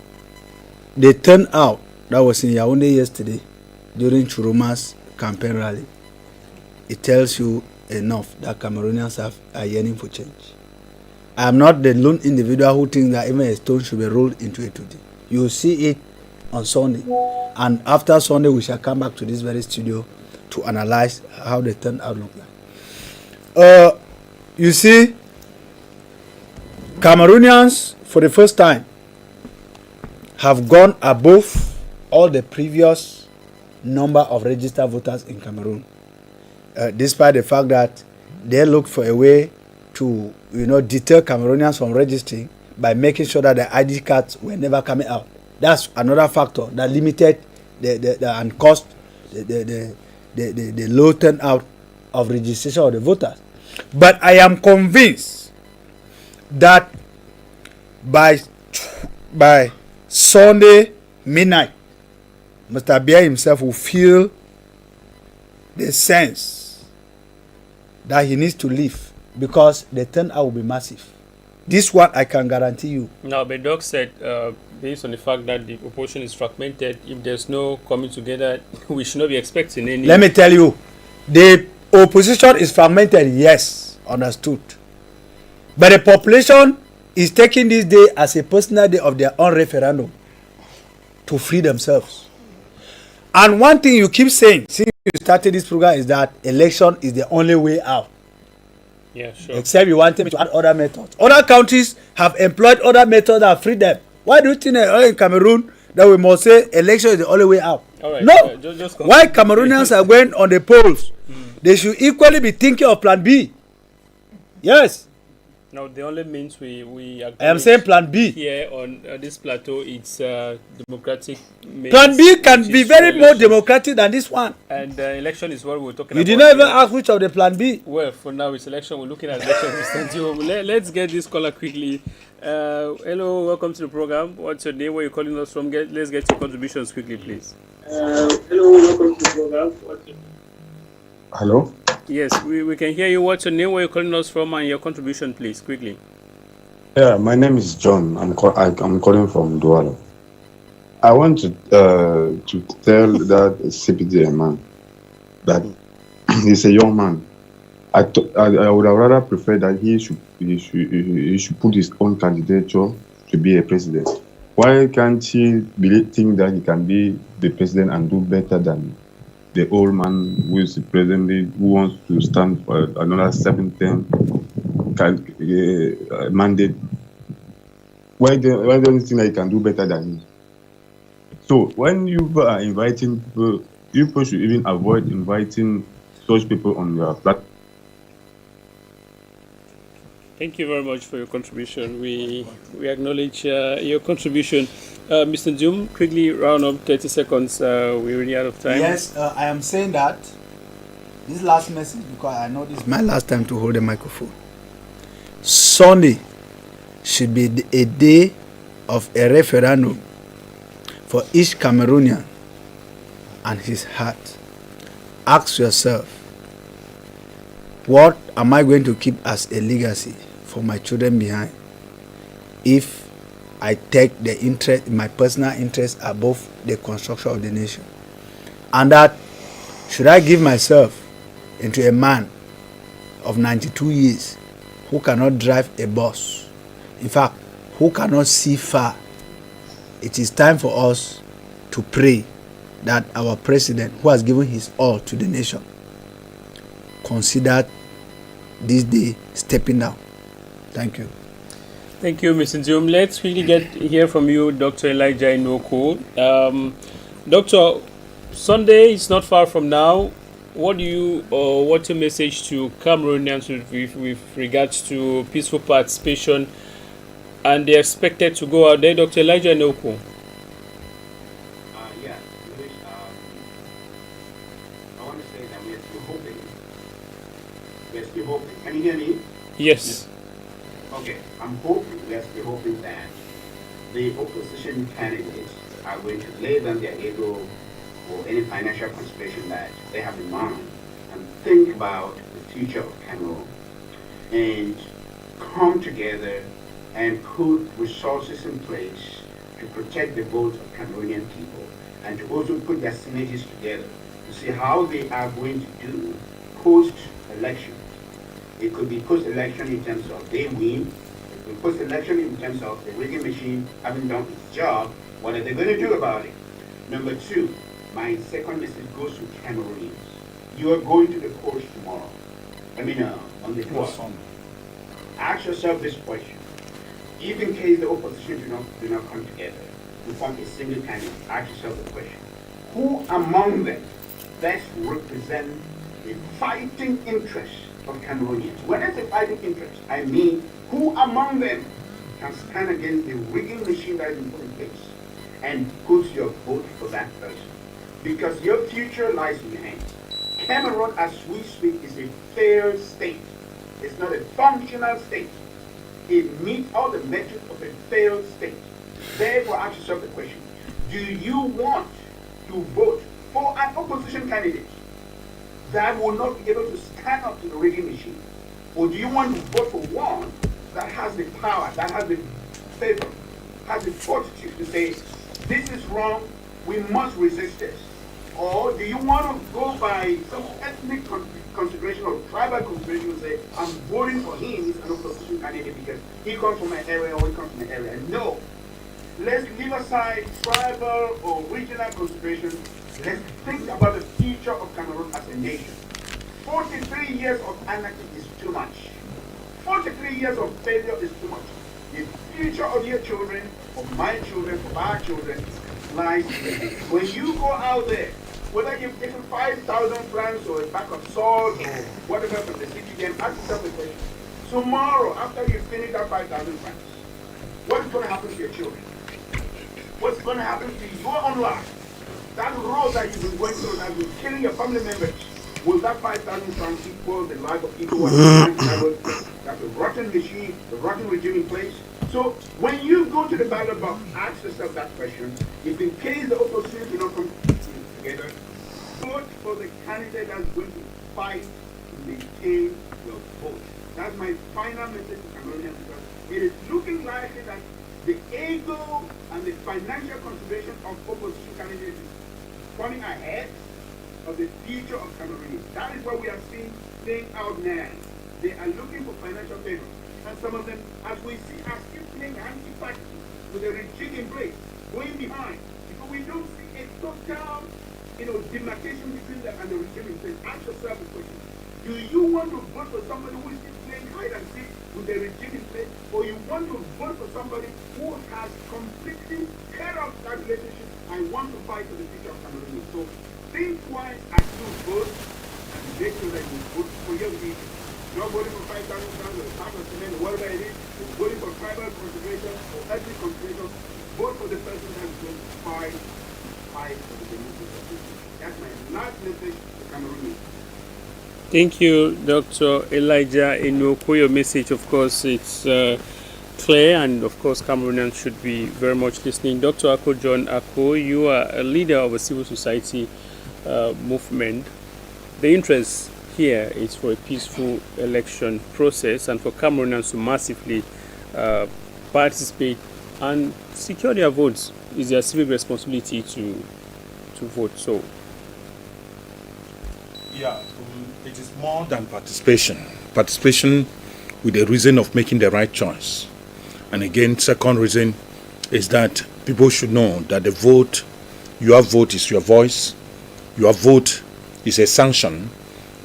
the turnout that was in Yaoundé yesterday during Churuma's campaign rally, it tells you enough that Cameroonians are yearning for change. I am not the lone individual who thinks that even a stone should be rolled into a today. You will see it on Sunday, and after Sunday we shall come back to this very studio to analyze how the turnout look like. You see, Cameroonians for the first time have gone above all the previous number of registered voters in Cameroon, despite the fact that they look for a way to, deter Cameroonians from registering by making sure that the ID cards were never coming out. That's another factor that limited and caused the low turnout of registration of the voters. But I am convinced that by Sunday midnight, Mr. Biya himself will feel the sense that he needs to leave, because the turnout will be massive. This one I can guarantee you. Now, but Doc said, based on the fact that the opposition is fragmented, if there's no coming together, we should not be expecting any. Let me tell you, the opposition is fragmented, yes, understood. But the population is taking this day as a personal day of their own referendum to free themselves. And one thing you keep saying since you started this program is that election is the only way out. Yeah, sure. Except you want them to add other methods. Other countries have employed other methods that free them. Why do you think in Cameroon that we must say election is the only way out? All right. No. Just why Cameroonians are going on the polls they should equally be thinking of plan B. Yes. Now, the only means we I am saying plan B. here on this plateau, it's democratic means. Plan B can be very more democratic than this one. And election is what we're talking about. You did not even ask which of the plan B. Well, for now, it's election. We're looking at election. Mr. Diom. Let's get this caller quickly. Hello, welcome to the program. What's your name? Where are you calling us from? Let's get your contributions quickly, please. Hello, welcome to the program. Hello? Yes, we can hear you. What's your name? Where are you calling us from? And your contribution, please, quickly. Yeah, my name is John. I'm calling from Douala. I want to tell that CPD man that he's a young man. I would have rather preferred that he should put his own candidature to be a president. Why can't he think that he can be the president and do better than the old man who is presently, who wants to stand for another 7-term mandate? Why don't you think that he can do better than him? So when you are inviting people, you should even avoid inviting such people on your platform. Thank you very much for your contribution. We acknowledge your contribution. Mr. Diom, quickly round up 30 seconds. We're running out of time. Yes, I am saying that this last message, because I know this is my last time to hold the microphone. Sunday should be a day of a referendum for each Cameroonian and his heart. Ask yourself, what am I going to keep as a legacy for my children behind if I take the interest, my personal interest above the construction of the nation? And that, should I give myself into a man of 92 years who cannot drive a bus, in fact, who cannot see far? It is time for us to pray that our president, who has given his all to the nation, consider this day stepping down. Thank you. Thank you, Mr. Diom. Let's really hear from you, Dr. Elijah Inoko. Doctor, Sunday is not far from now. What's your message to Cameroonians with regards to peaceful participation, and they're expected to go out there? Dr. Elijah Inoko. I want to say that we're still hoping. We're still hoping. Can you hear me? Yes. Okay, I'm hoping, we're still hoping that the opposition candidates are going to lay down their ego or any financial consideration that they have in mind and think about the future of Cameroon and come together and put resources in place to protect the votes of Cameroonian people and to also put their synergies together to see how they are going to do post-election. It could be post-election in terms of they win. It could be post-election in terms of the rigging machine having done its job. What are they going to do about it? Number two, my second message goes to Cameroonians. You are going to the course tomorrow. On the 12th. Ask yourself this question. If in case the opposition do not come together to form a single candidate, ask yourself the question. Who among them best represent the fighting interest of Cameroonians? When I say fighting interest, I mean who among them can stand against the rigging machine that has been put in place and put your vote for that person? Because your future lies in your hands. Cameroon, as we speak, is a fair state. It's not a functional state. It meets all the metrics of a failed state. Therefore, ask yourself the question, do you want to vote for an opposition candidate that will not be able to stand up to the rigging machine? Or do you want to vote for one that has the power, that has the favor, has the fortitude to say, this is wrong, we must resist this? Or do you want to go by some ethnic consideration or tribal consideration and say, I'm voting for him, he's an opposition candidate because he comes from my area or he comes from my area? No. Let's leave aside tribal or regional consideration. Let's think about the future of Cameroon as a nation. 43 years of anarchy is too much. 43 years of failure is too much. The future of your children, of my children, of our children, lies in it. When you go out there Whether you've taken 5,000 francs or a bag of salt or whatever from the CBDM, ask yourself the question. Tomorrow, after you finish that 5,000 francs, what's going to happen to your children? What's going to happen to your own life? That road that you've been going through, that you're killing your family members, will that 5,000 francs equal the life of people who are that's a rotten machine, the rotten regime in place? So when you go to the ballot box, ask yourself that question. If in case the opposition do not come together, vote for the candidate that's going to fight to maintain your vote. That's my final message to Cameroonians, because it is looking likely that the ego and the financial consideration of opposition candidates is running ahead of the future of Cameroonians. That is what we are seeing playing out now. They are looking for financial favor. And some of them, as we see, are still playing anti-party with the regime in place, going behind. Because we don't see a total, demarcation between them and the regime in place. Ask yourself the question. Do you want to vote for somebody who is still playing hide and seek with the regime in place, or you want to vote for somebody who has completely cut off that relationship and want to fight for the future of Cameroon? So think twice as you vote, and make sure that you vote for your people. Not voting for 5,000 pounds or a pack of cement or whatever it is, or voting for tribal conservation or ethnic conservation. Vote for the person that is going to fight for the democracy of the people. That's my last message to Cameroonians. Thank you, Dr. Elijah Enoko. Your message, of course, it's clear, and of course, Cameroonians should be very much listening. Dr. Ako John Ako, you are a leader of a civil society movement. The interest here is for a peaceful election process and for Cameroonians to massively participate and secure their votes. It's their civic responsibility to vote. So, yeah, it is more than participation. Participation with the reason of making the right choice. And again, second reason is that people should know that the vote, your vote is your voice. Your vote is a sanction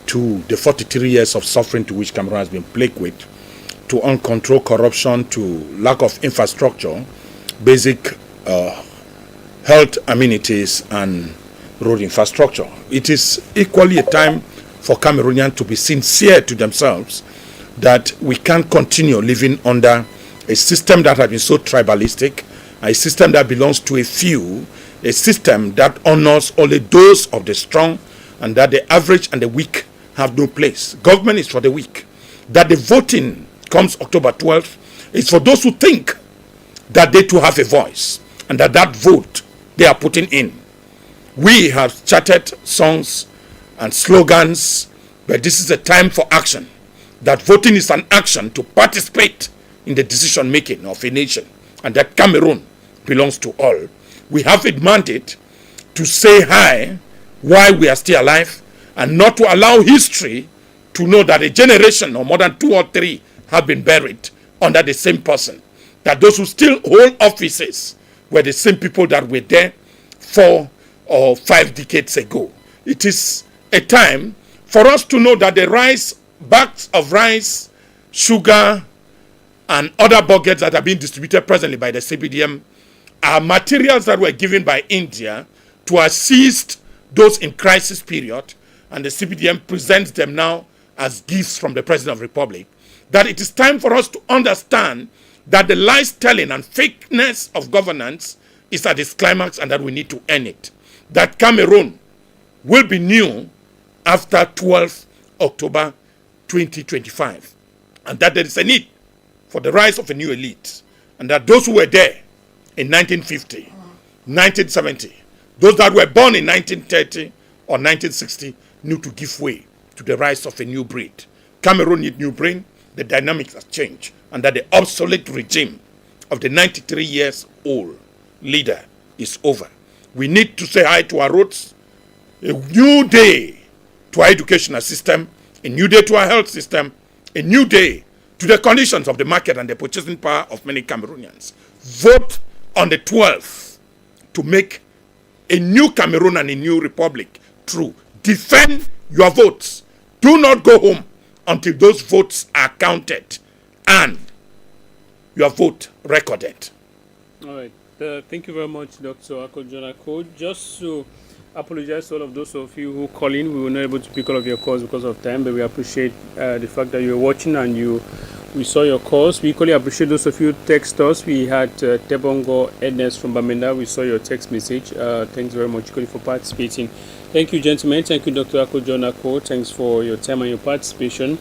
to the 43 years of suffering to which Cameroon has been plagued with, to uncontrolled corruption, to lack of infrastructure, basic health amenities, and road infrastructure. It is equally a time for Cameroonians to be sincere to themselves that we can't continue living under a system that has been so tribalistic, a system that belongs to a few, a system that honors only those of the strong, and that the average and the weak have no place. Government is for the weak. That the voting comes October 12th is for those who think that they too have a voice, and that vote they are putting in. We have charted songs and slogans, but this is a time for action. That voting is an action to participate in the decision making of a nation, and that Cameroon belongs to all. We have a mandate to say hi while we are still alive, and not to allow history to know that a generation or more than 2 or 3 have been buried under the same person. That those who still hold offices were the same people that were there 4 or 5 decades ago. It is a time for us to know that the bags of rice, sugar, and other buckets that are being distributed presently by the CBDM are materials that were given by India to assist those in crisis period, and the CBDM presents them now as gifts from the President of the Republic. That it is time for us to understand that the lies telling and fakeness of governance is at its climax, and that we need to end it. That Cameroon will be new after 12 October 2025, and that there is a need for the rise of a new elite, and that those who were there in 1950, 1970, those that were born in 1930 or 1960 need to give way to the rise of a new breed. Cameroon needs new brain. The dynamics have changed, and that the obsolete regime of the 93 years old leader is over. We need to say hi to our roots, a new day to our educational system, a new day to our health system, a new day to the conditions of the market and the purchasing power of many Cameroonians. Vote on the 12th to make a new Cameroon and a new republic true. Defend your votes. Do not go home until those votes are counted and your vote recorded. All right. Thank you very much, Dr. Akojonako. Just to apologize to all of those of you who call in. We were not able to pick all of your calls because of time, but we appreciate the fact that you were watching and we saw your calls. We equally appreciate those of you who text us. We had Tebongo Ernest from Bamenda. We saw your text message. Thanks very much equally for participating. Thank you, gentlemen. Thank you, Dr. Akojonako. Thanks for your time and your participation.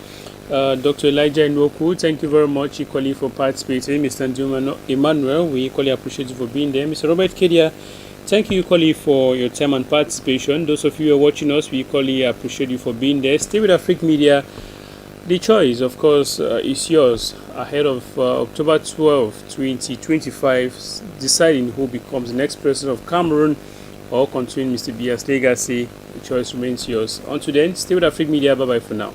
Dr. Elijah Nwoku, thank you very much equally for participating. Mr. Nduma Emmanuel, we equally appreciate you for being there. Mr. Robert Kedia, thank you equally for your time and participation. Those of you who are watching us, we equally appreciate you for being there. Stay with Afrique Media. The choice, of course, is yours ahead of October 12, 2025, deciding who becomes the next president of Cameroon or continuing Mr. Biya's legacy. The choice remains yours. Until then, stay with Afrique Media. Bye-bye for now.